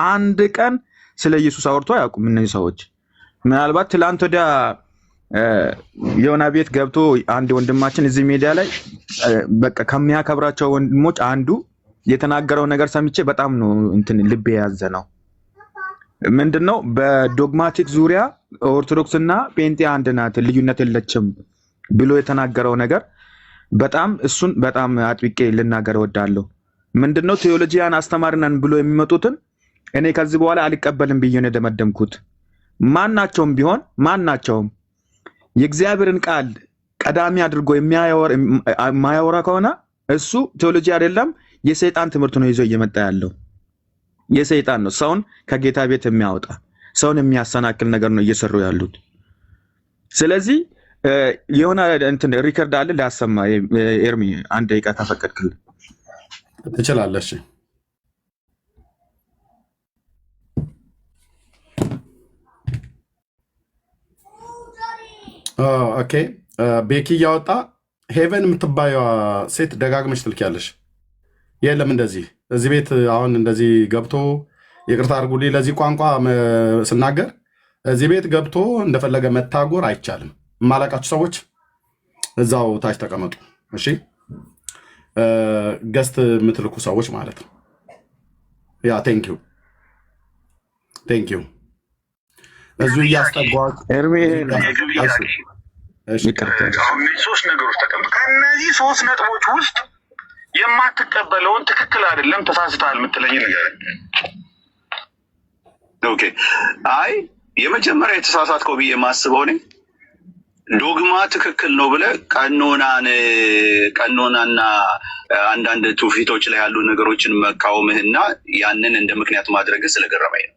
አንድ ቀን ስለ ኢየሱስ አውርቶ አያውቁም እነዚህ ሰዎች። ምናልባት ትላንት ወዲያ የሆነ ቤት ገብቶ አንድ ወንድማችን እዚህ ሚዲያ ላይ በቃ ከሚያከብራቸው ወንድሞች አንዱ የተናገረው ነገር ሰምቼ በጣም ነው እንትን ልቤ ያዘ ነው። ምንድነው? በዶግማቲክ ዙሪያ ኦርቶዶክስና ጴንጤ አንድ ናት፣ ልዩነት የለችም ብሎ የተናገረው ነገር በጣም እሱን በጣም አጥብቄ ልናገር እወዳለሁ። ምንድነው? ቴዎሎጂያን አስተማርነን ብሎ የሚመጡትን እኔ ከዚህ በኋላ አልቀበልም ብዬ ነው የደመደምኩት። ማናቸውም ቢሆን ማናቸውም የእግዚአብሔርን ቃል ቀዳሚ አድርጎ የማያወራ ከሆነ እሱ ቴዎሎጂ አይደለም፣ የሰይጣን ትምህርት ነው ይዞ እየመጣ ያለው። የሰይጣን ነው፣ ሰውን ከጌታ ቤት የሚያወጣ ሰውን የሚያሰናክል ነገር ነው እየሰሩ ያሉት። ስለዚህ የሆነ እንትን ሪከርድ አለ ሊያሰማ ኤርሚ፣ 1 ደቂቃ ከፈቀድክልኝ ትችላለሽ። ኦኬ ቤኪ እያወጣ ሄቨን የምትባየዋ ሴት ደጋግመሽ ትልኪያለሽ። የለም እንደዚህ እዚህ ቤት አሁን እንደዚህ ገብቶ ይቅርታ አድርጉልኝ ለዚህ ቋንቋ ስናገር እዚህ ቤት ገብቶ እንደፈለገ መታጎር አይቻልም። የማላቃችሁ ሰዎች እዛው ታች ተቀመጡ እሺ። ገስት የምትልኩ ሰዎች ማለት ነው። ያ ቴንኪዩ እዚሁ እያስጠጓት ኤርሚ ሶስት ነገሮች ተቀምጠ ከእነዚህ 3 ነጥቦች ውስጥ የማትቀበለውን ትክክል አይደለም ተሳስተሃል የምትለኝ ነገር። ኦኬ አይ የመጀመሪያ የተሳሳትከው ብዬ የማስበው እኔ ዶግማ ትክክል ነው ብለህ ቀኖናና አንዳንድ ትውፊቶች ላይ ያሉ ነገሮችን መቃወምህና ያንን እንደ ምክንያት ማድረግ ስለገረመኝ ነው።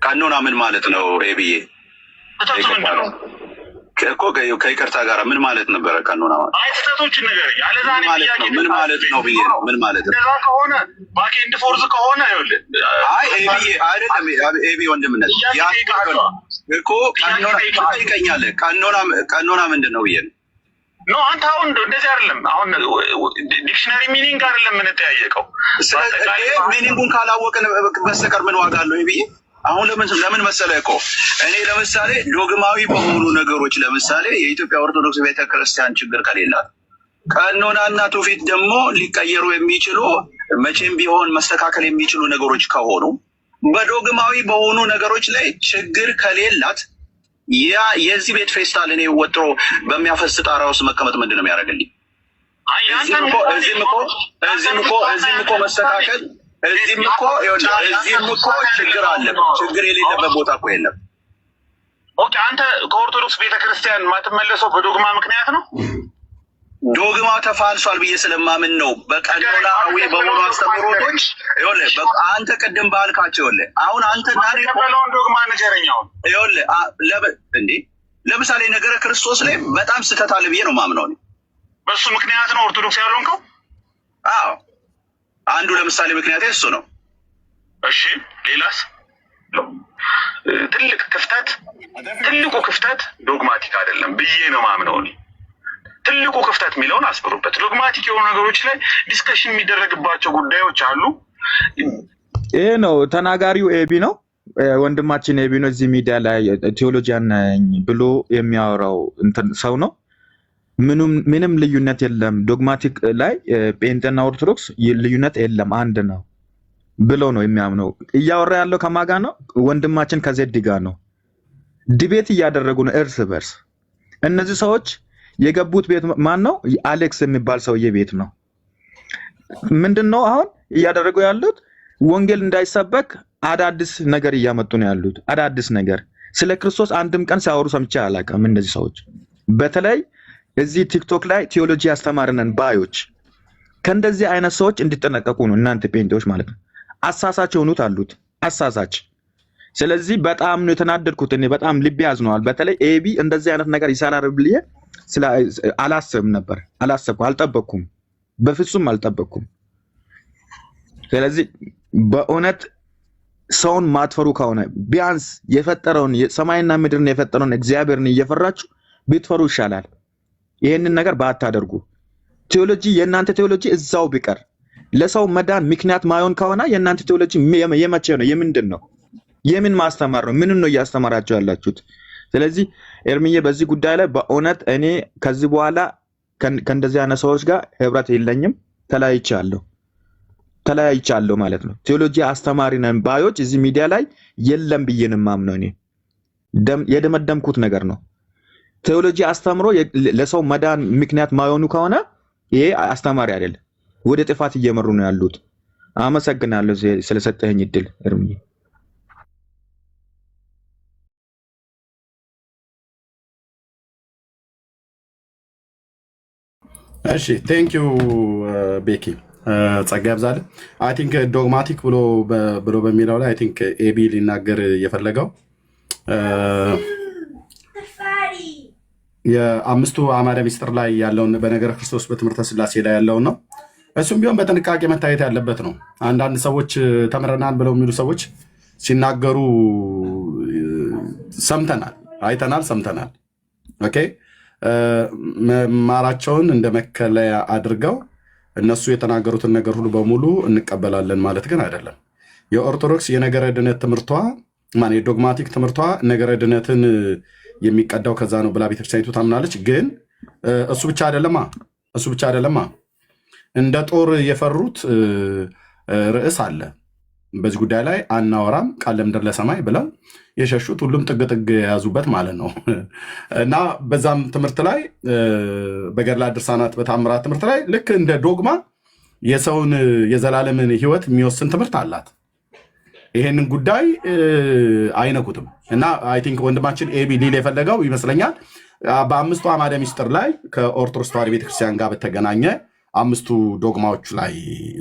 ቀኖና ምን ማለት ነው ብዬ እኮ ከይቅርታ ጋር ምን ማለት ነበረ? ቀኖና ማለት አይተቶችን ነገር ምን ማለት ነው ብዬ ነው። ምን ማለት ነው ከሆነ ባኬንድ ፎርስ ከሆነ ይኸውልህ፣ አይ አይደለም ኤቢ ወንድምነት ያ እኮ ቀኖና ይቀኛል። ቀኖና ምንድን ነው ብዬ ነው። ኖ አንተ አሁን እንደዚህ አይደለም። አሁን ዲክሽነሪ ሚኒንግ አይደለም የምንጠያየቀው። ስለዚህ ሚኒንጉን ካላወቅን በስተቀር ምን ዋጋ አለው ብዬ አሁን ለምን መሰለህ እኮ እኔ ለምሳሌ ዶግማዊ በሆኑ ነገሮች ለምሳሌ የኢትዮጵያ ኦርቶዶክስ ቤተክርስቲያን ችግር ከሌላት ቀኖናና ትውፊት ደግሞ ሊቀየሩ የሚችሉ መቼም ቢሆን መስተካከል የሚችሉ ነገሮች ከሆኑ በዶግማዊ በሆኑ ነገሮች ላይ ችግር ከሌላት ያ የዚህ ቤት ፌስታል እኔ ወጥሮ በሚያፈስ ጣራ ውስጥ መቀመጥ ምንድን ነው የሚያደርግልኝ? እዚህም እኮ መስተካከል እዚህም እኮ ችግር አለ። ችግር የሌለበት ቦታ እኮ የለም። ኦኬ አንተ ከኦርቶዶክስ ቤተክርስቲያን የማትመለሰው በዶግማ ምክንያት ነው? ዶግማው ተፋልሷል ብዬ ስለማምን ነው። በቀኖናዊ በሆኑ አስተምህሮቶች ይኸውልህ፣ አንተ ቅድም ባልካቸው ይኸውልህ፣ አሁን አንተ ናሪበለውን ዶግማ ንገረኛው ይኸውልህ፣ እንዴ ለምሳሌ ነገረ ክርስቶስ ላይ በጣም ስህተት አለ ብዬ ነው ማምነው። በሱ ምክንያት ነው ኦርቶዶክስ ያልሆንከው? አዎ አንዱ ለምሳሌ ምክንያት እሱ ነው። እሺ ሌላስ? ትልቁ ክፍተት ዶግማቲክ አይደለም ብዬ ነው ማምነው። ትልቁ ክፍተት የሚለውን አስብሩበት። ዶግማቲክ የሆኑ ነገሮች ላይ ዲስከሽን የሚደረግባቸው ጉዳዮች አሉ። ይሄ ነው ተናጋሪው ኤቢ ነው፣ ወንድማችን ኤቢ ነው። እዚህ ሚዲያ ላይ ቴዎሎጂያን ነኝ ብሎ የሚያወራው ሰው ነው። ምንም ልዩነት የለም። ዶግማቲክ ላይ ጴንጤና ኦርቶዶክስ ልዩነት የለም፣ አንድ ነው ብሎ ነው የሚያምነው። እያወራ ያለው ከማጋ ነው? ወንድማችን ከዜድ ጋር ነው። ዲቤት እያደረጉ ነው እርስ በርስ። እነዚህ ሰዎች የገቡት ቤት ማን ነው? አሌክስ የሚባል ሰውዬ ቤት ነው። ምንድነው አሁን እያደረጉ ያሉት? ወንጌል እንዳይሰበክ አዳዲስ ነገር እያመጡ ነው ያሉት። አዳዲስ ነገር ስለ ክርስቶስ አንድም ቀን ሲያወሩ ሰምቼ አላውቅም። እነዚህ ሰዎች በተለይ እዚህ ቲክቶክ ላይ ቴዎሎጂ ያስተማርነን ባዮች ከእንደዚህ አይነት ሰዎች እንዲጠነቀቁ ነው እናንተ ጴንጤዎች ማለት ነው። አሳሳች የሆኑት አሉት አሳሳች። ስለዚህ በጣም ነው የተናደድኩት። እኔ በጣም ልቤ ያዝነዋል። በተለይ ኤቢ እንደዚህ አይነት ነገር ይሰራል ብዬ አላሰብም ነበር። አልጠበቅኩም፣ በፍጹም አልጠበቅኩም። ስለዚህ በእውነት ሰውን ማትፈሩ ከሆነ ቢያንስ የፈጠረውን ሰማይና ምድርን የፈጠረውን እግዚአብሔርን እየፈራችሁ ብትፈሩ ይሻላል። ይሄንን ነገር ባታደርጉ። ቴዎሎጂ የእናንተ ቴዎሎጂ እዛው ቢቀር ለሰው መዳን ምክንያት ማይሆን ከሆነ የእናንተ ቴዎሎጂ የመቼ ነው? የምንድን ነው? የምን ማስተማር ነው? ምን ነው እያስተማራችሁ ያላችሁት? ስለዚህ ኤርሚዬ በዚህ ጉዳይ ላይ በእውነት እኔ ከዚህ በኋላ ከእንደዚህ አይነት ሰዎች ጋር ህብረት የለኝም። ተለያይቻለሁ ማለት ነው። ቴዎሎጂ አስተማሪ ነን ባዮች እዚህ ሚዲያ ላይ የለም ብዬን ማምነው እኔ የደመደምኩት ነገር ነው። ቴዎሎጂ አስተምሮ ለሰው መዳን ምክንያት ማይሆኑ ከሆነ ይሄ አስተማሪ አይደለም። ወደ ጥፋት እየመሩ ነው ያሉት። አመሰግናለሁ ስለሰጠኸኝ እድል እርምዬ። እሺ ቴንክ ዩ ቤኪ ጸጋ ያብዛልህ። አይ ቲንክ ዶግማቲክ ብሎ በሚለው ላይ አይ ቲንክ ኤቢ ሊናገር የፈለገው የአምስቱ አዕማደ ምስጢር ላይ ያለውን በነገረ ክርስቶስ በትምህርተ ሥላሴ ላይ ያለውን ነው። እሱም ቢሆን በጥንቃቄ መታየት ያለበት ነው። አንዳንድ ሰዎች ተምረናል ብለው የሚሉ ሰዎች ሲናገሩ ሰምተናል፣ አይተናል፣ ሰምተናል። ኦኬ መማራቸውን እንደ መከለያ አድርገው እነሱ የተናገሩትን ነገር ሁሉ በሙሉ እንቀበላለን ማለት ግን አይደለም። የኦርቶዶክስ የነገረ ድነት ትምህርቷ የዶግማቲክ ትምህርቷ ነገረ ድነትን የሚቀዳው ከዛ ነው ብላ ቤተክርስቲያኒቱ ታምናለች። ግን እሱ ብቻ አይደለማ። እንደ ጦር የፈሩት ርዕስ አለ። በዚህ ጉዳይ ላይ አናወራም ቃል ለምድር ለሰማይ ብለው የሸሹት ሁሉም ጥግ ጥግ የያዙበት ማለት ነው። እና በዛም ትምህርት ላይ በገድላት ድርሳናት በታምራት ትምህርት ላይ ልክ እንደ ዶግማ የሰውን የዘላለምን ሕይወት የሚወስን ትምህርት አላት። ይሄንን ጉዳይ አይነኩትም። እና አይ ቲንክ ወንድማችን ኤቢ ሊል የፈለገው ይመስለኛል በአምስቱ አዕማደ ምስጢር ላይ ከኦርቶዶክስ ተዋሕዶ ቤተክርስቲያን ጋር በተገናኘ አምስቱ ዶግማዎች ላይ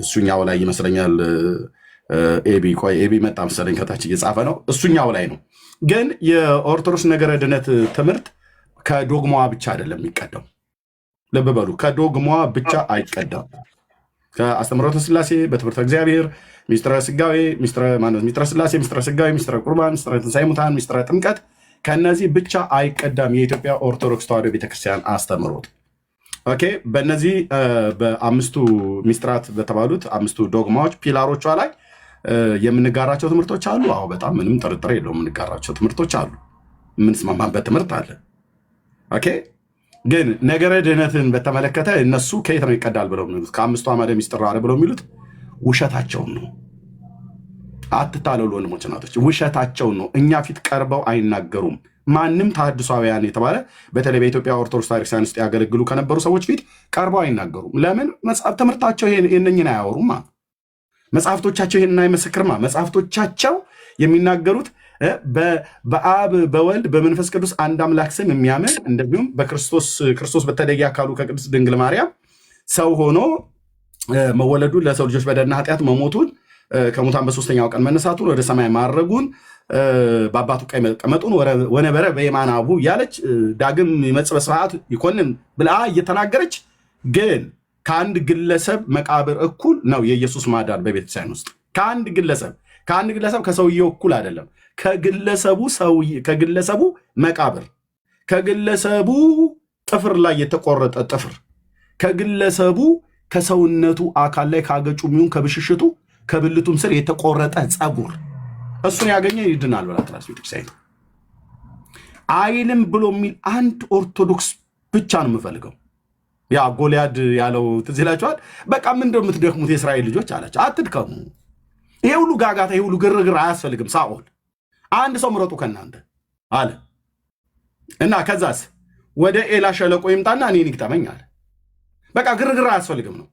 እሱኛው ላይ ይመስለኛል። ኤቢ መጣ መሰለኝ ከታች እየጻፈ ነው። እሱኛው ላይ ነው። ግን የኦርቶዶክስ ነገረ ድነት ትምህርት ከዶግማዋ ብቻ አይደለም የሚቀዳው። ልብ በሉ፣ ከዶግማዋ ብቻ አይቀዳም። ከአስተምህሮተ ሥላሴ በትምህርተ እግዚአብሔር ሚስጥረ ስጋዌ፣ ሚስጥረ ሥላሴ፣ ሚስጥረ ስጋዌ፣ ሚስጥረ ቁርባን፣ ሚስጥረ ትንሣኤ ሙታን፣ ሚስጥረ ጥምቀት ከነዚህ ብቻ አይቀዳም የኢትዮጵያ ኦርቶዶክስ ተዋሕዶ ቤተክርስቲያን አስተምህሮት። ኦኬ በእነዚህ በአምስቱ ሚስጥራት በተባሉት አምስቱ ዶግማዎች ፒላሮቿ ላይ የምንጋራቸው ትምህርቶች አሉ። አዎ በጣም ምንም ጥርጥር የለው የምንጋራቸው ትምህርቶች አሉ። የምንስማማበት ትምህርት አለ። ኦኬ ግን ነገረ ድህነትን በተመለከተ እነሱ ከየት ነው ይቀዳል ብለው የሚሉት ከአምስቱ አዕማደ ምስጢር አለ ብለው የሚሉት ውሸታቸውን ነው። አትታለሉ ወንድሞች እናቶች፣ ውሸታቸውን ነው። እኛ ፊት ቀርበው አይናገሩም። ማንም ተሐድሷውያን የተባለ በተለይ በኢትዮጵያ ኦርቶዶክስ ቤተክርስቲያን ውስጥ ያገለግሉ ከነበሩ ሰዎች ፊት ቀርበው አይናገሩም። ለምን? መጽሐፍ ትምህርታቸው ይህንን አያወሩማ። መጽሐፍቶቻቸው ይህንን አይመሰክርማ። መጽሐፍቶቻቸው የሚናገሩት በአብ በወልድ በመንፈስ ቅዱስ አንድ አምላክ ስም የሚያምን እንደዚሁም ክርስቶስ በተለየ አካሉ ከቅድስት ድንግል ማርያም ሰው ሆኖ መወለዱን ለሰው ልጆች በደልና ኃጢአት መሞቱን ከሙታን በሶስተኛው ቀን መነሳቱን ወደ ሰማይ ማድረጉን በአባቱ ቀኝ መቀመጡን ወነበረ በየማነ አቡሁ እያለች ዳግም ይመጽእ በስብሐት ይኮንን ብላ እየተናገረች ግን ከአንድ ግለሰብ መቃብር እኩል ነው የኢየሱስ ማዳን በቤተክርስቲያን ውስጥ ከአንድ ግለሰብ ከሰውየው እኩል አይደለም። ከግለሰቡ መቃብር፣ ከግለሰቡ ጥፍር ላይ የተቆረጠ ጥፍር፣ ከግለሰቡ ከሰውነቱ አካል ላይ ካገጩ ሚሆን ከብሽሽቱ ከብልቱም ስር የተቆረጠ ጸጉር እሱን ያገኘ ይድናል ብላ ትላለች ቤተክርስቲያን። አይልም ብሎ የሚል አንድ ኦርቶዶክስ ብቻ ነው የምፈልገው። ያ ጎልያድ ያለው ትዝ ይላችኋል። በቃ ምንድነው የምትደክሙት የእስራኤል ልጆች አላቸው። አትድከሙ። ይሄ ሁሉ ጋጋታ፣ ይሄ ሁሉ ግርግር አያስፈልግም። ሳኦል አንድ ሰው ምረጡ ከእናንተ አለ እና ከዛስ ወደ ኤላ ሸለቆ ይምጣና እኔን ይግጠመኝ አለ። በቃ ግርግር አያስፈልግም ነው።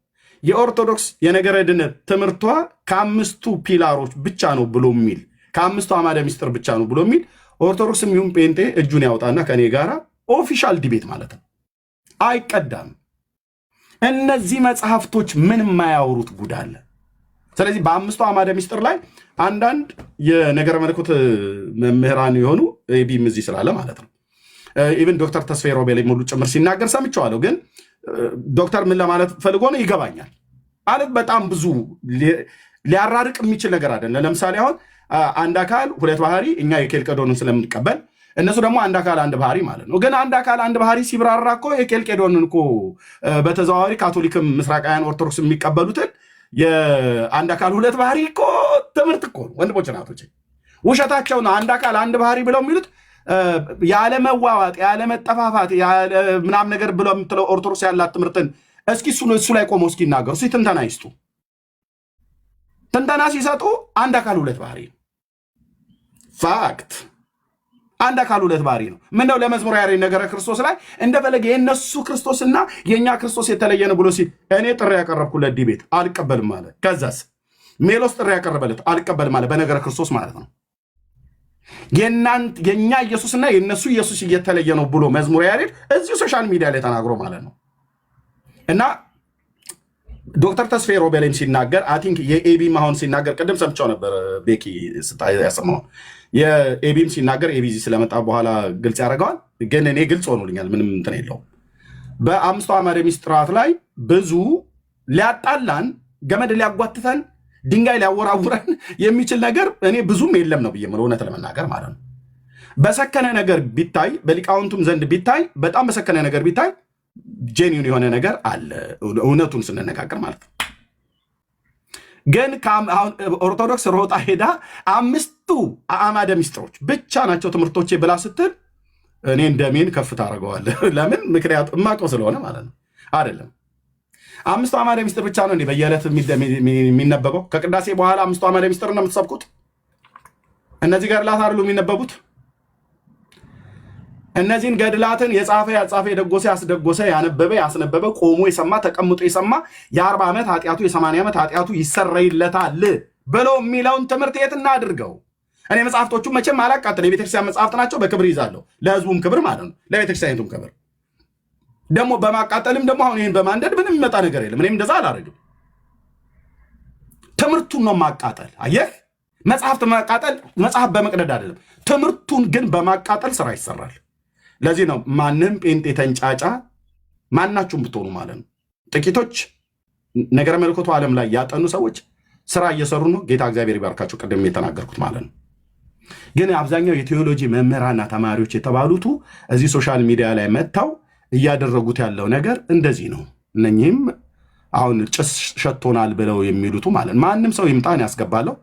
የኦርቶዶክስ የነገረ ድነት ትምህርቷ ከአምስቱ ፒላሮች ብቻ ነው ብሎ የሚል ከአምስቱ አማደ ሚስጥር ብቻ ነው ብሎ የሚል ኦርቶዶክስም ይሁን ጴንጤ እጁን ያውጣና ከኔ ጋራ ኦፊሻል ዲቤት ማለት ነው። አይቀዳም። እነዚህ መጽሐፍቶች ምን የማያወሩት ጉድ አለ? ስለዚህ በአምስቱ አማደ ሚስጥር ላይ አንዳንድ የነገረ መለኮት መምህራን የሆኑ ኤቢም እዚህ ስላለ ማለት ነው ኢቭን ዶክተር ተስፋዬ ሮቤል ሙሉ ጭምር ሲናገር ሰምቼዋለሁ። ግን ዶክተር ምን ለማለት ፈልጎ ነው ይገባኛል ማለት በጣም ብዙ ሊያራርቅ የሚችል ነገር አይደለም። ለምሳሌ አሁን አንድ አካል ሁለት ባህሪ እኛ የኬልቄዶንን ስለምንቀበል እነሱ ደግሞ አንድ አካል አንድ ባህሪ ማለት ነው። ግን አንድ አካል አንድ ባህሪ ሲብራራ እኮ የኬልቄዶንን እኮ በተዘዋዋሪ ካቶሊክም ምስራቃውያን ኦርቶዶክስ የሚቀበሉትን የአንድ አካል ሁለት ባህሪ እኮ ትምህርት እኮ ነው። ወንድሞች ናቶች ውሸታቸው ነው። አንድ አካል አንድ ባህሪ ብለው የሚሉት ያለ መዋዋጥ ያለ መጠፋፋት ያለ ምናምን ነገር ብለው የምትለው ኦርቶዶክስ ያላት ትምህርትን እስኪ እሱ ላይ ቆመው እስኪ ይናገሩ። እስኪ ትንተና ይስጡ። ትንተና ሲሰጡ አንድ አካል ሁለት ባህሪ ነው። ፋክት አንድ አካል ሁለት ባህሪ ነው። ምነው ለመዝሙር ያሬድ ነገረ ክርስቶስ ላይ እንደፈለገ የነሱ ክርስቶስና የኛ ክርስቶስ የተለየ ነው ብሎ ሲል እኔ ጥሪ ያቀረብኩለት ዲቤት አልቀበልም ማለት ከዛስ ሜሎስ ጥሪ ያቀረበለት አልቀበልም ማለት በነገረ ክርስቶስ ማለት ነው። የኛ ኢየሱስና የነሱ ኢየሱስ እየተለየ ነው ብሎ መዝሙር ያሬድ እዚሁ ሶሻል ሚዲያ ላይ ተናግሮ ማለት ነው። እና ዶክተር ተስፋዬ ሮቤልም ሲናገር አይ ቲንክ የኤቢም አሁን ሲናገር ቅድም ሰምቻው ነበር ቤኪ ያሰማው የኤቢም ሲናገር ኤቢዚ ስለመጣ በኋላ ግልጽ ያደርገዋል። ግን እኔ ግልጽ ሆኖልኛል፣ ምንም እንትን የለውም። በአምስቱ አማደ ሚስጥራት ላይ ብዙ ሊያጣላን ገመድ ሊያጓትተን ድንጋይ ሊያወራውረን የሚችል ነገር እኔ ብዙም የለም ነው ብዬ እውነት ለመናገር ማለት ነው። በሰከነ ነገር ቢታይ በሊቃውንቱም ዘንድ ቢታይ በጣም በሰከነ ነገር ቢታይ ጄኒውን የሆነ ነገር አለ እውነቱን ስንነጋገር ማለት ነው። ግን ኦርቶዶክስ ሮጣ ሄዳ አምስቱ አማደ ሚስጥሮች ብቻ ናቸው ትምህርቶቼ ብላ ስትል እኔ እንደሜን ከፍ ታደርገዋለህ። ለምን? ምክንያቱ እማቀው ስለሆነ ማለት ነው። አይደለም አምስቱ አማደ ሚስጥር ብቻ ነው እንዴ በየዕለት የሚነበበው? ከቅዳሴ በኋላ አምስቱ አማደ ሚስጥር ነው የምትሰብኩት? እነዚህ ገድላት አይደሉ የሚነበቡት? እነዚህን ገድላትን የጻፈ ያጻፈ የደጎሰ ያስደጎሰ ያነበበ ያስነበበ ቆሞ የሰማ ተቀምጦ የሰማ የ40 ዓመት ኃጢአቱ የ80 ዓመት ኃጢአቱ ይሰረይለታል ብሎ የሚለውን ትምህርት የት እናድርገው? እኔ መጽሐፍቶቹ መቼም አላቃጥል። የቤተክርስቲያን መጽሐፍት ናቸው፣ በክብር ይዛለሁ። ለህዝቡም ክብር ማለት ነው፣ ለቤተክርስቲያኒቱም ክብር። ደግሞ በማቃጠልም ደግሞ አሁን ይህን በማንደድ ምንም የሚመጣ ነገር የለም። እኔም እንደዛ አላደርግም። ትምህርቱን ነው ማቃጠል። አየህ፣ መጽሐፍት ማቃጠል መጽሐፍ በመቅደድ አይደለም። ትምህርቱን ግን በማቃጠል ስራ ይሰራል። ለዚህ ነው ማንም ጴንጤ ተንጫጫ ማናችሁም ብትሆኑ ማለት ነው። ጥቂቶች ነገረ መለኮቱ ዓለም ላይ ያጠኑ ሰዎች ስራ እየሰሩ ነው። ጌታ እግዚአብሔር ይባርካቸው። ቅድም የተናገርኩት ማለት ነው። ግን አብዛኛው የቴዎሎጂ መምህራንና ተማሪዎች የተባሉቱ እዚህ ሶሻል ሚዲያ ላይ መጥተው እያደረጉት ያለው ነገር እንደዚህ ነው። እነኚህም አሁን ጭስ ሸቶናል ብለው የሚሉቱ ማለት ነው። ማንም ሰው ይምጣን ያስገባለሁ።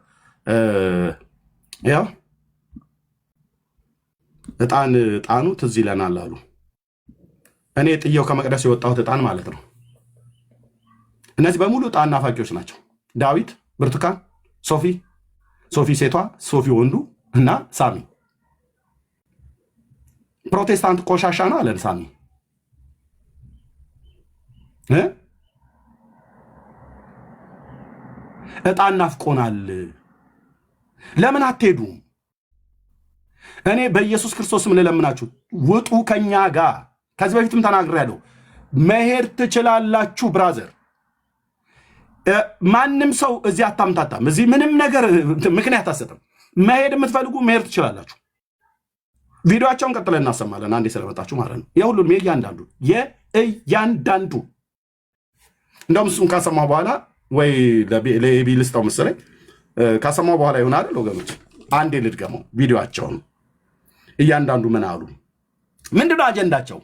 ያው እጣኑ ትዝ ይለናል አሉ። እኔ ጥየው ከመቅደስ የወጣሁት እጣን ማለት ነው። እነዚህ በሙሉ እጣን ናፋቂዎች ናቸው። ዳዊት፣ ብርቱካን፣ ሶፊ ሴቷ፣ ሶፊ ወንዱ እና ሳሚ። ፕሮቴስታንት ቆሻሻ ነው አለን ሳሚ። እጣን ናፍቆናል። ለምን አትሄዱ? እኔ በኢየሱስ ክርስቶስም ልለምናችሁ ውጡ ከኛ ጋር። ከዚህ በፊትም ተናግሬያለሁ። መሄድ ትችላላችሁ ብራዘር። ማንም ሰው እዚህ አታምታታም። እዚህ ምንም ነገር ምክንያት አሰጥም። መሄድ የምትፈልጉ መሄድ ትችላላችሁ። ቪዲዮአቸውን ቀጥለን እናሰማለን። አንዴ ስለመጣችሁ ማለት ነው። የሁሉም የእያንዳንዱ እንደውም እሱም ካሰማሁ በኋላ ወይ ለኤቢ ልስጠው መሰለኝ። ካሰማሁ በኋላ ይሆን አይደል ወገኖች? አንዴ ልድገመው ቪዲዮአቸውን። እያንዳንዱ ምን አሉ? ምንድነው አጀንዳቸው?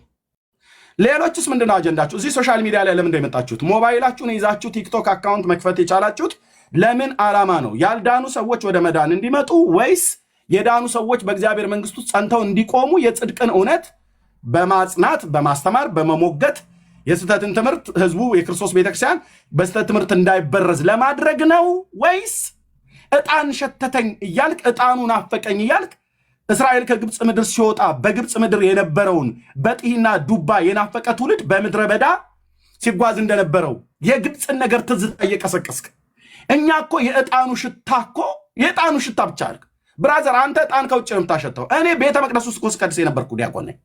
ሌሎችስ ምንድነው አጀንዳችሁ? እዚህ ሶሻል ሚዲያ ላይ ለምን የመጣችሁት? ሞባይላችሁን ይዛችሁ ቲክቶክ አካውንት መክፈት የቻላችሁት ለምን ዓላማ ነው? ያልዳኑ ሰዎች ወደ መዳን እንዲመጡ ወይስ የዳኑ ሰዎች በእግዚአብሔር መንግስት ውስጥ ጸንተው እንዲቆሙ የጽድቅን እውነት በማጽናት በማስተማር በመሞገት የስህተትን ትምህርት ህዝቡ የክርስቶስ ቤተክርስቲያን በስህተት ትምህርት እንዳይበረዝ ለማድረግ ነው? ወይስ እጣን ሸተተኝ እያልክ እጣኑ ናፈቀኝ እያልክ እስራኤል ከግብፅ ምድር ሲወጣ በግብፅ ምድር የነበረውን በጢህና ዱባ የናፈቀ ትውልድ በምድረ በዳ ሲጓዝ እንደነበረው የግብፅን ነገር ትዝታ እየቀሰቀስክ እኛ እኮ የዕጣኑ ሽታ ብቻ አልክ። ብራዘር አንተ ዕጣን ከውጭ ነው የምታሸተው። እኔ ቤተ መቅደስ ውስጥ ስቀድስ የነበርኩ ዲያቆን ነኝ።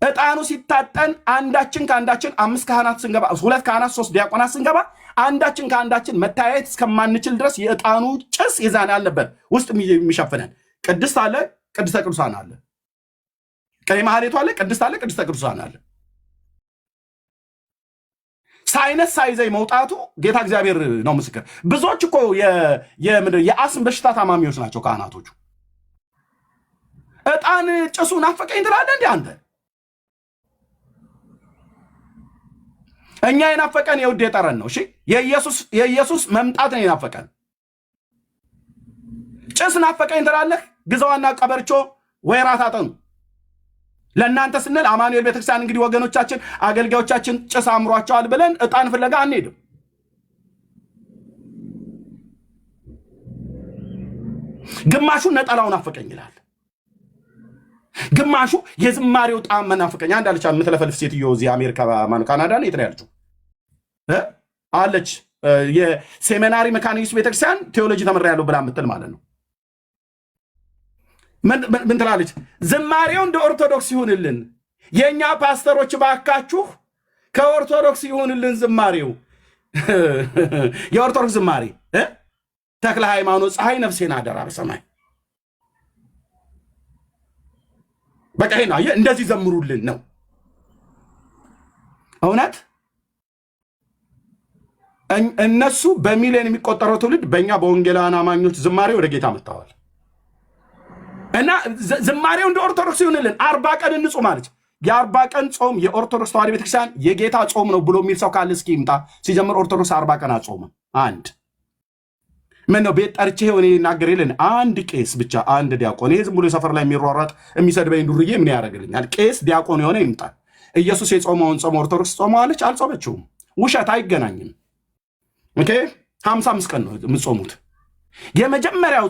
ዕጣኑ ሲታጠን አንዳችን ከአንዳችን 5 ካህናት ስንገባ 2 ካህናት 3 ዲያቆናት ስንገባ አንዳችን ከአንዳችን መታየት እስከማንችል ድረስ የዕጣኑ ጭስ ይዛን አለበት ውስጥ የሚሸፍነን። ቅድስት አለ፣ ቅድስተ ቅዱሳን አለ፣ ቀይ ማህሌቱ አለ፣ ቅድስት አለ፣ ቅድስተ ቅዱሳን አለ። ሳይነስ ሳይዘይ መውጣቱ ጌታ እግዚአብሔር ነው ምስክር። ብዙዎች እኮ የአስም በሽታ ታማሚዎች ናቸው ካህናቶቹ። ዕጣን ጭሱ ናፈቀኝ ትላለህ እንዴ አንተ? እኛ የናፈቀን የውድ የጠረን ነው። እሺ የኢየሱስ መምጣት ነው የናፈቀን። ጭስ ናፈቀኝ ትላለህ። ግዛዋና ቀበርቾ ወይራ ታጠኑ። ለእናንተ ስንል አማኑኤል ቤተክርስቲያን እንግዲህ ወገኖቻችን አገልጋዮቻችን ጭስ አምሯቸዋል ብለን ዕጣን ፍለጋ አንሄድም። ግማሹ ነጠላውን ናፈቀኝ ይላል። ግማሹ የዝማሬው ጣም መናፈቀኝ። አንድ አለች የምትለፈልፍ ሴትዮ እዚህ አሜሪካ ካናዳ ነው የት ያለችው አለች። የሴሚናሪ መካኒክስ ቤተክርስቲያን ቴዎሎጂ ተመሪያለሁ ብላ የምትል ማለት ነው። ምን ትላለች? ዝማሬው እንደ ኦርቶዶክስ ይሁንልን፣ የእኛ ፓስተሮች ባካችሁ ከኦርቶዶክስ ይሁንልን ዝማሬው። የኦርቶዶክስ ዝማሬ ተክለ ሃይማኖት ፀሐይ ነፍሴን አደራ በሰማይ በቃ ይሄ ነው። እንደዚህ ዘምሩልን ነው እውነት። እነሱ በሚሊዮን የሚቆጠረው ትውልድ በእኛ በወንጌላውያን አማኞች ዝማሬ ወደ ጌታ መጥተዋል። እና ዝማሬው እንደ ኦርቶዶክስ ይሁንልን። 40 ቀን እንጹም አለች። የ40 ቀን ጾም የኦርቶዶክስ ተዋሕዶ ቤተክርስቲያን የጌታ ጾም ነው ብሎ የሚል ሰው ካለ እስኪ ይምጣ። ሲጀምር ኦርቶዶክስ 40 ቀን አጾምም። አንድ ምን ነው ቤት ጠርቼ ሆኔ ይናገር የለን አንድ ቄስ ብቻ አንድ ዲያቆን። ይሄ ዝም ብሎ ሰፈር ላይ የሚሯሯጥ የሚሰድበኝ ዱርዬ ምን ያደርግልኛል? ቄስ ዲያቆን የሆነ ይምጣ። ኢየሱስ የጾመውን ጾም ኦርቶዶክስ ጾመዋለች? አልጾመችውም። ውሸት አይገናኝም። ኦኬ 55 ቀን ነው የምትጾሙት። የመጀመሪያው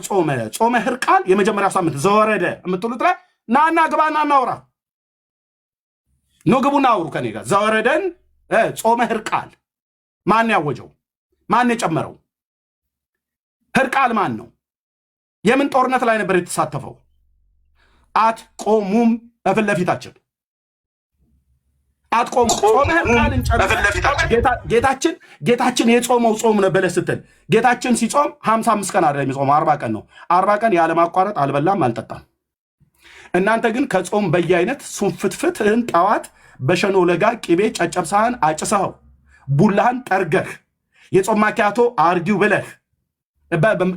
ጾመ ሕርቃል የመጀመሪያው ሳምንት ዘወረደ የምትሉት ላይ ናና ግባና እናውራ። ኖ ግቡና አውሩ ከኔ ጋር። ዘወረደን ጾመ ሕርቃል ማን ያወጀው? ማን የጨመረው? ሕርቃል ማን ነው? የምን ጦርነት ላይ ነበር የተሳተፈው? አትቆሙም በፊት ለፊታችን አትቆሙ። ጾመ ሕርቃልን ጌታችን የጾመው ጾም ነው ብለህ ስትል ጌታችን ሲጾም 55 ቀን አይደለም የሚጾመው 40 ቀን ነው። 40 ቀን ያለማቋረጥ አልበላም አልጠጣም። እናንተ ግን ከጾም በየአይነት ሱንፍትፍትህን ጠዋት በሸኖ ለጋ ቅቤ ጨጨብሳህን አጭሰኸው ቡላህን ጠርገህ የጾም ማኪያቶ አርጊው ብለህ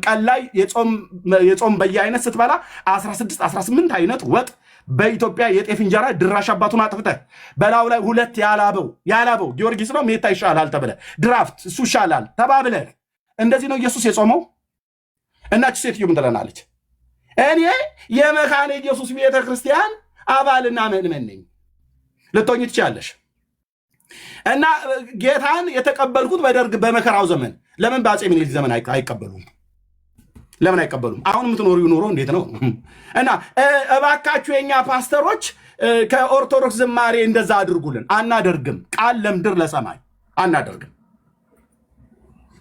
ቀን ላይ የጾም በየአይነት ስትበላ 16 18 አይነት ወጥ በኢትዮጵያ የጤፍ እንጀራ ድራሽ አባቱን አጥፍተህ በላው ላይ 2 ያላበው ጊዮርጊስ ነው ሜታ ይሻላል ተብለህ ድራፍት እሱ ይሻላል ተባብለህ እንደዚህ ነው ኢየሱስ የጾመው። እናች ሴትዮ ምን ትለናለች? እኔ የመካነ ኢየሱስ ቤተ ክርስቲያን አባልና ምእመን ነኝ ልትሆኚ ትችያለሽ። እና ጌታን የተቀበልኩት በደርግ በመከራው ዘመን ለምን በአፄ ምኒልክ ዘመን አይቀበሉም? ለምን አይቀበሉም? አሁን የምትኖሪው ኑሮ እንዴት ነው? እና እባካችሁ የኛ ፓስተሮች ከኦርቶዶክስ ዝማሬ እንደዛ አድርጉልን። አናደርግም። ቃል ለምድር ለሰማይ አናደርግም።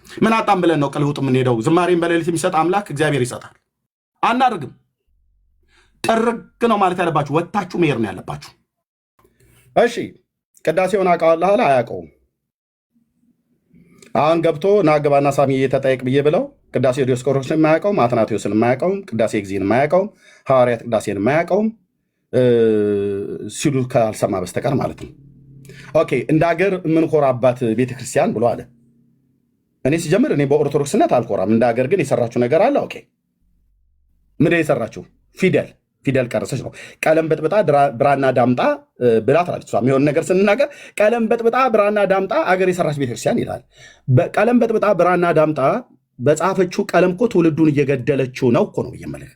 ምን አጣም ብለን ነው ቅልውጥ የምንሄደው? ዝማሬን በሌሊት የሚሰጥ አምላክ እግዚአብሔር ይሰጣል። አናደርግም። ጥርግ ነው ማለት ያለባችሁ። ወታችሁ መሄድ ነው ያለባችሁ። እሺ ቅዳሴውን አውቀዋለሁ አያውቀውም? አሁን ገብቶ ናግባና ሳሚ እየተጠየቅ ብዬ ብለው ቅዳሴ ዲዮስቆሮስን የማያውቀውም፣ አትናቴዎስን የማያውቀውም፣ ቅዳሴ ጊዜን የማያውቀውም፣ ሐዋርያት ቅዳሴን የማያውቀውም ሲሉ ካልሰማ በስተቀር ማለት ነው። ኦኬ እንደ ሀገር የምንኮራባት ቤተክርስቲያን ብሎ አለ። እኔ ሲጀምር እኔ በኦርቶዶክስነት አልኮራም። እንደ ሀገር ግን የሰራችሁ ነገር አለ። ኦኬ ምንድን የሰራችሁ? ፊደል ቀረሰች ነው። ቀለም በጥብጣ ብራና ዳምጣ ብላ ትላለች። የሚሆን ነገር ስንናገር ቀለም በጥብጣ ብራና ዳምጣ አገር የሰራች ቤተክርስቲያን ይላል። ቀለም በጥብጣ ብራና ዳምጣ በጻፈችው ቀለም እኮ ትውልዱን እየገደለችው ነው እኮ ነው እየመለክ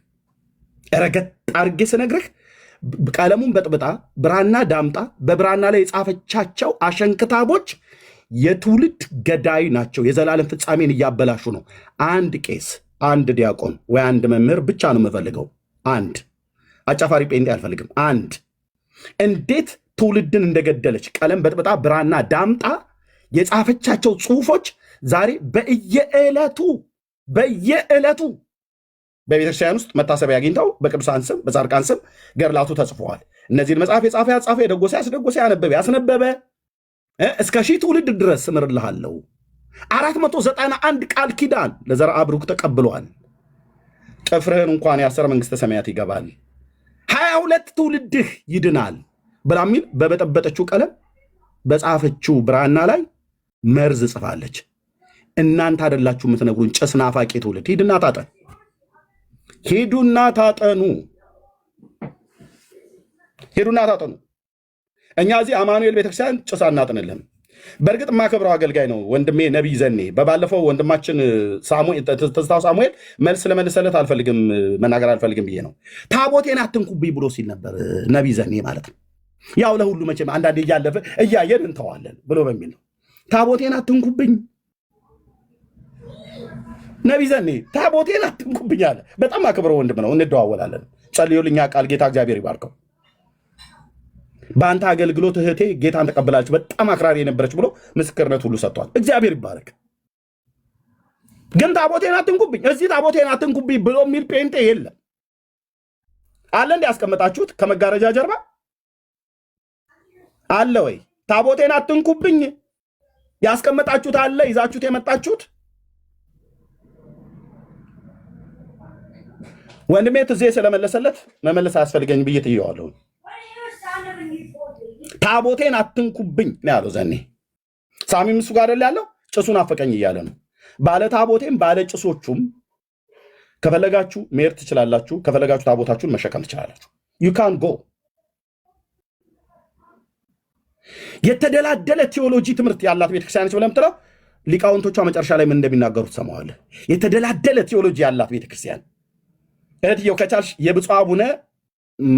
ረገጥ አርጌ ስነግርህ ቀለሙን በጥብጣ ብራና ዳምጣ በብራና ላይ የጻፈቻቸው አሸንክታቦች የትውልድ ገዳይ ናቸው። የዘላለም ፍጻሜን እያበላሹ ነው። አንድ ቄስ፣ አንድ ዲያቆን ወይ አንድ መምህር ብቻ ነው የምፈልገው አንድ አጫፋሪ ጴንጤ አልፈልግም። አንድ እንዴት ትውልድን እንደገደለች ቀለም በጥብጣ ብራና ዳምጣ የጻፈቻቸው ጽሁፎች ዛሬ በየዕለቱ በቤተክርስቲያን ውስጥ መታሰቢያ አግኝተው በቅዱሳን ስም በጻድቃን ስም ገድላቱ ተጽፈዋል። እነዚህን መጽሐፍ የጻፈ ያጻፈ የደጎሰ ያስደጎሰ ያስነበበ እስከ ሺህ ትውልድ ድረስ እምርልሃለሁ 491 ቃል ኪዳን ለዘርአ ብሩክ ተቀብሏል። ጥፍርህን እንኳን ያሰረ መንግስተ ሰማያት ይገባል፣ 22 ትውልድህ ይድናል ብላ ሚል በበጠበጠችው ቀለም በጻፈችው ብራና ላይ መርዝ ጽፋለች። እናንተ አይደላችሁ የምትነግሩን ጭስ ናፋቂ ትውልድ። ሂዱና ታጠኑ። እኛ እዚህ አማኑኤል ቤተክርስቲያን ጭስ አናጥንልህም። በእርግጥ የማከብረው አገልጋይ ነው ወንድሜ ነቢይ ዘኔ። በባለፈው ወንድማችን ትዝታው ሳሙኤል መልስ ለመልሰለት መናገር አልፈልግም ብዬ ነው። ታቦቴን አትንኩብኝ ብሎ ሲል ነበር ነቢይ ዘኔ ማለት ነው። ያው ለሁሉ መቼም አንዳንድ እያለፈ እያየን እንተዋለን ብሎ በሚል ነው። ታቦቴን አትንኩብኝ ነቢይ ዘኔ ታቦቴን አትንኩብኝ አለ። በጣም አከብረው ወንድም ነው፣ እንደዋወላለን። ጸልዩልኛ ቃል ጌታ እግዚአብሔር ይባርከው። በአንተ አገልግሎት እህቴ ጌታን ተቀብላለች፣ በጣም አክራሪ የነበረች ብሎ ምስክርነት ሁሉ ሰጥቷል። እግዚአብሔር ይባረክ። ግን ታቦቴን አትንኩብኝ፣ እዚህ ታቦቴን አትንኩብኝ ብሎ የሚል ጴንጤ የለም። አለ እንዲ ያስቀመጣችሁት ከመጋረጃ ጀርባ አለ ወይ? ታቦቴን አትንኩብኝ ያስቀመጣችሁት አለ? ይዛችሁት የመጣችሁት? ወንድሜ ትዜ ስለመለሰለት መመለስ አያስፈልገኝ ብዬ ትየዋለሁ። ታቦቴን አትንኩብኝ ነው ያለው ዘኔ። ሳሚም እሱ ጋር አይደል ያለው? ጭሱን አፈቀኝ እያለ ነው። ባለ ታቦቴም ባለ ጭሶቹም ከፈለጋችሁ መሄድ ትችላላችሁ፣ ከፈለጋችሁ ታቦታችሁን መሸከም ትችላላችሁ። ዩ ካን ጎ። የተደላደለ ቴዎሎጂ ትምህርት ያላት ቤተክርስቲያኖች ብለህ የምትለው ሊቃውንቶቿ መጨረሻ ላይ ምን እንደሚናገሩ ትሰማዋለህ። የተደላደለ ቴዎሎጂ ያላት ቤተክርስቲያን እህትየው ከቻልሽ የብፁዕ አቡነ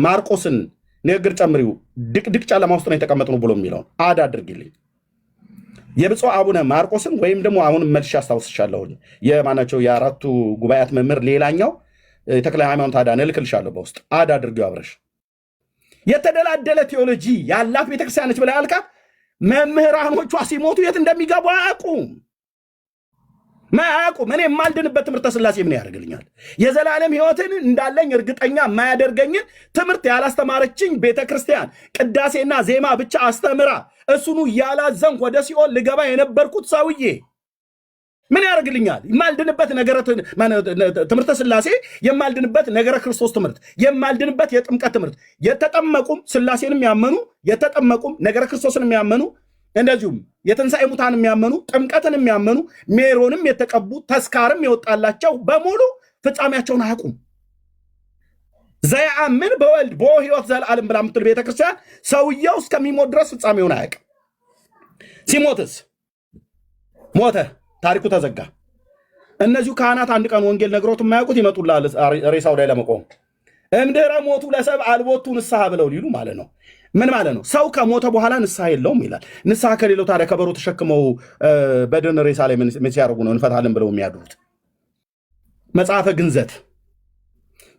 ማርቆስን ንግግር ጨምሪው። ድቅድቅ ጨለማ ውስጥ ነው የተቀመጥነው ብሎ የሚለውን አድ አድርጊልኝ። የብፁዕ አቡነ ማርቆስን ወይም ደግሞ አሁን መልሼ አስታውስሻለሁ የማናቸው የአራቱ ጉባኤያት መምህር ሌላኛው የተክለ ሃይማኖት አዳነ እልክልሻለሁ በውስጥ አድ አድርጊው አብረሽ። የተደላደለ ቴዎሎጂ ያላት ቤተክርስቲያኖች ብላ ያልካት መምህራኖቿ ሲሞቱ የት እንደሚገቡ አያውቁም። እኔ የማልድንበት ትምህርተ ሥላሴ ምን ያደርግልኛል? የዘላለም ሕይወትን እንዳለኝ እርግጠኛ የማያደርገኝን ትምህርት ያላስተማረችኝ ቤተክርስቲያን ቅዳሴና ዜማ ብቻ አስተምራ እሱኑ ያላዘንኩ ወደ ሲኦል ልገባ የነበርኩት ሰውዬ ምን ያደርግልኛል? የማልድንበት ትምህርተ ሥላሴ፣ የማልድንበት ነገረ ክርስቶስ ትምህርት፣ የማልድንበት የጥምቀት ትምህርት የተጠመቁም ሥላሴንም ያመኑ የተጠመቁም ነገረ ክርስቶስን የሚያመኑ እንደዚሁም የትንሣኤ ሙታን የሚያመኑ ጥምቀትን የሚያመኑ ሜሮንም የተቀቡ ተስካርም የወጣላቸው በሙሉ ፍጻሜያቸውን አያውቁም። ዘያምን በወልድ በ ሕይወት ዘለዓለም ብላ የምትል ቤተክርስቲያን ሰውየው እስከሚሞት ድረስ ፍጻሜውን አያውቅም። ሲሞትስ ሞተ፣ ታሪኩ ተዘጋ። እነዚሁ ካህናት አንድ ቀን ወንጌል ነግሮት የማያውቁት ይመጡላል ሬሳው ላይ ለመቆም እምድኅረ ሞቱ ለሰብእ አልቦቱ ንስሐ ብለው ሊሉ ማለት ነው። ምን ማለት ነው? ሰው ከሞተ በኋላ ንስሐ የለውም ይላል። ንስሐ ከሌለው ታዲያ ከበሮ ተሸክመው በድን ሬሳ ላይ ምን ሲያደርጉ ነው እንፈታለን ብለው የሚያድሩት? መጽሐፈ ግንዘት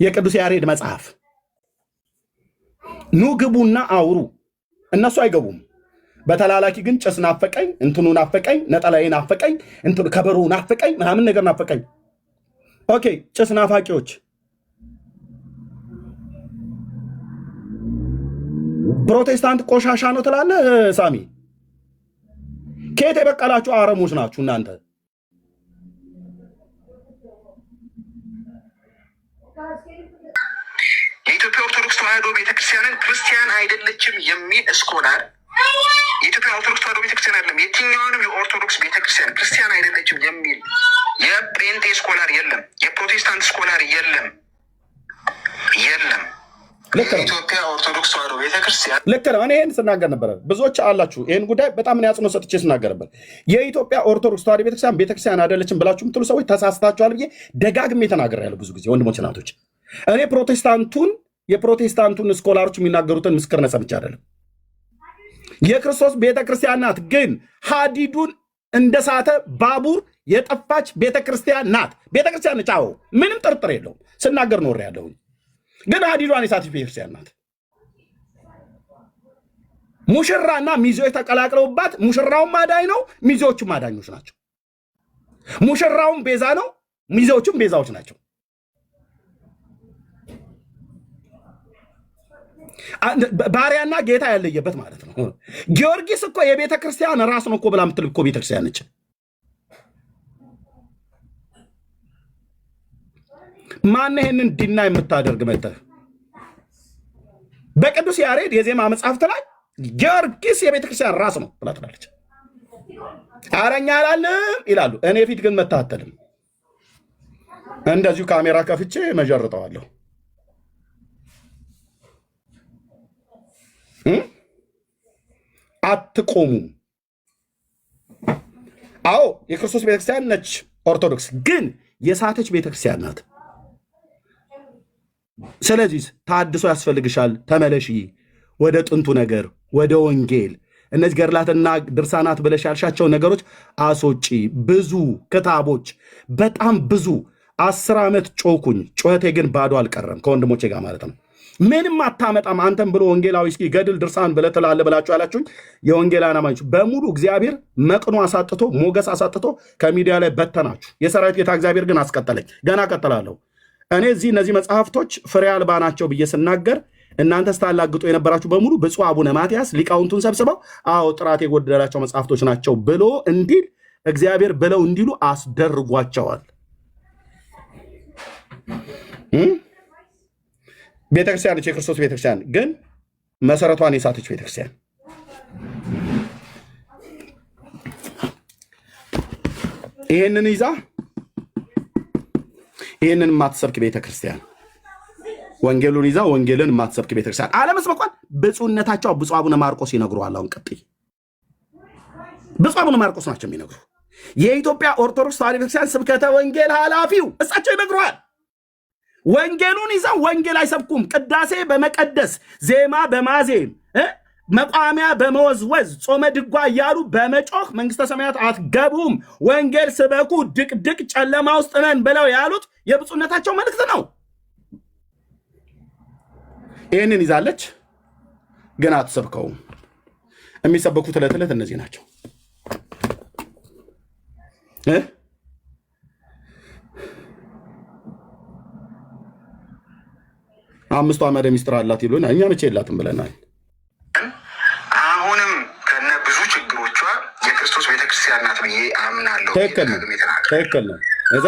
የቅዱስ ያሬድ መጽሐፍ ኑ ግቡና አውሩ። እነሱ አይገቡም። በተላላኪ ግን ጭስ ናፈቀኝ፣ እንትኑ ናፈቀኝ፣ ነጠላዬ ናፈቀኝ፣ እንትኑ ከበሮ ናፈቀኝ፣ ምናምን ነገር ናፈቀኝ። ኦኬ፣ ጭስ ናፋቂዎች ፕሮቴስታንት ቆሻሻ ነው ትላለህ ሳሚ? ከየት የበቀላችሁ አረሞች ናችሁ እናንተ? የኢትዮጵያ ኦርቶዶክስ ተዋሕዶ ቤተክርስቲያንን ክርስቲያን አይደለችም የሚል ስኮላር የኢትዮጵያ ኦርቶዶክስ ተዋሕዶ ቤተክርስቲያን አይደለም የትኛውንም የኦርቶዶክስ ቤተክርስቲያን ክርስቲያን አይደለችም የሚል የጴንጤ ስኮላር የለም፣ የፕሮቴስታንት ስኮላር የለም። የኢትዮጵያ ኦርቶዶክስ ተዋሕዶ ቤተክርስቲያን ልክ ነው። እኔ ይህን ስናገር ነበረ። ብዙዎች አላችሁ ይህን ጉዳይ በጣም እኔ አጽንኦት ሰጥቼ ስናገር ነበር። የኢትዮጵያ ኦርቶዶክስ ተዋሕዶ ቤተክርስቲያን አይደለችም ብላችሁ የምትሉ ሰዎች ተሳስታችኋል ብዬ ደጋግሜ ተናግሬያለሁ ብዙ ጊዜ ወንድሞች እናቶች። እኔ የፕሮቴስታንቱን ስኮላሮች የሚናገሩትን ምስክርነት ሰምቼ አይደለም። የክርስቶስ ቤተክርስቲያን ናት፣ ግን ሀዲዱን እንደሳተ ባቡር የጠፋች ቤተክርስቲያን ናት። ቤተክርስቲያን ነች። አዎ ምንም ጥርጥር የለውም። ስናገር ኖሬያለሁ። ግን ሀዲዷን የሳተች ቤተክርስቲያን ናት። ሙሽራና ሚዜዎች ተቀላቅለውባት ሙሽራውም አዳኝ ነው፣ ሚዜዎቹም አዳኞች ናቸው። ሙሽራውም ቤዛ ነው፣ ሚዜዎቹም ቤዛዎች ናቸው። ባሪያና ጌታ ያለየበት ማለት ነው። ጊዮርጊስ እኮ የቤተ ክርስቲያን ራስ ነው እኮ ብላ ምትል እኮ ቤተክርስቲያን ነች። ማን ይሄንን ዲና የምታደርግ መተህ በቅዱስ ያሬድ የዜማ መጽሐፍት ላይ ጊዮርጊስ የቤተ ክርስቲያን ራስ ነው ብላ ትላለች። አረኛ አላለም ይላሉ። እኔ ፊት ግን መታተልም እንደዚሁ ካሜራ ከፍቼ መጀርጠዋለሁ። አትቆሙም። አዎ የክርስቶስ ቤተክርስቲያን ነች ኦርቶዶክስ፣ ግን የሳተች ቤተክርስቲያን ናት። ስለዚህ ታድሶ ያስፈልግሻል። ተመለሺ ወደ ጥንቱ ነገር፣ ወደ ወንጌል። እነዚህ ገድላትና ድርሳናት ብለሽ ያልሻቸው ነገሮች አስወጪ። ብዙ ክታቦች፣ በጣም ብዙ 10 ዓመት ጮኩኝ። ጩኸቴ ግን ባዶ አልቀረም፣ ከወንድሞቼ ጋር ማለት ነው። ምንም አታመጣም አንተም ብሎ ወንጌላዊ እስኪ ገድል ድርሳን ብለህ ትላለህ ብላችሁ ያላችሁኝ የወንጌል አማኞች በሙሉ እግዚአብሔር መቅኖ አሳጥቶ ሞገስ አሳጥቶ ከሚዲያ ላይ በተናችሁ። የሰራዊት ጌታ እግዚአብሔር ግን አስቀጠለኝ። ገና ቀጥላለሁ። እኔ እነዚህ መጽሐፍቶች ፍሬ አልባ ናቸው ብዬ ስናገር እናንተ ስታላግጡ የነበራችሁ በሙሉ ብፁዕ አቡነ ማትያስ ሊቃውንቱን ሰብስበው አዎ ጥራት የጎደላቸው መጽሐፍቶች ናቸው ብሎ እንዲል እግዚአብሔር ብለው እንዲሉ አስደርጓቸዋል። ቤተክርስቲያን ነች የክርስቶስ ቤተክርስቲያን፣ ግን መሰረቷን የሳተች ቤተክርስቲያን። ይህንን ይዛ ይህንን የማትሰብክ ቤተክርስቲያን፣ ወንጌሉን ይዛ ወንጌልን የማትሰብክ ቤተክርስቲያን አለመስበኳን ብፁዕነታቸው ብፁዕ አቡነ ማርቆስ ይነግሩሃል። አሁን ቀጥይ ብፁዕ አቡነ ማርቆስ ናቸው የሚነግሩ። የኢትዮጵያ ኦርቶዶክስ ተዋሕዶ ቤተክርስቲያን ስብከተ ወንጌል ኃላፊው እሳቸው ይነግሩሃል። ወንጌሉን ይዘው ወንጌል አይሰብኩም። ቅዳሴ በመቀደስ ዜማ በማዜም መቋሚያ በመወዝወዝ ጾመ ድጓ እያሉ በመጮህ መንግስተ ሰማያት አትገቡም፣ ወንጌል ስበኩ፣ ድቅድቅ ጨለማ ውስጥ ነን ብለው ያሉት የብፁዕነታቸው መልእክት ነው። ይህንን ይዛለች፣ ግን አትሰብከውም። የሚሰበኩት ዕለት ዕለት እነዚህ ናቸው። አምስቱ አመደ ሚስጥር አላት ይሉን፣ እኛ መቼ የላትም ብለናል። አሁንም ከነ ብዙ ችግሮቿ የክርስቶስ ቤተክርስቲያን ናት ብዬ አምናለሁ። ትክክል ነው። እዛ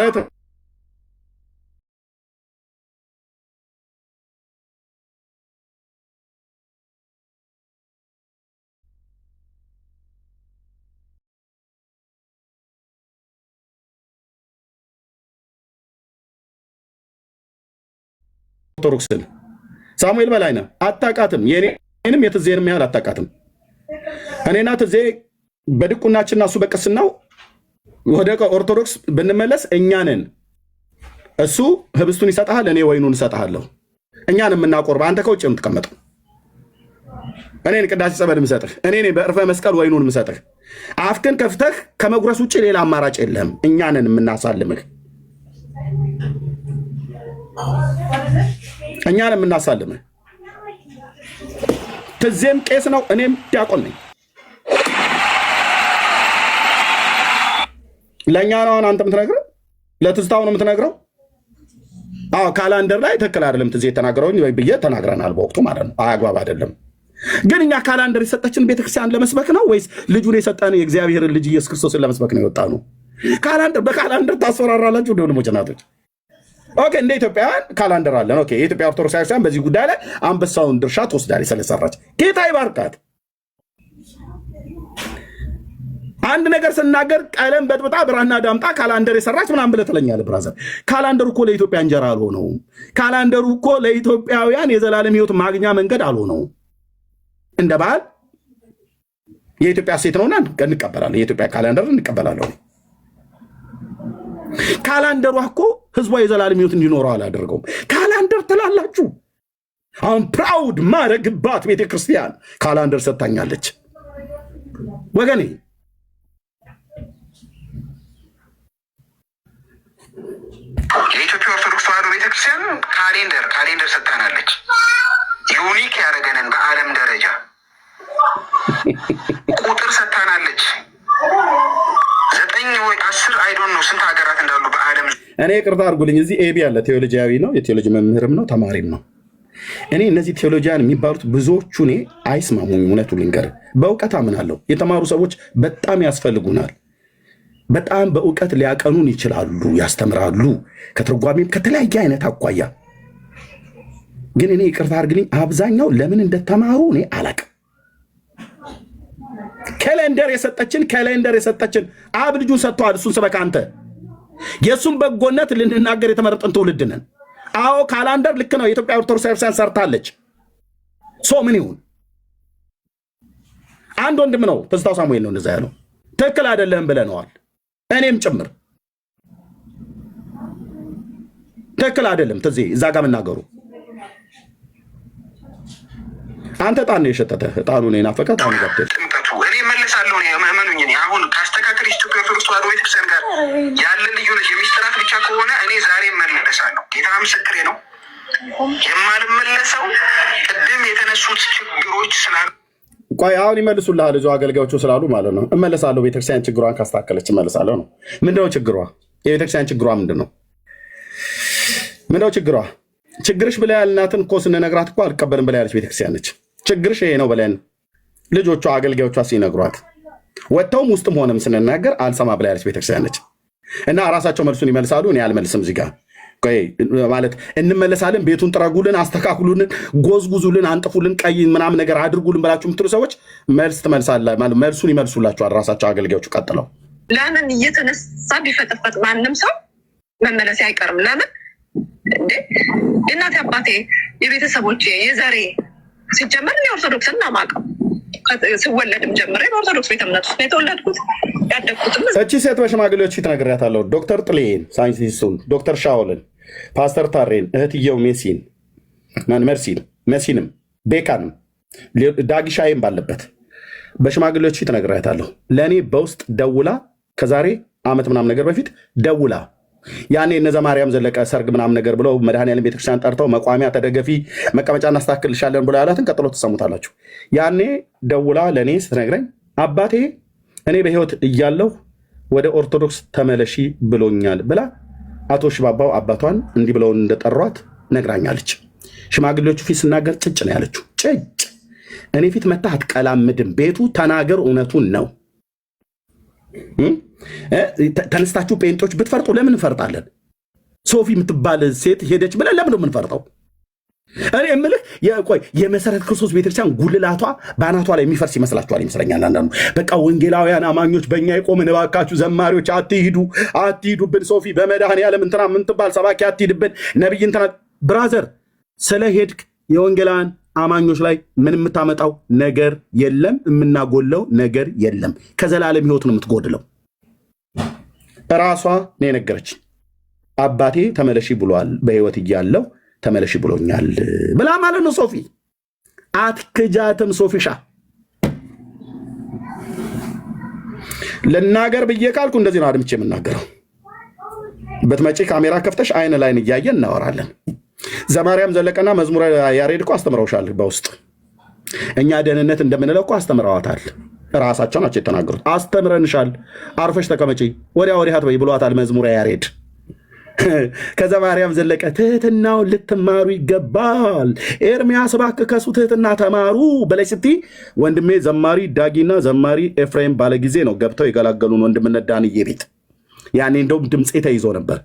ኦርቶዶክስን ሳሙኤል በላይነህ አታውቃትም። የኔንም የትዜንም ያህል አታውቃትም። እኔና ትዜ በድቁናችንና እሱ በቅስናው ወደ ኦርቶዶክስ ብንመለስ እኛንን እሱ ህብስቱን ይሰጥሃል፣ እኔ ወይኑን እሰጥሃለሁ። እኛን የምናቆርበ አንተ ከውጭ የምትቀመጠው እኔን ቅዳሴ ጸበል ምሰጥህ፣ እኔ በዕርፈ መስቀል ወይኑን ምሰጥህ። አፍክን ከፍተህ ከመጉረስ ውጭ ሌላ አማራጭ የለህም። እኛንን የምናሳልምህ፣ እኛን የምናሳልምህ። ትዜም ቄስ ነው፣ እኔም ዲያቆን ነኝ። ለእኛ ነው አንተ የምትነግረው፣ ለትዝታው ነው የምትነግረው። አዎ ካላንደር ላይ ትክክል አይደለም ትዜ የተናገረውን ብዬ ተናግረናል በወቅቱ ማለት ነው። አግባብ አይደለም። ግን እኛ ካላንደር የሰጠችን ቤተክርስቲያን ለመስበክ ነው ወይስ ልጁን የሰጠን የእግዚአብሔርን ልጅ ኢየሱስ ክርስቶስን ለመስበክ ነው የወጣ ነው? በካላንደር ታስፈራራላችሁ ወንድሞች እናቶች። ኦኬ እንደ ኢትዮጵያውያን ካላንደር አለን። ኦኬ የኢትዮጵያ ኦርቶዶክስ ቤተክርስቲያን በዚህ ጉዳይ ላይ አንበሳውን ድርሻ ትወስዳለች ስለሰራች። ጌታ ይባርካት። አንድ ነገር ስናገር ቀለም በጥብጣ ብራና ዳምጣ ካላንደር የሰራች ምናምን ብለህ ትለኛለህ። ብራዘር ካላንደሩ እኮ ለኢትዮጵያ እንጀራ አልሆነውም። ካላንደሩ እኮ ለኢትዮጵያውያን የዘላለም ሕይወት ማግኛ መንገድ አልሆነውም። እንደ ባህል የኢትዮጵያ ሴት ነውና እንቀበላለን። የኢትዮጵያ ካላንደር እንቀበላለን። ካላንደሯ እኮ ህዝቧ የዘላለም ሕይወት እንዲኖረው አላደረገውም። ካላንደር ትላላችሁ። አሁን ፕራውድ ማረግባት ቤተክርስቲያን ካላንደር ሰጥታኛለች ወገኔ። የኢትዮጵያ ኦርቶዶክስ ተዋሕዶ ቤተክርስቲያን ቤተክርስቲያን ካሌንደር ሰጥታናለች። ዩኒክ ያደረገንን በዓለም ደረጃ ቁጥር ሰጥታናለች። 9 ወይ 10 አይዶን ነው ስንት ሀገራት እንዳሉ በዓለም። እኔ ይቅርታ አድርጉልኝ፣ እዚህ ኤቢ ያለ ቴዎሎጂያዊ ነው፣ የቴዎሎጂ መምህርም ነው፣ ተማሪም ነው። እኔ እነዚህ ቴዎሎጂያን የሚባሉት ብዙዎቹ እኔ አይስማሙኝ። እውነቱ ልንገር፣ በእውቀት አምናለሁ። የተማሩ ሰዎች በጣም ያስፈልጉናል። በጣም በእውቀት ሊያቀኑን ይችላሉ፣ ያስተምራሉ፣ ከትርጓሜም ከተለያየ አይነት አኳያ። ግን እኔ ይቅርታ አድርግልኝ፣ አብዛኛው ለምን እንደተማሩ እኔ አላቅም። ካሌንደር የሰጠችን አብ ልጁን ሰጥተዋል። እሱን ስበክ አንተ። የእሱን በጎነት ልንናገር የተመረጠን ትውልድ ነን። አዎ ካላንደር ልክ ነው። የኢትዮጵያ ኦርቶዶክስ ቤተክርስቲያን ሰርታለች። ምን ይሁን? አንድ ወንድም ነው ትዝታው ሳሙኤል ነው እንደዛ ያለው። ትክክል አይደለም ብለነዋል፣ እኔም ጭምር። ትክክል አይደለም ትዜ እዛ ጋር መናገሩ። አንተ ጣን የሸተተ ጣኑ ነው ናፈቀ ጣኑ ገብተህ ጥምቀቱ እኔ መለሳለሁ። እመኑኝ፣ እኔ አሁን ካስተካከል ኢትዮጵያ ኦርቶዶክስ ተዋሕዶ ቤተክርስቲያን ጋር ያለ ልዩነት የሚስጥራት ብቻ ከሆነ እኔ ዛሬ መለሳለሁ። ጌታ ምስክሬ ነው። የማልመለሰው ቅድም የተነሱት ችግሮች ስላሉ ቆይ አሁን ይመልሱልሃል። እዚሁ አገልጋዮቹ ስላሉ ማለት ነው። እመለሳለሁ። ቤተክርስቲያን ችግሯን ካስተካከለች እመለሳለሁ ነው። ምንድነው ችግሯ? የቤተክርስቲያን ችግሯ ምንድነው? ችግሯ? ችግርሽ ብላ ያልናትን እኮ ስንነግራት እኮ አልቀበልም ብላ ያለች ቤተክርስቲያን ነች። ችግርሽ ይሄ ነው ብለን ልጆቿ አገልጋዮቿ ሲነግሯት ወጥተውም ውስጥም ሆነም ስንናገር አልሰማ ብላ ያለች ቤተክርስቲያን ነች። እና ራሳቸው መልሱን ይመልሳሉ። እኔ አልመልስም። እዚህ ጋር ማለት እንመለሳለን፣ ቤቱን ጥረጉልን፣ አስተካክሉልን፣ ጎዝጉዙልን፣ አንጥፉልን፣ ቀይ ምናምን ነገር አድርጉልን ብላችሁ የምትሉ ሰዎች መልሱን ይመልሱላችኋል ራሳቸው አገልጋዮቹ ቀጥለው። ለምን እየተነሳ ቢፈጠፈጥ ማንም ሰው መመለስ አይቀርም። ለምን እንዴ እናቴ አባቴ የቤተሰቦቼ የዘሬ ሲጀመር እኔ ኦርቶዶክስን ነው የማውቀው። ስወለድም ጀምሬ በኦርቶዶክስ ቤተ እምነት ውስጥ ያተወለድኩት ያደግኩትም። እቺ ሴት በሽማግሌዎች ፊት ነግሬያታለሁ። ዶክተር ጥሌን ሳይንቲስቱን፣ ዶክተር ሻውልን፣ ፓስተር ታሬን፣ እህትየው መሲንም ቤካንም ዳጊሻይም ባለበት በሽማግሌዎች ፊት ነግሬያታለሁ። ለእኔ በውስጥ ደውላ ከዛሬ ዓመት ምናምን ነገር በፊት ደውላ ያኔ እነዛ ማርያም ዘለቀ ሰርግ ምናምን ነገር ብለው መድኃኔዓለም ቤተክርስቲያን ጠርተው መቋሚያ ተደገፊ መቀመጫ እናስተካክልሻለን ብሎ ያላትን ቀጥሎ ትሰሙታላችሁ። ያኔ ደውላ ለእኔ ስትነግረኝ አባቴ እኔ በህይወት እያለሁ ወደ ኦርቶዶክስ ተመለሺ ብሎኛል ብላ አቶ ሽባባው አባቷን እንዲህ ብለውን እንደጠሯት ነግራኛለች። ሽማግሌዎቹ ፊት ስናገር ጭጭ ነው ያለችው። ጭጭ እኔ ፊት መታ አትቀላምድም። ቤቱ ተናገር፣ እውነቱን ነው። ተነስታችሁ ጴንጦች ብትፈርጡ ለምን እንፈርጣለን? ሶፊ የምትባል ሴት ሄደች ብለን ለምን የምንፈርጠው? እኔ የምልህ የመሰረት ክርስቶስ ቤተክርስቲያን ጉልላቷ በአናቷ ላይ የሚፈርስ ይመስላችኋል? ይመስለኛል አንዳንዱ። በቃ ወንጌላውያን አማኞች በእኛ የቆምን እባካችሁ ዘማሪዎች አትሂዱብን። ሶፊ በመድኃኔዓለም እንትና ምንትባል ሰባኪ አትሂድብን። ነቢይ እንትና ብራዘር ስለ ሄድክ የወንጌላውያን አማኞች ላይ ምን የምታመጣው ነገር የለም፣ የምናጎለው ነገር የለም። ከዘላለም ህይወት ነው የምትጎድለው። ራሷ ነው የነገረች። አባቴ ተመለሺ ብሏል፣ በህይወት እያለው ተመለሺ ብሎኛል ብላ ማለት ነው። ሶፊ አትክጃትም። ሶፊሻ ልናገር ብዬ ካልኩ እንደዚህ ነው አድምቼ የምናገረው። በትመጪ ካሜራ ከፍተሽ አይን ላይን እያየን እናወራለን። ዘማርያም ዘለቀና መዝሙረ ያሬድ እኮ አስተምረውሻል። በውስጥ እኛ ደህንነት እንደምንለው እኮ አስተምረዋታል። ራሳቸው ናቸው የተናገሩት። አስተምረንሻል፣ አርፈሽ ተቀመጪ፣ ወዲያ ወዲህ አትበይ ብሏታል መዝሙረ ያሬድ። ከዘማርያም ዘለቀ ትህትናውን ልትማሩ ይገባል። ኤርሚያስ እባክህ ከሱ ትህትና ተማሩ በላይ ስትይ ወንድሜ ዘማሪ ዳጊና ዘማሪ ኤፍሬም ባለጊዜ ነው ገብተው የገላገሉን ወንድምነት ዳንዬ ቤት። ያኔ እንደውም ድምፄ ተይዞ ነበር።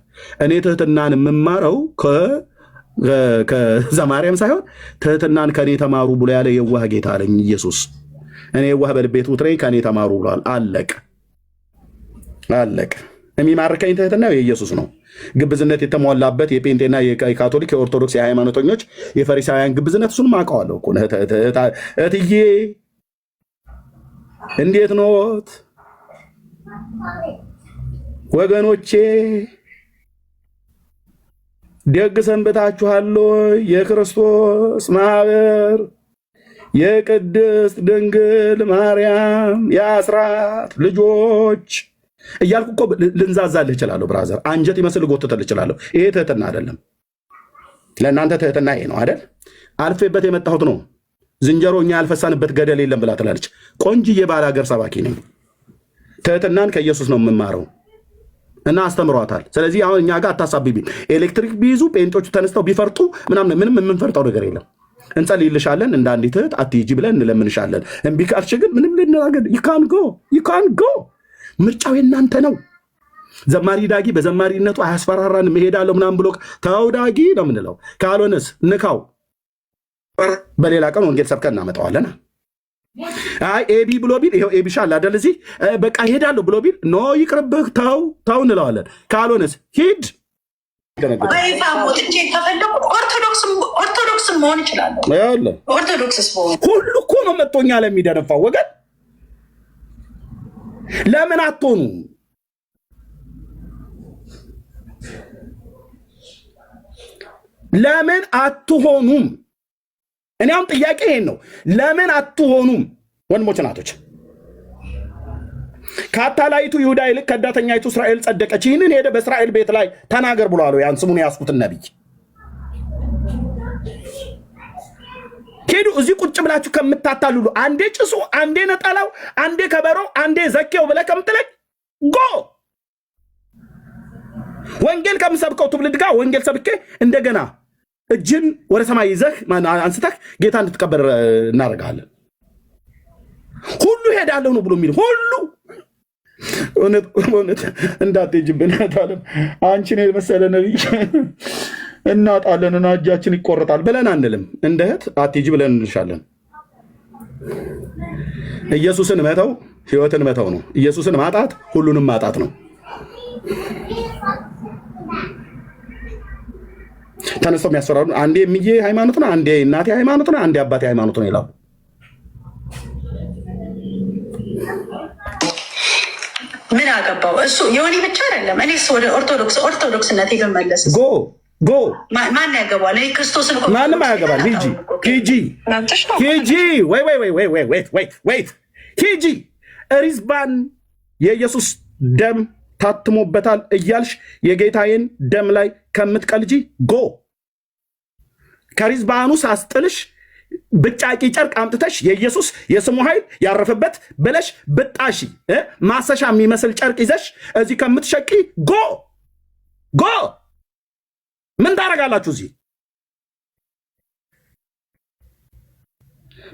እኔ ትህትናን የምማረው ከዘማርያም ሳይሆን ትህትናን ከኔ ተማሩ ብሎ ያለ የዋህ ጌታ አለኝ ኢየሱስ። እኔ የዋህ በልቤ ትሑት ነኝ ከኔ ተማሩ ብሏል። አለቀ። የሚማርከኝ ትህትና የኢየሱስ ነው። ግብዝነት የተሞላበት የጴንጤና የካቶሊክ የኦርቶዶክስ የሃይማኖተኞች የፈሪሳውያን ግብዝነት እሱንም አውቀዋለሁ እኮ። እትዬ እንዴት ኖት ወገኖቼ? ደግ ሰንብታችኋል? የክርስቶስ ማህበር የቅድስት ድንግል ማርያም የአስራት ልጆች እያልኩ እኮ ልንዛዛልህ እችላለሁ። ብራዘር አንጀት ይመስል ጎትተልህ እችላለሁ። ይሄ ትህትና አይደለም። ለእናንተ ትህትና ይሄ ነው አይደል? አልፌበት የመጣሁት ነው። ዝንጀሮ እኛ ያልፈሳንበት ገደል የለም ብላ ትላለች። ቆንጅዬ ባለ ሀገር ሰባኪ ነኝ። ትህትናን ከኢየሱስ ነው የምማረው እና አስተምሯታል። ስለዚህ አሁን እኛ ጋር አታሳብቢ። ኤሌክትሪክ ቢይዙ ፔንቶቹ ተነስተው ቢፈርጡ ምንም የምንፈርጠው ነገር የለም። እንጸልይልሻለን፣ እንደ አንዲት እህት አትሂጂ ብለን እንለምንሻለን። እምቢ ካልሽ ግን ምንም ልንናገር ይካን ጎ ምርጫው የእናንተ ነው። ዘማሪ ዳጊ በዘማሪነቱ አያስፈራራን እሄዳለሁ ምናምን ብሎ ተው ዳጊ ነው የምንለው። ካልሆነስ ንካው፣ በሌላ ቀን ወንጌል ሰብከን እናመጣዋለን። አይ ኤቢ ብሎ ቢል ይኸው ኤቢ ሻል አይደል እዚህ በቃ ሄዳለሁ ብሎ ቢል ኖ ይቅርብህ ተው እንለዋለን። ካልሆነስ ሂድ። ኦርቶዶክስ መሆን ይችላል። ኦርቶዶክስ ሁሉ እኮ ነው መጥቶኛ ለሚደነፋው ወገን ለምን አትሆኑ? ለምን አትሆኑም? እኔ አሁን ጥያቄ ይሄን ነው። ለምን አትሆኑም? ወንድሞች ናቶች፣ ከአታላይቱ ይሁዳ ይልቅ ከዳተኛይቱ እስራኤል ጸደቀች። ይህንን ሄደ በእስራኤል ቤት ላይ ተናገር ብሎ አለው። ያን ስሙን ያስኩትን ነቢይ ሄዱ። እዚህ ቁጭ ብላችሁ ከምታታልሉ አንዴ ጭሱ፣ አንዴ ነጠላው፣ አንዴ ከበሮ፣ አንዴ ዘኬው ብለህ ከምትለኝ ጎ ወንጌል ከምሰብከው ትውልድ ጋር ወንጌል ሰብኬ እንደገና እጅን ወደ ሰማይ ይዘህ አንስተህ ጌታ እንድትቀበር እናደርጋለን። ሁሉ ሄዳለሁ ነው ብሎ የሚል ሁሉ እውነት እንዳትሄጂብን ታለም አንቺን የመሰለ ነቢይ እናጣለንና እጃችን ይቆረጣል ብለን አንልም። እንደ እህት አትሄጂ ብለን እንልሻለን። ኢየሱስን መተው ህይወትን መተው ነው። ኢየሱስን ማጣት ሁሉንም ማጣት ነው። ተነስተው የሚያስፈራሩ አንዴ የሚዬ ሃይማኖት ነው፣ አንዴ እናቴ ሃይማኖት ነው፣ አንዴ አባቴ ሃይማኖት ነው ይላሉ። ምን አገባው እሱ? የሆነ ብቻ አይደለም። እኔስ ወደ ኦርቶዶክስነት ብመለስ ጎ ማን ያገባል? እኔ ክርስቶስን ማንም አያገባል። ሂጂ ሂጂ ሪዝባን የኢየሱስ ደም ታትሞበታል እያልሽ የጌታዬን ደም ላይ ከምትቀልጂ ጎ ከሪዝባኑ ሳስጥልሽ ብጫቂ ጨርቅ አምጥተሽ የኢየሱስ የስሙ ኃይል ያረፈበት ብለሽ ብጣሺ ማሰሻ የሚመስል ጨርቅ ይዘሽ እዚህ ከምትሸቂ ጎ ምን ታደርጋላችሁ? እዚህ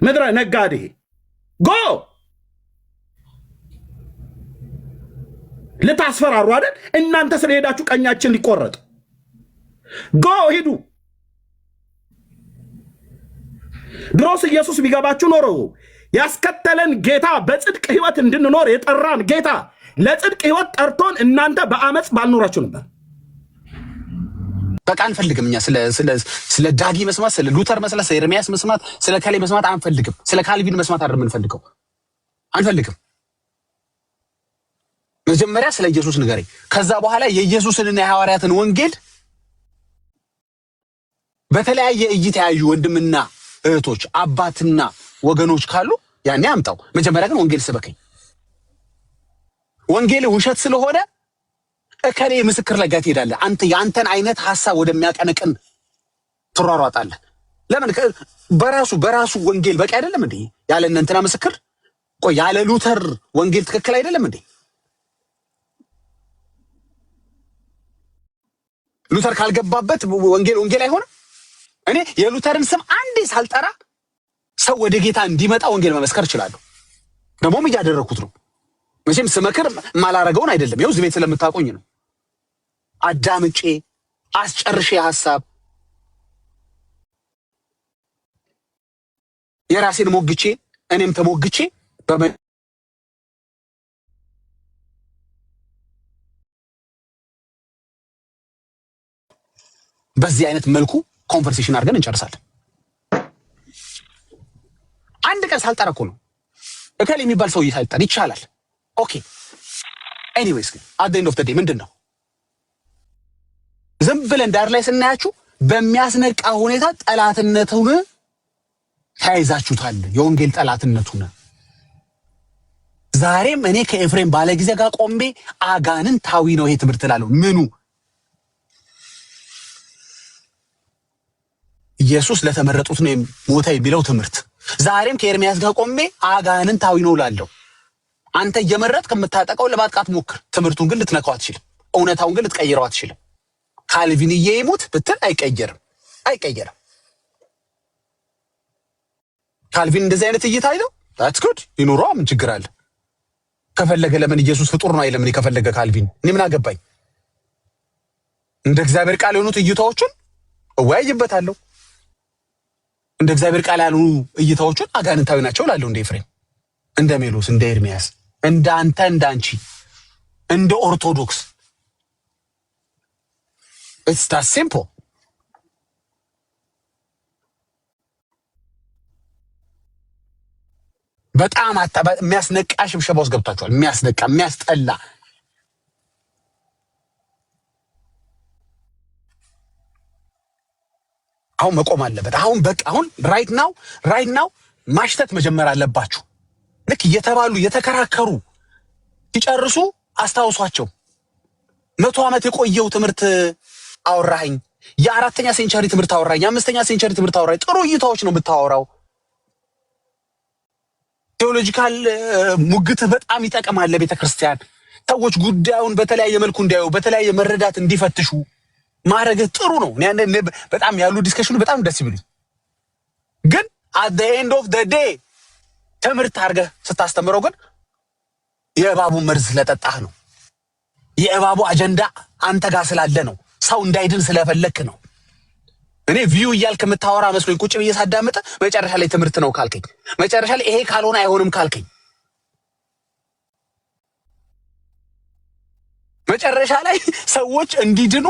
ምድረ ነጋዴ ጎ ልታስፈራሩ አይደል? እናንተ ስለሄዳችሁ ቀኛችን ሊቆረጥ ጎ ሂዱ። ድሮስ ኢየሱስ ቢገባችሁ ኖሮ ያስከተለን ጌታ በጽድቅ ህይወት እንድንኖር የጠራን ጌታ ለጽድቅ ህይወት ጠርቶን እናንተ በአመፅ ባልኖራችሁ ነበር። በቃ አንፈልግም። እኛ ስለ ዳጊ መስማት፣ ስለ ሉተር መስማት፣ ስለ ኤርሚያስ መስማት፣ ስለ ካሌ መስማት አንፈልግም። ስለ ካልቪን መስማት አይደለም የምንፈልገው፣ አንፈልግም። መጀመሪያ ስለ ኢየሱስ ንገረኝ። ከዛ በኋላ የኢየሱስንና የሐዋርያትን ወንጌል በተለያየ እይታ ያዩ ወንድምና እህቶች አባትና ወገኖች ካሉ ያኔ አምጣው። መጀመሪያ ግን ወንጌል ስበከኝ። ወንጌል ውሸት ስለሆነ እከሌ ምስክር ላይ ጋር ትሄዳለህ። አንተ የአንተን አይነት ሐሳብ ወደሚያቀነቅን ትሯሯጣለህ። ለምን? በራሱ ወንጌል በቂ አይደለም እንዴ? ያለ እንትና ምስክር ቆይ፣ ያለ ሉተር ወንጌል ትክክል አይደለም እንዴ? ሉተር ካልገባበት ወንጌል አይሆንም። እኔ የሉተርን ስም አንዴ ሳልጠራ ሰው ወደ ጌታ እንዲመጣ ወንጌል መመስከር እችላለሁ። ደግሞም እያደረኩት ነው። መቼም ስመክር ማላረገውን አይደለም። ይኸው እዚህ ቤት ስለምታቆኝ ነው። አዳምጬ አስጨርሼ ሐሳብ የራሴን ሞግቼ እኔም ተሞግቼ በዚህ አይነት መልኩ ኮንቨርሴሽን አድርገን እንጨርሳለን። አንድ ቀን ሳልጠራ እኮ ነው እከሌ የሚባል ሰው ሳልጠራ ይቻላል። ኦኬ ኤኒዌይስ ግን አት ዘ ኤንድ ኦፍ ዘ ዴይ ምንድን ነው ዝም ብለን ዳር ላይ ስናያችሁ በሚያስነቃ ሁኔታ ጠላትነቱን ተያይዛችሁታል። የወንጌል ጠላትነቱን ዛሬም እኔ ከኤፍሬም ባለጊዜ ጋር ቆሜ አጋንንታዊ ነው ይሄ ትምህርት እላለሁ። ምኑ ኢየሱስ ለተመረጡት ነው ሞተ የሚለው ትምህርት ዛሬም ከኤርሚያስ ጋር ቆሜ አጋንንታዊ ነው እላለሁ። አንተ እየመረጥክ የምታጠቀው ለማጥቃት ሞክር። ትምህርቱን ግን ልትነካው አትችልም። እውነታውን ግን ልትቀይረው አትችልም። ካልቪንዬ ይሙት ብትል አይቀየርም። ካልቪን እንደዚህ አይነት እይታ አይደው that's good ይኑረው። ምን ችግር አለ? ከፈለገ ለምን ኢየሱስ ፍጡር ነው አይልም? ከፈለገ ካልቪን እኔ ምን አገባኝ? እንደ እግዚአብሔር ቃል የሆኑት እይታዎቹን እወያይበታለሁ። እንደ እግዚአብሔር ቃል ያሉ እይታዎቹን አጋንንታዊ ናቸው እላለሁ። እንደ ኤፍሬም፣ እንደ ሜሎስ፣ እንደ ኤርሚያስ፣ እንደ አንተ፣ እንደ አንቺ፣ እንደ ኦርቶዶክስ it's that simple። በጣም የሚያስነቃ ሽብሸባ ውስጥ ገብታችኋል። የሚያስነቃ የሚያስጠላ አሁን መቆም አለበት። አሁን በቃ አሁን ራይት ናው ማሽተት መጀመር አለባችሁ። ልክ እየተባሉ እየተከራከሩ ሲጨርሱ አስታውሷቸው። 100 ዓመት የቆየው ትምህርት አወራኸኝ፣ የ4ኛ ሴንቸሪ ትምህርት አወራኝ፣ የ5ኛ ሴንቸሪ ትምህርት አወራኝ። ጥሩ እይታዎች ነው የምታወራው። ቴዎሎጂካል ሙግትህ በጣም ይጠቅማል ለቤተክርስቲያን። ሰዎች ጉዳዩን በተለያየ መልኩ እንዲያዩ፣ በተለያየ መረዳት እንዲፈትሹ ማድረግህ ጥሩ ነው። እኔ በጣም ያሉ ዲስከሽኑ በጣም ደስ ይብሉኝ። ግን at the end of the day ትምህርት አድርገህ ስታስተምረው ግን የእባቡ መርዝ ስለጠጣህ ነው። የእባቡ አጀንዳ አንተ ጋር ስላለ ነው። ሰው እንዳይድን ስለፈለክ ነው። እኔ ቪው እያልክ የምታወራ መስሎኝ ቁጭ ብዬ ሳዳምጥ መጨረሻ ላይ ትምህርት ነው ካልከኝ፣ መጨረሻ ላይ ይሄ ካልሆነ አይሆንም ካልከኝ፣ መጨረሻ ላይ ሰዎች እንዲድኑ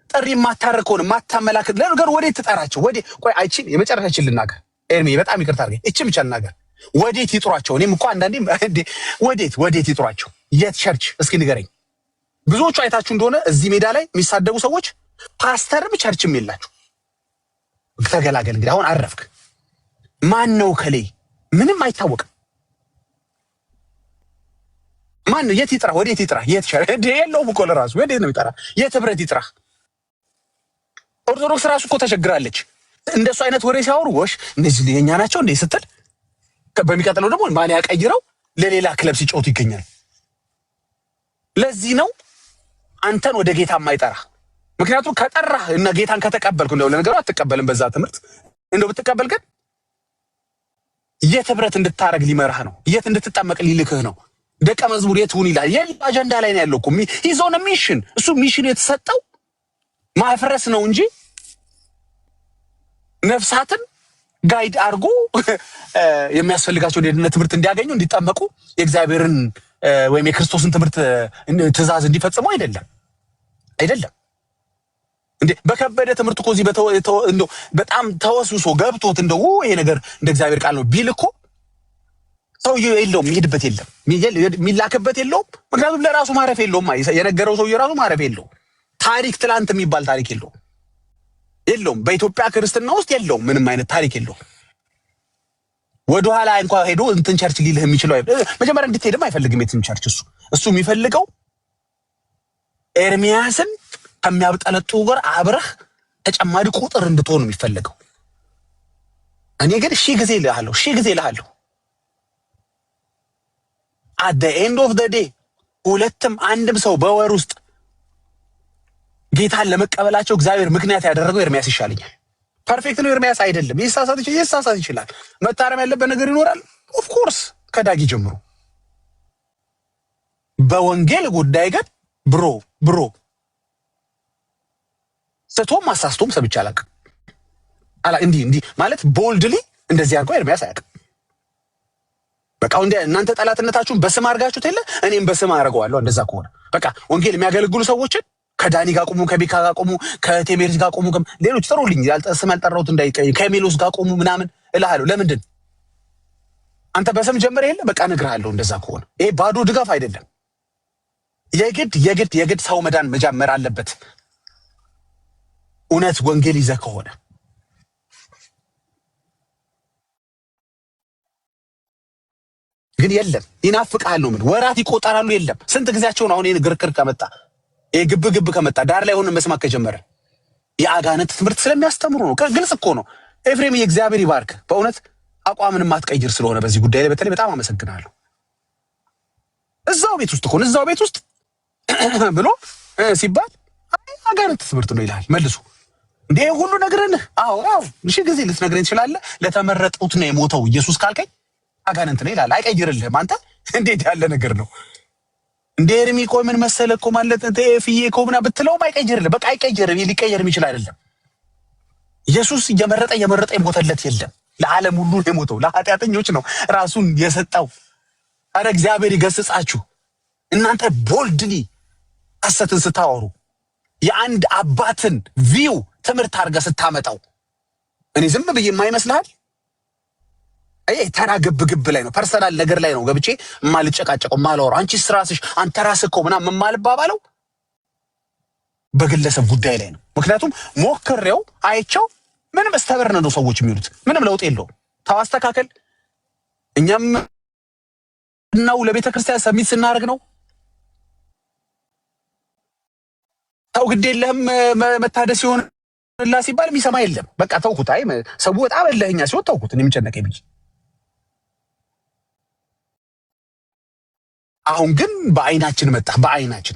ጥሪ የማታረግ ከሆነ ማታመላክት ለነገር ወዴት ትጠራቸው? ወዴት? ቆይ አይቺን የመጨረሻችን ልናገር ኤርሚ፣ በጣም ይቅርታ አድርገኝ። እቺ ብቻ ልናገር። ወዴት ይጥሯቸው? እኔም እኮ አንዳንዴ ወዴት ይጥሯቸው? የት ቸርች? እስኪ ንገረኝ። ብዙዎቹ አይታችሁ እንደሆነ እዚህ ሜዳ ላይ የሚሳደቡ ሰዎች ፓስተርም ቸርችም የላችሁ። ተገላገል እንግዲህ። አሁን አረፍክ። ማን ነው ከሌ? ምንም አይታወቅም። ማን ነው? የት ይጥራ? ወዴት ይጥራ? የት ቸርች? የለውም እኮ ለራሱ ወዴት ነው ይጠራ? የት ህብረት ይጥራ? ኦርቶዶክስ ራሱ እኮ ተቸግራለች። እንደሱ አይነት ወሬ ሲያወሩ ወሽ እነዚህ የኛ ናቸው እንዴ ስትል፣ በሚቀጥለው ደግሞ ማን ያቀይረው ለሌላ ክለብ ሲጮቱ ይገኛል። ለዚህ ነው አንተን ወደ ጌታ የማይጠራ። ምክንያቱም ከጠራህ እና ጌታን ከተቀበልኩ እንደው ለነገሩ አትቀበልም። በዛ ትምህርት እንደው ብትቀበል ግን የት ህብረት እንድታረግ ሊመራህ ነው። የት እንድትጠመቅ ሊልክህ ነው። ደቀ መዝሙር የት ሁን ይላል። የሌላ አጀንዳ ላይ ነው ያለው እኮ ሂዞን ሚሽን። እሱ ሚሽን የተሰጠው ማፍረስ ነው እንጂ ነፍሳትን ጋይድ አድርጎ የሚያስፈልጋቸው የድነት ትምህርት እንዲያገኙ እንዲጠመቁ የእግዚአብሔርን ወይም የክርስቶስን ትምህርት ትእዛዝ እንዲፈጽሙ አይደለም። እንዴ በከበደ ትምህርት እኮ እዚህ እንደው በጣም ተወስውሶ ገብቶት እንደው ይሄ ነገር እንደ እግዚአብሔር ቃል ነው ቢል እኮ ሰውዬው የለውም፣ የሚሄድበት የለም፣ የሚላክበት የለውም። ምክንያቱም ለራሱ ማረፍ የለውም። የነገረው ሰውዬ ራሱ ማረፍ የለውም። ታሪክ ትላንት የሚባል ታሪክ የለውም። በኢትዮጵያ ክርስትና ውስጥ የለውም። ምንም አይነት ታሪክ የለውም። ወደኋላ እንኳን ሄዶ እንትን ቸርች ሊልህ የሚችለው መጀመሪያ እንድትሄድም አይፈልግም። የትን ቸርች እሱ የሚፈልገው ኤርሚያስን ከሚያብጠለጡ ጋር አብረህ ተጨማሪ ቁጥር እንድትሆን የሚፈልገው። እኔ ግን ሺህ ጊዜ እልሃለሁ at the end of the day ሁለትም አንድም ሰው በወር ውስጥ ጌታን ለመቀበላቸው እግዚአብሔር ምክንያት ያደረገው ኤርሚያስ ይሻለኛል። ፐርፌክት ነው ኤርሚያስ አይደለም። ይሳሳት ይችላል። መታረም ያለበት ነገር ይኖራል። ኦፍ ኮርስ ከዳጊ ጀምሮ በወንጌል ጉዳይ ግን ብሮ ስቶም አሳስቶም ሰብቻ አላውቅም። እንዲህ ማለት ቦልድሊ እንደዚህ አድርጎ ኤርሚያስ አያውቅም። በቃ እናንተ ጠላትነታችሁን በስም አድርጋችሁት የለ እኔም በስም አደርገዋለሁ። እንደዛ ከሆነ በቃ ወንጌል የሚያገለግሉ ሰዎችን ከዳኒ ጋር ቆሙ፣ ከቤካ ጋር ቆሙ፣ ከቴሜርስ ጋር ቆሙ፣ ሌሎች ጥሩልኝ ስም ያልጠራሁት እንዳይቀይ ከሜሎስ ጋር ቆሙ ምናምን እልሃለሁ። ለምንድን አንተ በስም ጀምረህ የለ በቃ እነግርሃለሁ። እንደዛ ከሆነ ይሄ ባዶ ድጋፍ አይደለም። የግድ ሰው መዳን መጀመር አለበት። እውነት ወንጌል ይዘህ ከሆነ ግን የለም ይናፍቃል ነው ምን ወራት ይቆጠራሉ። የለም ስንት ጊዜያቸው ነው አሁን ይሄን ግርግር ከመጣ ይሄ ግብ ከመጣ ዳር ላይ ሆነ መስማት ከጀመረ የአጋንንት ትምህርት ስለሚያስተምሩ ነው። ግልጽ እኮ ነው። ኤፍሬም የእግዚአብሔር ይባርክ። በእውነት አቋምን ማትቀይር ስለሆነ በዚህ ጉዳይ ላይ በተለይ በጣም አመሰግናለሁ። እዛው ቤት ውስጥ እኮ እዛው ቤት ውስጥ ብሎ ሲባል አጋንንት ትምህርት ነው ይላል መልሱ። እንዴ ሁሉ ነግረን አዎ እሺ ጊዜ ልትነግረኝ ትችላለህ። ለተመረጡት ነው የሞተው ኢየሱስ ካልከኝ አጋንንት ነው ይላል። አይቀይርልህም። አንተ እንዴት ያለ ነገር ነው እንዴ? ኤርሚ ቆይ ምን መሰለህ እኮ ማለት ፍዬ እኮ ምናምን ብትለውም አይቀይርልህ። በቃ አይቀይርም። ሊቀየር የሚችል አይደለም። ኢየሱስ እየመረጠ የሞተለት የለም። ለዓለም ሁሉ የሞተው ለኃጢአተኞች ነው ራሱን የሰጠው። አረ እግዚአብሔር ይገስጻችሁ እናንተ ቦልድሊ ሐሰትን ስታወሩ የአንድ አባትን ቪው ትምህርት አድርገህ ስታመጣው እኔ ዝም ብዬ የማይመስልሃል? ተራ ግብ ላይ ነው፣ ፐርሰናል ነገር ላይ ነው ገብቼ የማልጨቃጨቀው የማላወራው። አንቺስ ራስሽ አንተ ራስህ እኮ ምናምን የማልባባለው በግለሰብ ጉዳይ ላይ ነው። ምክንያቱም ሞክሬው አይቼው ምንም እስተበርነ ነው ሰዎች የሚሉት ምንም ለውጥ የለውም። ታዋስተካከል እኛም ነው ለቤተ ክርስቲያን ሰሚት ስናደርግ ነው። ተው ግድ የለህም መታደስ ሲሆንላ ሲባል የሚሰማ የለም። በቃ ተውኩት። አይ ሰው በጣም እልህኛ ሲሆን ተውኩት። እኔ የምጨነቀኝ ብዬ አሁን ግን በአይናችን መጣ።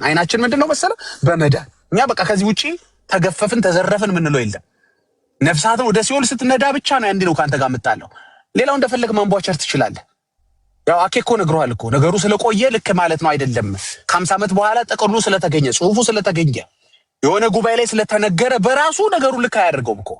አይናችን ምንድን ነው መሰለህ? በመዳን እኛ በቃ ከዚህ ውጪ ተገፈፍን ተዘረፍን ምንለው የለም። ነፍሳትን ወደ ሲኦል ስትነዳ ብቻ ነው ያንዴ ነው ካንተ ጋር የምጣለው። ሌላው እንደፈለግ ማንቧቸር ትችላለህ። ያው አኬኮ ነግሯል እኮ ነገሩ ስለቆየ ልክ ማለት ነው አይደለም። ከ50 ዓመት በኋላ ጥቅሉ ስለተገኘ ጽሁፉ ስለተገኘ የሆነ ጉባኤ ላይ ስለተነገረ በራሱ ነገሩ ልክ አያደርገውም እኮ